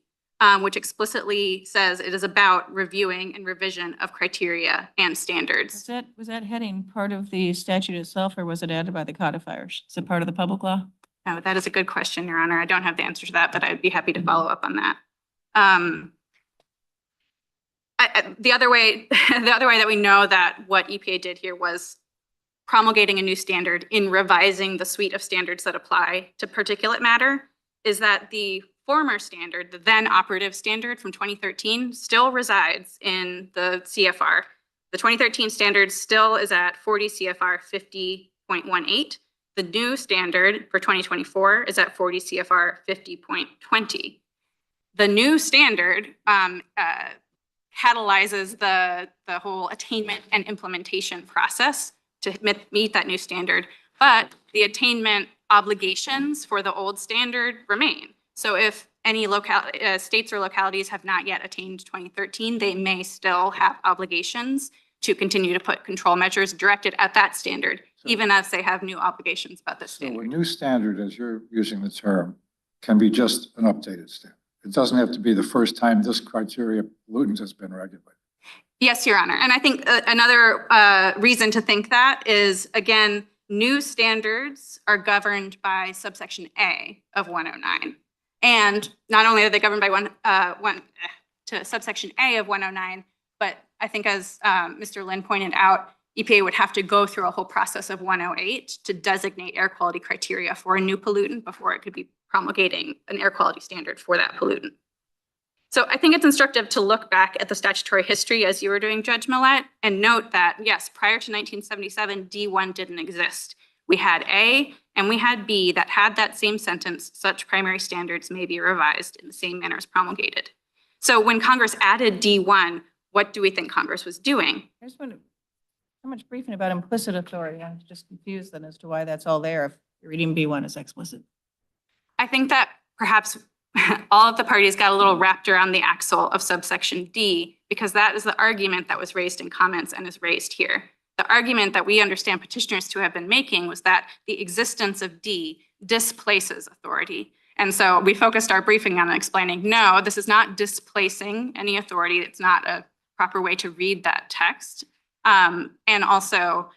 which explicitly says it is about reviewing and revision of criteria and standards. Was that heading part of the statute itself, or was it added by the codifiers? Is it part of the public law? Oh, that is a good question, Your Honor. I don't have the answer to that, but I'd be happy to follow up on that. The other way that we know that what EPA did here was promulgating a new standard in revising the suite of standards that apply to particulate matter is that the former standard, the then operative standard from 2013, still resides in the CFR. The 2013 standard still is at 40 CFR 50.18. The new standard for 2024 is at 40 CFR 50.20. The new standard catalyzes the whole attainment and implementation process to meet that new standard, but the attainment obligations for the old standard remain. So if any states or localities have not yet attained 2013, they may still have obligations to continue to put control measures directed at that standard, even as they have new obligations about this So a standard. new standard, as you're using the term, can be just an updated standard. It doesn't have to be the first time this criteria pollutant has been regulated. Yes, Your Honor. And I think another reason to think that is, again, new standards are governed by subsection A of 109. And not only are they governed by subsection A of 109, but I think as Mr. Lin pointed out, EPA would have to go through a whole process of 108 to designate air quality criteria for a new pollutant before it could be promulgating an air quality standard for that pollutant. So I think it's instructive to look back at the statutory history as you were doing, Judge Millett, and note that, yes, prior to 1977, D1 didn't exist. We had A and we had B that had that same sentence, such primary standards may be revised in the same manner as promulgated. So when Congress added D1, what do we think Congress was doing? I just wonder, so much briefing about implicit authority. I'm just confused then as to why that's all there if you're reading B1 as explicit. I think that perhaps all of the parties got a little wrapped around the axle of subsection D, because that is the argument that was raised in comments and is raised here. The argument that we understand petitioners to have been making was that the existence of D displaces authority. And so we focused our briefing on explaining, no, this is not displacing any authority. It's not a proper way to read that text. And also,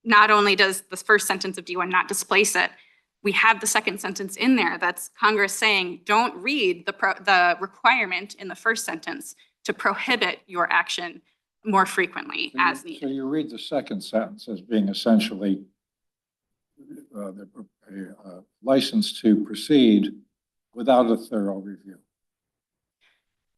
not only does the first sentence of D1 not displace it, we have the second sentence in there that's Congress saying, don't read the requirement in the first sentence to prohibit your action more frequently as So needed. you read the second sentence as being essentially a license to proceed without a thorough review.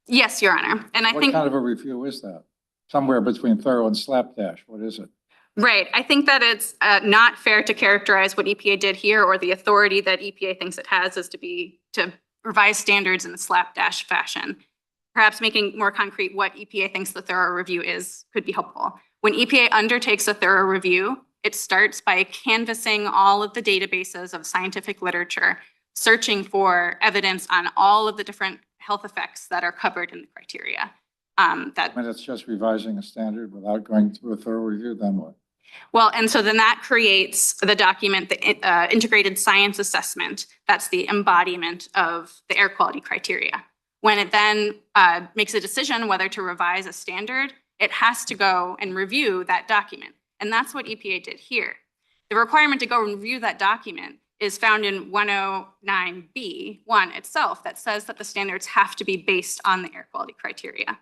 Yes, Your Honor. And I What think, kind of a review is that? Somewhere between thorough and slapdash. What is it? right, I think that it's not fair to characterize what EPA did here or the authority that EPA thinks it has is to revise standards in a slapdash fashion. Perhaps making more concrete what EPA thinks the thorough review is could be helpful. When EPA undertakes a thorough review, it starts by canvassing all of the databases of scientific literature, searching for evidence on all of the different health effects that are covered in the criteria. I mean, it's just revising a standard without going through a thorough review, then what? Well, and so then that creates the document, the integrated science assessment. That's the embodiment of the air quality criteria. When it then makes a decision whether to revise a standard, it has to go and review that document. And that's what EPA did here. The requirement to go and review that document is found in 109B1 itself that says that the standards have to be based on the air quality criteria.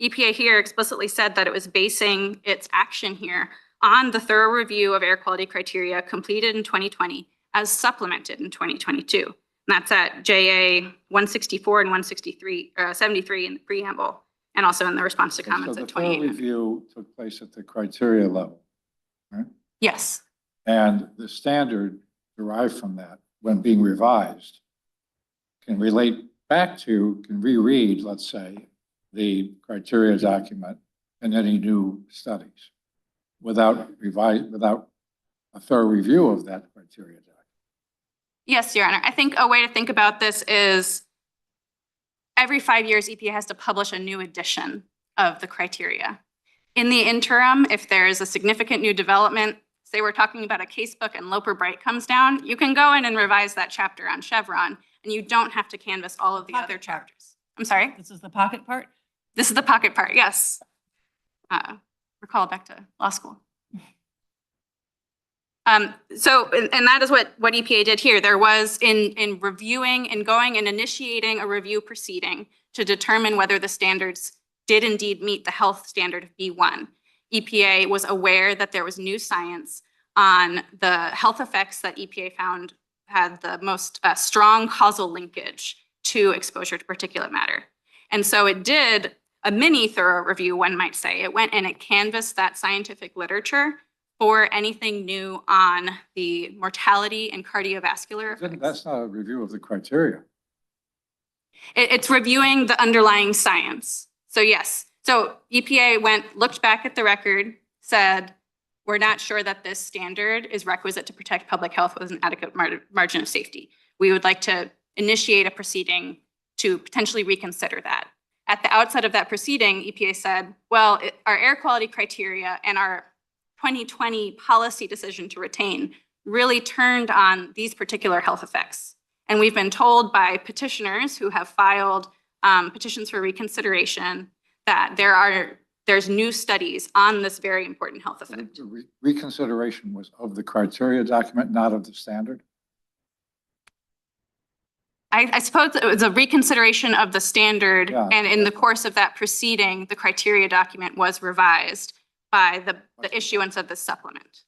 EPA here explicitly said that it was basing its action here on the thorough review of air quality criteria completed in 2020 as supplemented in 2022. And that's at JA 164 and 163, 73 in the preamble, and also in the response to comments So at the thorough 28. review took place at the criteria level, right? Yes, And the standard derived from that, when being revised, can relate back to, can reread, let's say, the criteria document and any new studies without a thorough review of that criteria document. yes, Your Honor. I think a way to think about this is every 5 years, EPA has to publish a new edition of the criteria. In the interim, if there is a significant new development, say we're talking about a casebook and Loper Bright comes down, you can go in and revise that chapter on Chevron, and you don't have to canvass all of the other Pocket part. chapters. I'm sorry? This is the pocket part? This is the pocket part, yes. Recall back to law school. And that is what EPA did here. There was in reviewing and going and initiating a review proceeding to determine whether the standards did indeed meet the health standard of B1. EPA was aware that there was new science on the health effects that EPA found had the most strong causal linkage to exposure to particulate matter. And so it did a mini thorough review, one might say. It went and it canvassed that scientific literature for anything new on the mortality and cardiovascular effects. That's not a review of the criteria. It's reviewing the underlying science. So yes, so EPA looked back at the record, said, we're not sure that this standard is requisite to protect public health with an adequate margin of safety. We would like to initiate a proceeding to potentially reconsider that. At the outset of that proceeding, EPA said, well, our air quality criteria and our 2020 policy decision to retain really turned on these particular health effects. And we've been told by petitioners who have filed petitions for reconsideration that there's new studies on this very important health effect. The reconsideration was of the criteria document, not of the standard? I suppose it was a reconsideration of the standard, Yeah. and in the course of that proceeding, the criteria document was revised by the issuance of the supplement.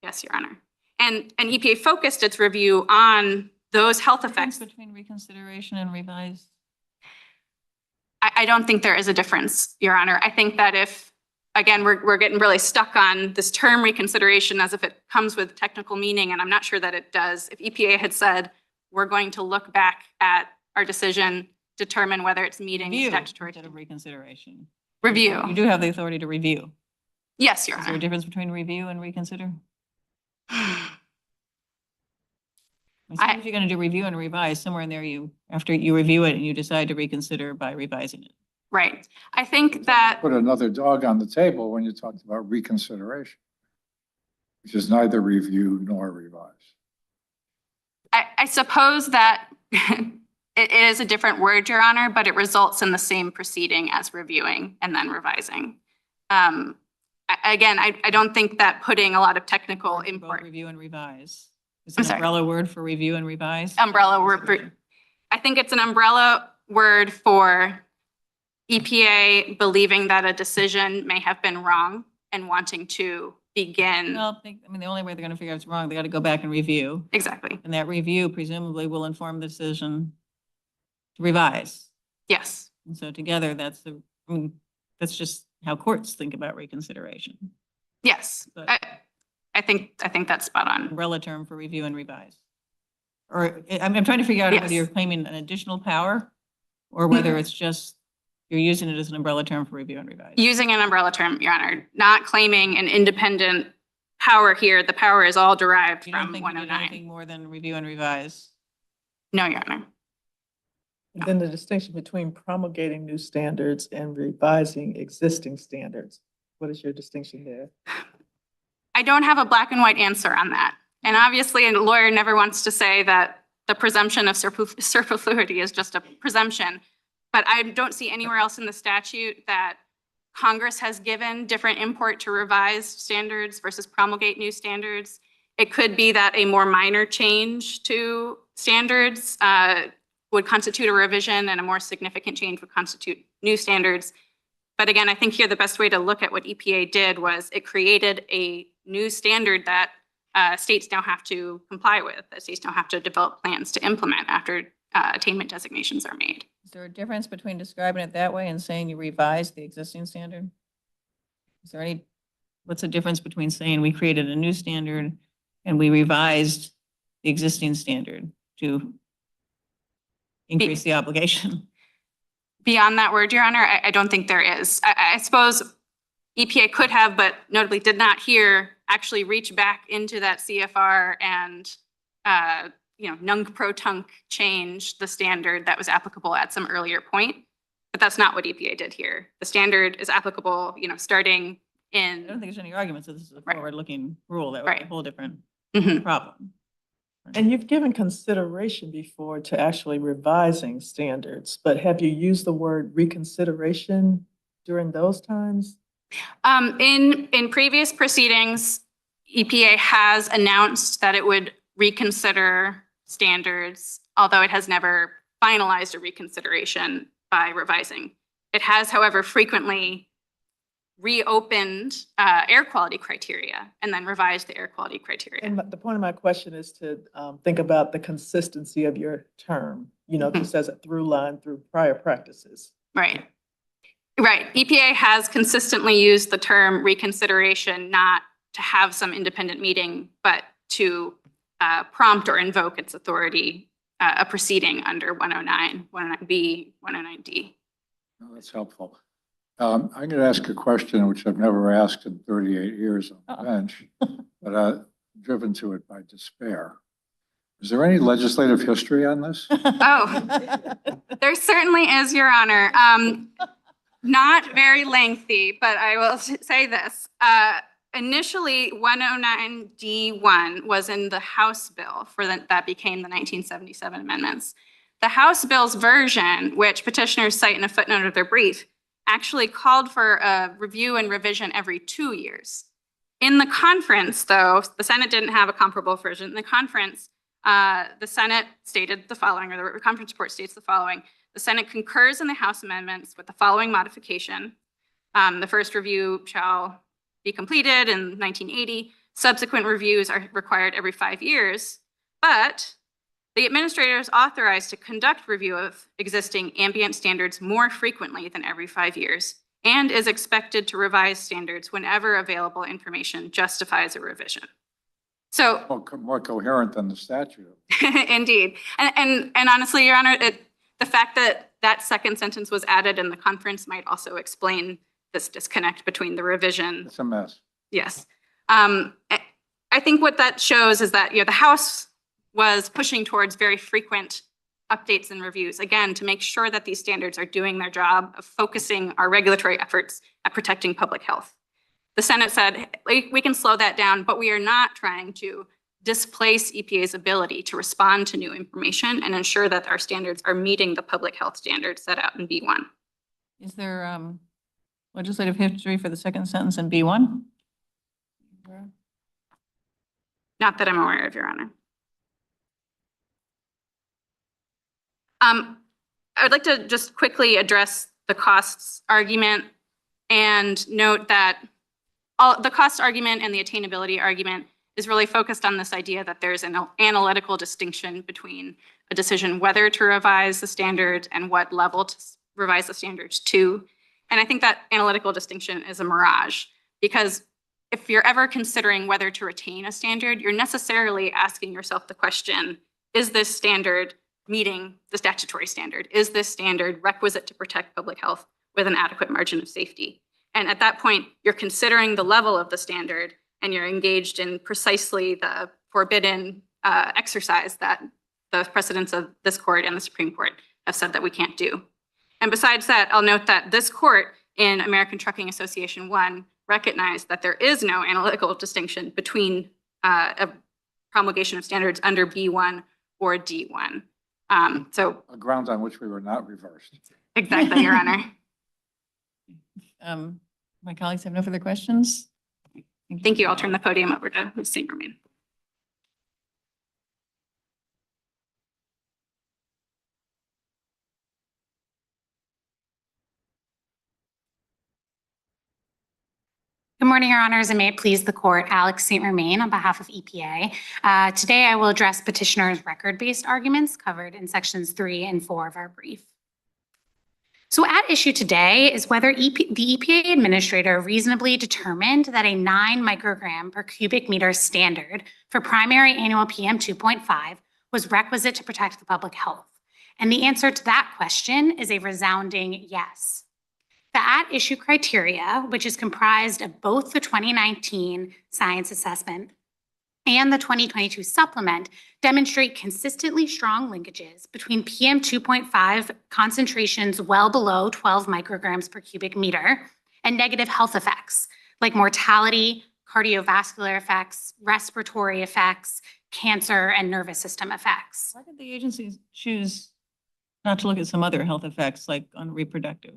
Yes, Your Honor. And EPA focused its review on those health effects. Between reconsideration and revised? I don't think there is a difference, Your Honor. I think that if, again, we're getting really stuck on this term reconsideration as if it comes with technical meaning, and I'm not sure that it does. If EPA had said, we're going to look back at our decision, determine whether it's meeting Review statutory. instead of reconsideration. Review. You do have the authority to review. Yes, Your Is there a Honor. difference between review and reconsider? If you're going to do review and revise, somewhere in there after you review it and you decide to reconsider by revising it. Right. I think that, Put another dog on the table when you talked about reconsideration, which is neither review nor revise. I suppose that it is a different word, Your Honor, but it results in the same proceeding as reviewing and then revising. Again, I don't think that putting a lot of technical Both import. review and revise. Is I'm an sorry. umbrella word for review and revise? Umbrella word. I think it's an umbrella word for EPA believing that a decision may have been wrong and wanting to begin. Well, the only way they're going to figure out it's wrong, they got to go back and review. Exactly. And that review presumably will inform the decision to revise. Yes. And so together, that's just how courts think about reconsideration. Yes. But- I think that's spot on. Umbrella term for review and revise. Or I'm trying to figure out whether Yes. you're claiming an additional power or whether it's just you're using it as an umbrella term for review and revise. Using an umbrella term, Your Honor, not claiming an independent power here. The power is all derived You don't from think you did 109. anything more than review and revise? No, Your Honor. Then the distinction between promulgating new standards and revising existing standards. What is your distinction there? I don't have a black and white answer on that. And obviously, a lawyer never wants to say that the presumption of superfluity is just a presumption. But I don't see anywhere else in the statute that Congress has given different import to revise standards versus promulgate new standards. It could be that a more minor change to standards would constitute a revision, and a more significant change would constitute new standards. But again, I think here the best way to look at what EPA did was it created a new standard that states now have to comply with, that states now have to develop plans to implement after attainment designations are made. Is there a difference between describing it that way and saying you revised the existing standard? Is there any, what's the difference between saying we created a new standard and we revised the existing standard to increase the obligation? Beyond that word, Your Honor, I don't think there is. I suppose EPA could have, but notably did not here, actually reach back into that CFR and nunc-pro-tunc change the standard that was applicable at some earlier point. But that's not what EPA did here. The standard is applicable, starting I don't in. think there's any argument that this is a Right. forward-looking rule. That would be a Right. whole different Mhm. problem. And you've given consideration before to actually revising standards, but have you used the word reconsideration during those times? In previous proceedings, EPA has announced that it would reconsider standards, although it has never finalized a reconsideration by revising. It has, however, frequently reopened air quality criteria and then revised the air quality criteria. And the point of my question is to think about the consistency of your term, just as a through line through prior practices. Right. Right. EPA has consistently used the term reconsideration, not to have some independent meeting, but to prompt or invoke its authority, a proceeding under 109, 109B, 109D. No, that's helpful. I'm going to ask a question which I've never asked in 38 years on the bench, but I'm driven to it by despair. Is there any legislative history on this? Oh, there certainly is, Your Honor. Not very lengthy, but I will say this. Initially, 109D1 was in the House bill that became the 1977 amendments. The House bill's version, which petitioners cite in a footnote of their brief, actually called for a review and revision every 2 years. In the conference, though, the Senate didn't have a comparable version. In the conference, the Senate stated the following, or the conference report states the following: the Senate concurs in the House amendments with the following modification. The first review shall be completed in 1980. Subsequent reviews are required every 5 years, but the administrator is authorized to conduct review of existing ambient standards more frequently than every 5 years, and is expected to revise standards whenever available information justifies a revision. So, More coherent than the statute. indeed, and honestly, Your Honor, the fact that that second sentence was added in the conference might also explain this disconnect between the revision. It's a mess. Yes. I think what that shows is that, the House was pushing towards very frequent updates and reviews, again, to make sure that these standards are doing their job of focusing our regulatory efforts at protecting public health. The Senate said, we can slow that down, but we are not trying to displace EPA's ability to respond to new information and ensure that our standards are meeting the public health standards set out in B1. Is there legislative history for the second sentence in B1? Not that I'm aware of, Your Honor. I would like to just quickly address the costs argument and note that the cost argument and the attainability argument is really focused on this idea that there's an analytical distinction between a decision whether to revise the standard and what level to revise the standards to. And I think that analytical distinction is a mirage, because if you're ever considering whether to retain a standard, you're necessarily asking yourself the question, is this standard meeting the statutory standard? Is this standard requisite to protect public health with an adequate margin of safety? And at that point, you're considering the level of the standard, and you're engaged in precisely the forbidden exercise that the precedents of this court and the Supreme Court have said that we can't do. And besides that, I'll note that this court in American Trucking Association 1 recognized that there is no analytical distinction between a promulgation of standards under B1 or D1. So A ground on which we were not reversed. exactly, Your Honor. My colleagues have no further questions. Thank you. I'll turn the podium over to Ms. St. Germain. Good morning, Your Honors, and may it please the Court. Alex St. Romain on behalf of EPA. Today, I will address petitioner's record-based arguments covered in sections 3 and 4 of our brief. So at issue today is whether the EPA administrator reasonably determined that a 9 microgram per cubic meter standard for primary annual PM 2.5 was requisite to protect the public health. And the answer to that question is a resounding yes. The at-issue criteria, which is comprised of both the 2019 science assessment and the 2022 supplement, demonstrate consistently strong linkages between PM 2.5 concentrations well below 12 micrograms per cubic meter and negative health effects like mortality, cardiovascular effects, respiratory effects, cancer, and nervous system effects. Why did the agency choose not to look at some other health effects like on reproductive?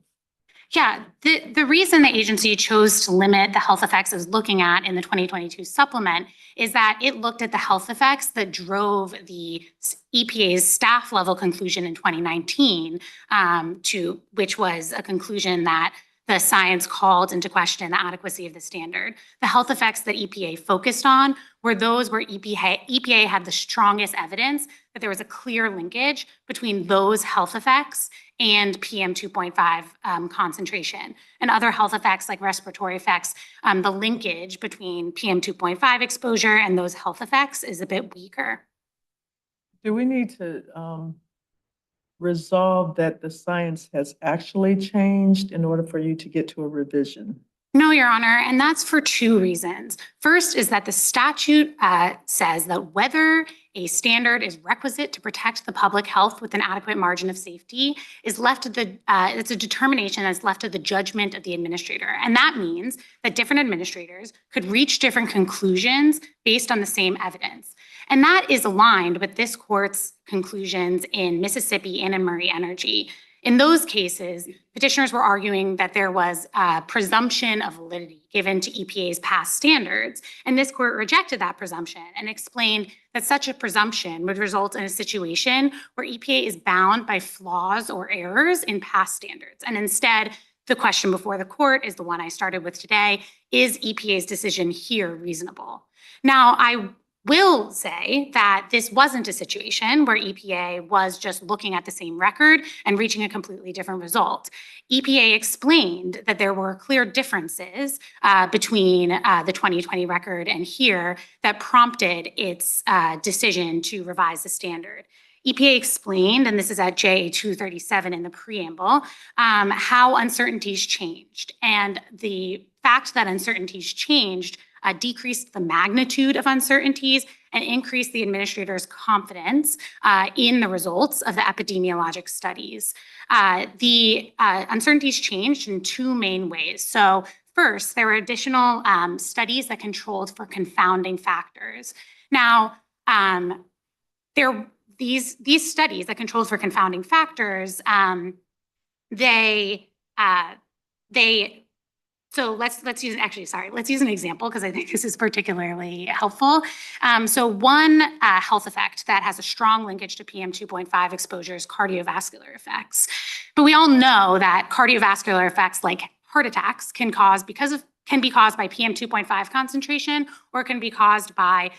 Yeah, the reason the agency chose to limit the health effects it was looking at in the 2022 supplement is that it looked at the health effects that drove the EPA's staff level conclusion in 2019, which was a conclusion that the science called into question the adequacy of the standard. The health effects that EPA focused on were those where EPA had the strongest evidence that there was a clear linkage between those health effects and PM 2.5 concentration. And other health effects like respiratory effects, the linkage between PM 2.5 exposure and those health effects is a bit weaker. Do we need to resolve that the science has actually changed in order for you to get to a revision? No, Your Honor, and that's for 2 reasons. First is that the statute says that whether a standard is requisite to protect the public health with an adequate margin of safety is left to it's a determination that's left to the judgment of the administrator. And that means that different administrators could reach different conclusions based on the same evidence. And that is aligned with this court's conclusions in Mississippi and in Murray Energy. In those cases, petitioners were arguing that there was a presumption of validity given to EPA's past standards, and this court rejected that presumption and explained that such a presumption would result in a situation where EPA is bound by flaws or errors in past standards. And instead, the question before the court is the one I started with today: is EPA's decision here reasonable? Now, I will say that this wasn't a situation where EPA was just looking at the same record and reaching a completely different result. EPA explained that there were clear differences between the 2020 record and here that prompted its decision to revise the standard. EPA explained, and this is at JA 237 in the preamble, how uncertainties changed. And the fact that uncertainties changed decreased the magnitude of uncertainties and increased the administrator's confidence in the results of the epidemiologic studies. The uncertainties changed in 2 main ways. So first, there were additional studies that controlled for confounding factors. Now, these studies that controlled for confounding factors, so let's use an example because I think this is particularly helpful. So one health effect that has a strong linkage to PM 2.5 exposure is cardiovascular effects. But we all know that cardiovascular effects like heart attacks can be caused by PM 2.5 concentration, or it can be caused by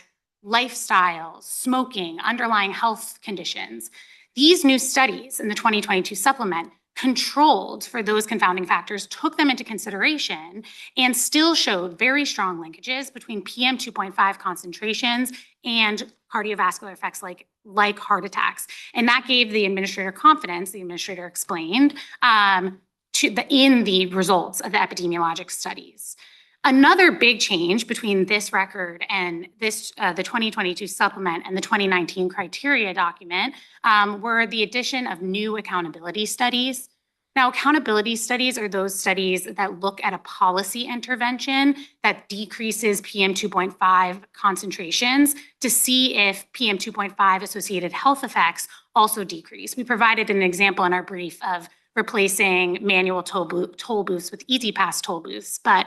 lifestyle, smoking, underlying health conditions. These new studies in the 2022 supplement controlled for those confounding factors, took them into consideration, and still showed very strong linkages between PM 2.5 concentrations and cardiovascular effects like heart attacks. And that gave the administrator confidence, the administrator explained, in the results of the epidemiologic studies. Another big change between this record and the 2022 supplement and the 2019 criteria document were the addition of new accountability studies. Now, accountability studies are those studies that look at a policy intervention that decreases PM 2.5 concentrations to see if PM 2.5 associated health effects also decrease. We provided an example in our brief of replacing manual toll booths with Easy Pass toll booths, but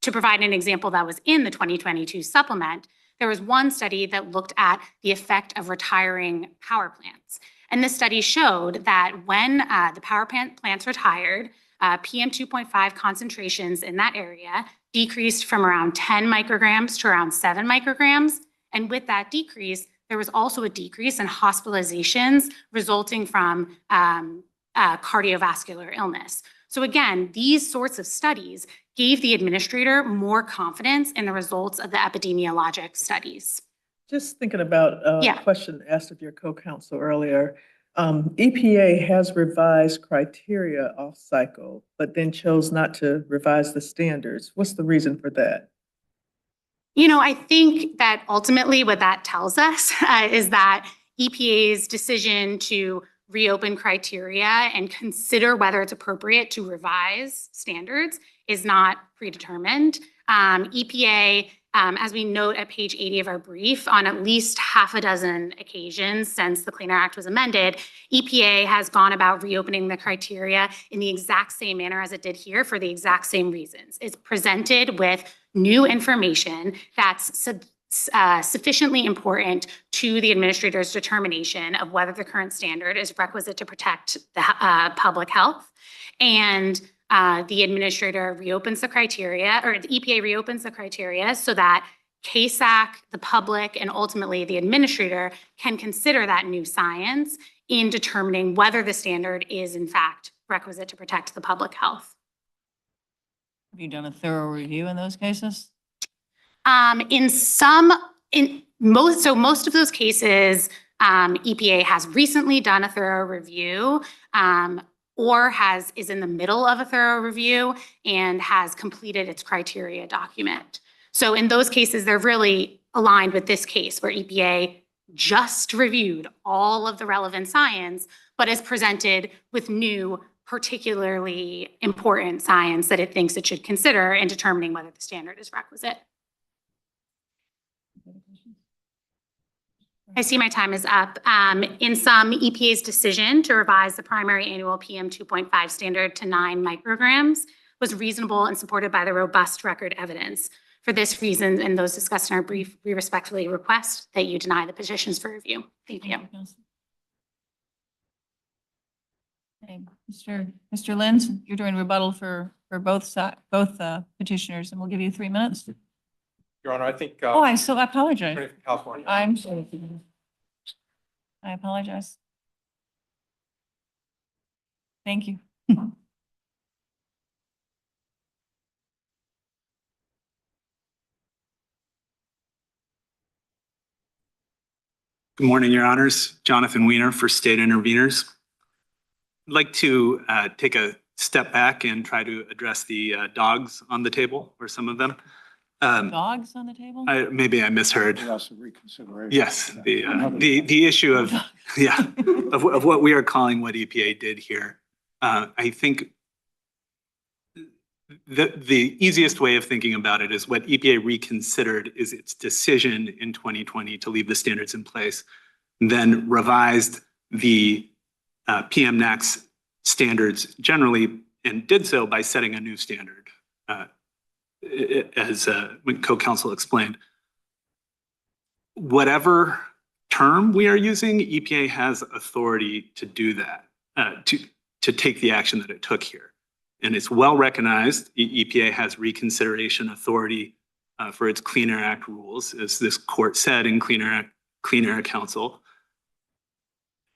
to provide an example that was in the 2022 supplement, there was one study that looked at the effect of retiring power plants. And this study showed that when the power plants retired, PM 2.5 concentrations in that area decreased from around 10 micrograms to around 7 micrograms. And with that decrease, there was also a decrease in hospitalizations resulting from cardiovascular illness. So again, these sorts of studies gave the administrator more confidence in the results of the epidemiologic studies. Just thinking about Yeah. a question asked of your co-counsel earlier. EPA has revised criteria off cycle, but then chose not to revise the standards. What's the reason for that? You know, I think that ultimately what that tells us is that EPA's decision to reopen criteria and consider whether it's appropriate to revise standards is not predetermined. EPA, as we note at page 80 of our brief, on at least half a dozen occasions since the Clean Air Act was amended, EPA has gone about reopening the criteria in the exact same manner as it did here for the exact same reasons. It's presented with new information that's sufficiently important to the administrator's determination of whether the current standard is requisite to protect the public health. And the administrator reopens the criteria, or the EPA reopens the criteria so that CASAC, the public, and ultimately the administrator can consider that new science in determining whether the standard is in fact requisite to protect the public health. Have you done a thorough review in those cases? Most of those cases, EPA has recently done a thorough review, or is in the middle of a thorough review and has completed its criteria document. So in those cases, they're really aligned with this case where EPA just reviewed all of the relevant science, but is presented with new, particularly important science that it thinks it should consider in determining whether the standard is requisite. I see my time is up. In sum, EPA's decision to revise the primary annual PM 2.5 standard to 9 micrograms was reasonable and supported by the robust record evidence. For this reason, and those discussed in our brief, we respectfully request that you deny the petitions for review. Thank you. Okay, Mr. Lenz, you're doing rebuttal for both petitioners, and we'll give you 3 minutes. Your Honor, I think. Oh, I apologize. Attorney from California. I'm sorry. I apologize. Thank you. Good morning, Your Honors. Jonathan Weiner for State Interveners. I'd like to take a step back and try to address the dogs on the table, or some of them. Dogs on the table? Maybe I misheard. Yes, reconsideration. Yes, the issue of, yeah, of what we are calling what EPA did here. I think the easiest way of thinking about it is what EPA reconsidered is its decision in 2020 to leave the standards in place, then revised the PM-NACS standards generally, and did so by setting a new standard, as co-counsel explained. Whatever term we are using, EPA has authority to do that, to take the action that it took here. And it's well recognized, EPA has reconsideration authority for its Clean Air Act rules, as this court said in Clean Air Council.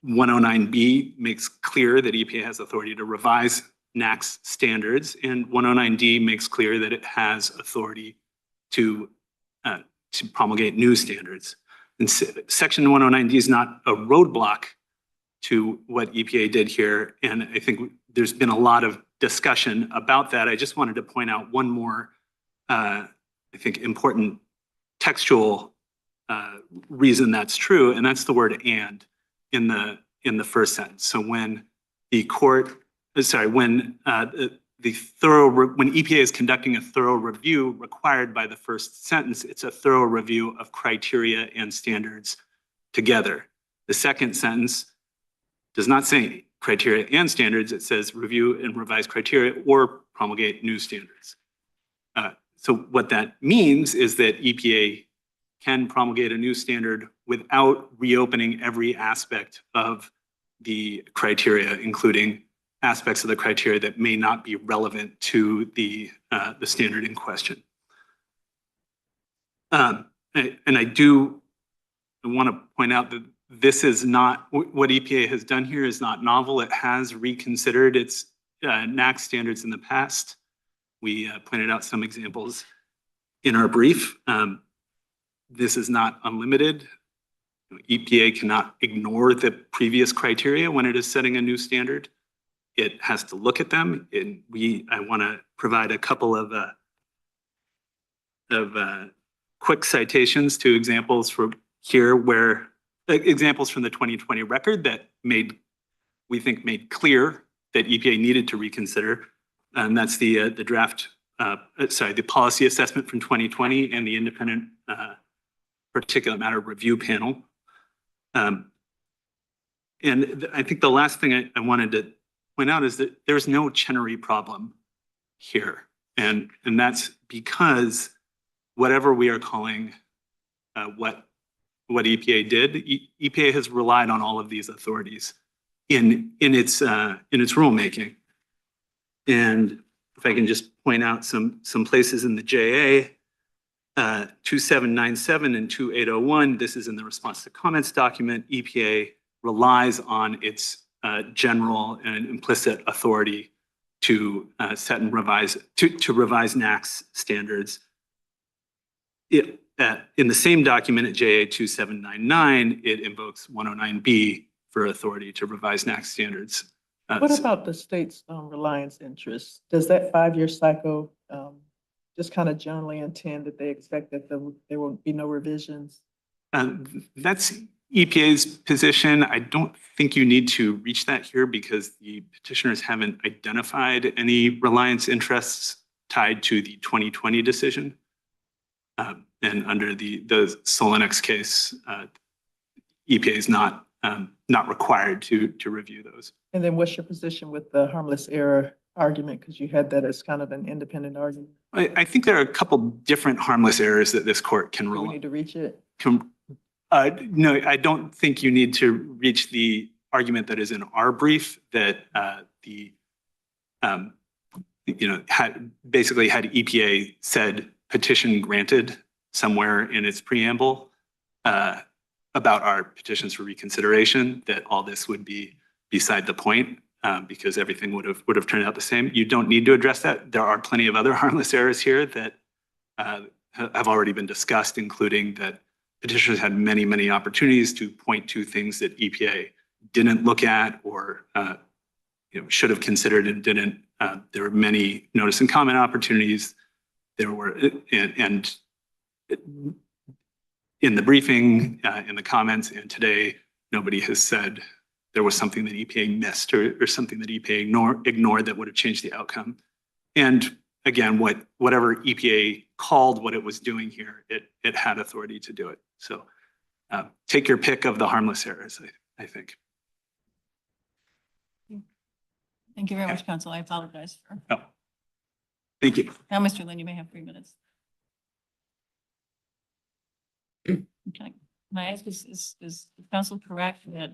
109B makes clear that EPA has authority to revise NACS standards, and 109D makes clear that it has authority to promulgate new standards. And Section 109D is not a roadblock to what EPA did here, and I think there's been a lot of discussion about that. I just wanted to point out one more, I think, important textual reason that's true, and that's the word "and" in the first sentence. So when the court, when EPA is conducting a thorough review required by the first sentence, it's a thorough review of criteria and standards together. The second sentence does not say criteria and standards, it says review and revise criteria or promulgate new standards. So what that means is that EPA can promulgate a new standard without reopening every aspect of the criteria, including aspects of the criteria that may not be relevant to the standard in question. And I want to point out that this is not, what EPA has done here is not novel. It has reconsidered its NAAQS standards in the past. We pointed out some examples in our brief. This is not unlimited. EPA cannot ignore the previous criteria when it is setting a new standard. It has to look at them. And I want to provide a couple of quick citations to examples from here where examples from the 2020 record that we think made clear that EPA needed to reconsider. And that's the policy assessment from 2020 and the independent particulate matter review panel. And I think the last thing I wanted to point out is that there's no Chenery problem here. And that's because whatever we are calling what EPA did, EPA has relied on all of these authorities in its rulemaking. And if I can just point out some places in the JA, 2797 and 2801, this is in the response to comments document. EPA relies on its general and implicit authority to set and revise NAAQS standards. In the same document at JA 2799, it invokes 109B for authority to revise NAAQS standards. What about the state's reliance interests? Does that 5-year cycle just kind of generally intend that they expect that there will be no revisions? That's EPA's position. I don't think you need to reach that here because the petitioners haven't identified any reliance interests tied to the 2020 decision. And under the Solinex case, EPA is not required to review those. And then what's your position with the harmless error argument? Because you had that as kind of an independent argument. I think there are a couple different harmless errors that this court can Do we rule. need to reach it? No, I don't think you need to reach the argument that is in our brief that basically had EPA said petition granted somewhere in its preamble about our petitions for reconsideration, that all this would be beside the point because everything would have turned out the same. You don't need to address that. There are plenty of other harmless errors here that have already been discussed, including that petitioners had many, many opportunities to point to things that EPA didn't look at or should have considered and didn't. There were many notice and comment opportunities. There were, and in the briefing, in the comments, and today, nobody has said there was something that EPA missed or something that EPA ignored that would have changed the outcome. And again, whatever EPA called what it was doing here, it had authority to do it. So take your pick of the harmless errors, I think. Thank you very much, counsel. I apologize for. Oh, thank you. Now, Mr. Lynn, you may have 3 minutes. Okay. Can I ask, is counsel correct that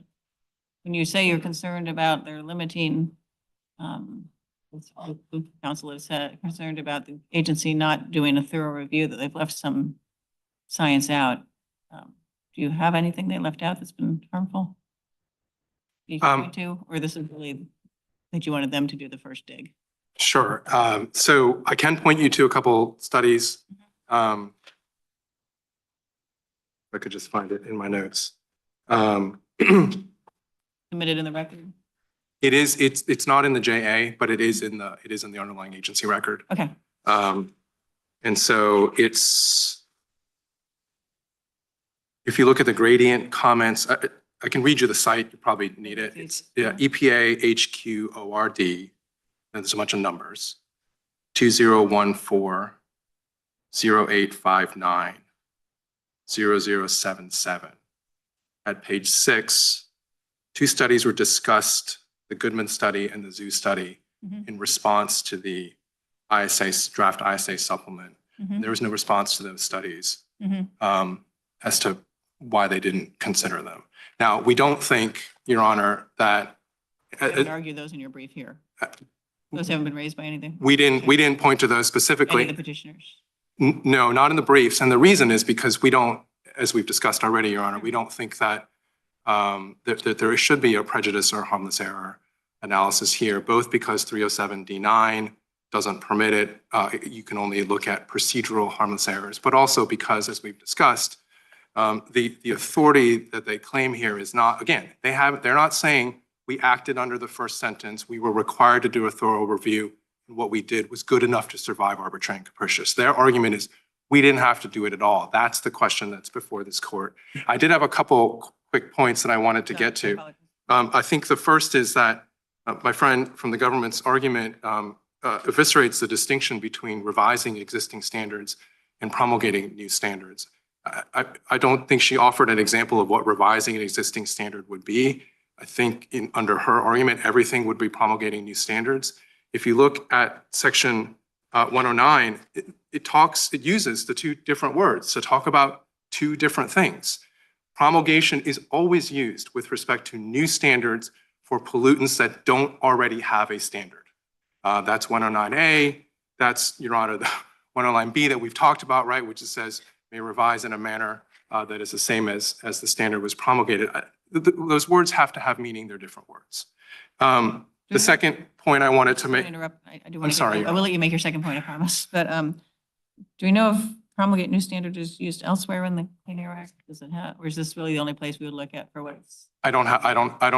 when you say you're concerned about their limiting, counsel has said, concerned about the agency not doing a thorough review, that they've left some science out? Do you have anything they left out that's been harmful? Or this is really that you wanted them to do the first dig? Sure. So I can point you to a couple studies. If I could just find it in my notes. Submitted in the record? It's not in the JA, but it is in the underlying agency record. Okay. And so if you look at the gradient comments, I can read you the site, you probably need it. It's EPA HQORD, and there's a bunch of numbers. 2014, 0859, 0077. At page 6, 2 studies were discussed, the Goodman study and the Zoo study, in response to the draft ISA supplement. There was no response to those studies as to why they didn't consider them. Now, we don't think, Your Honor, that I would argue those in your brief here. Those haven't been raised by anything. we didn't point to those specifically. Any of the petitioners? No, not in the briefs. And the reason is because we don't, as we've discussed already, Your Honor, we don't think that that there should be a prejudice or harmless error analysis here, both because 307D9 doesn't permit it. You can only look at procedural harmless errors, but also because, as we've discussed, the authority that they claim here is not, again, they're not saying we acted under the first sentence, we were required to do a thorough review, and what we did was good enough to survive arbitrary and capricious. Their argument is we didn't have to do it at all. That's the question that's before this court. I did have a couple quick points that I wanted to get to. I think the first is that my friend from the government's argument eviscerates the distinction between revising existing standards and promulgating new standards. I don't think she offered an example of what revising an existing standard would be. I think under her argument, everything would be promulgating new standards. If you look at section 109, it uses the two different words to talk about two different things. Promulgation is always used with respect to new standards for pollutants that don't already have a standard. That's 109A. That's, Your Honor, the 109B that we've talked about, right, which it says may revise in a manner that is the same as the standard was promulgated. Those words have to have meaning. They're different words. The second point I wanted to make. I'm sorry. I will let you make your second point, I promise. But do we know if promulgate new standard is used elsewhere in the Clean Air Act? Does it have, or is this really the only place we would look at for what it's? I don't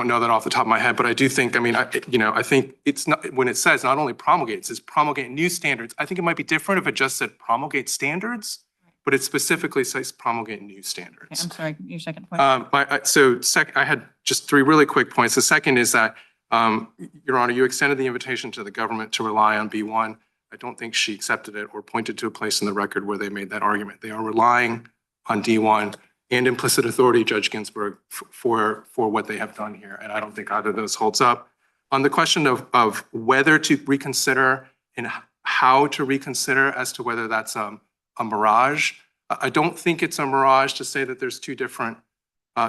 know that off the top of my head, but I do think, I mean, I think it's not, when it says not only promulgate, it says promulgate new standards. I think it might be different if it just said promulgate standards, but it specifically says promulgate new standards. Okay, I'm sorry, your second point. I had just three really quick points. The second is that, Your Honor, you extended the invitation to the government to rely on B1. I don't think she accepted it or pointed to a place in the record where they made that argument. They are relying on D1 and implicit authority, Judge Ginsburg, for what they have done here. And I don't think either of those holds up. On the question of whether to reconsider and how to reconsider as to whether that's a mirage, I don't think it's a mirage to say that there's two different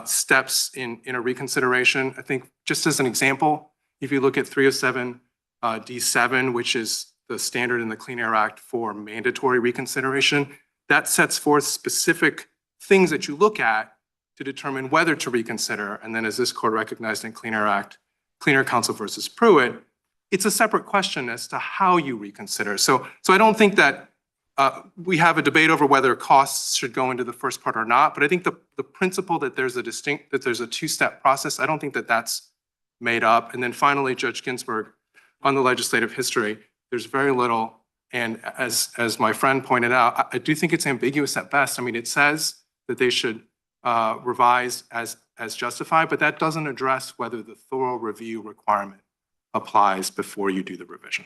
steps in a reconsideration. I think just as an example, if you look at 307 D7, which is the standard in the Clean Air Act for mandatory reconsideration, that sets forth specific things that you look at to determine whether to reconsider. And then as this court recognized in Clean Air Act, Clean Air Council versus Pruitt, it's a separate question as to how you reconsider. So I don't think that we have a debate over whether costs should go into the first part or not, but I think the principle that there's a two-step process, I don't think that that's made up. And then finally, Judge Ginsburg, on the legislative history, there's very little, and as my friend pointed out, I do think it's ambiguous at best. I mean, it says that they should revise as justified, but that doesn't address whether the thorough review requirement applies before you do the revision.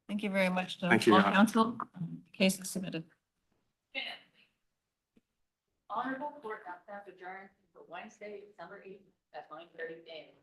Thank you very much to Thank you, all Your Honor. counsel. Case is submitted. Honorable Court now stands adjourned until Wednesday, December 8th at 9:30 a.m.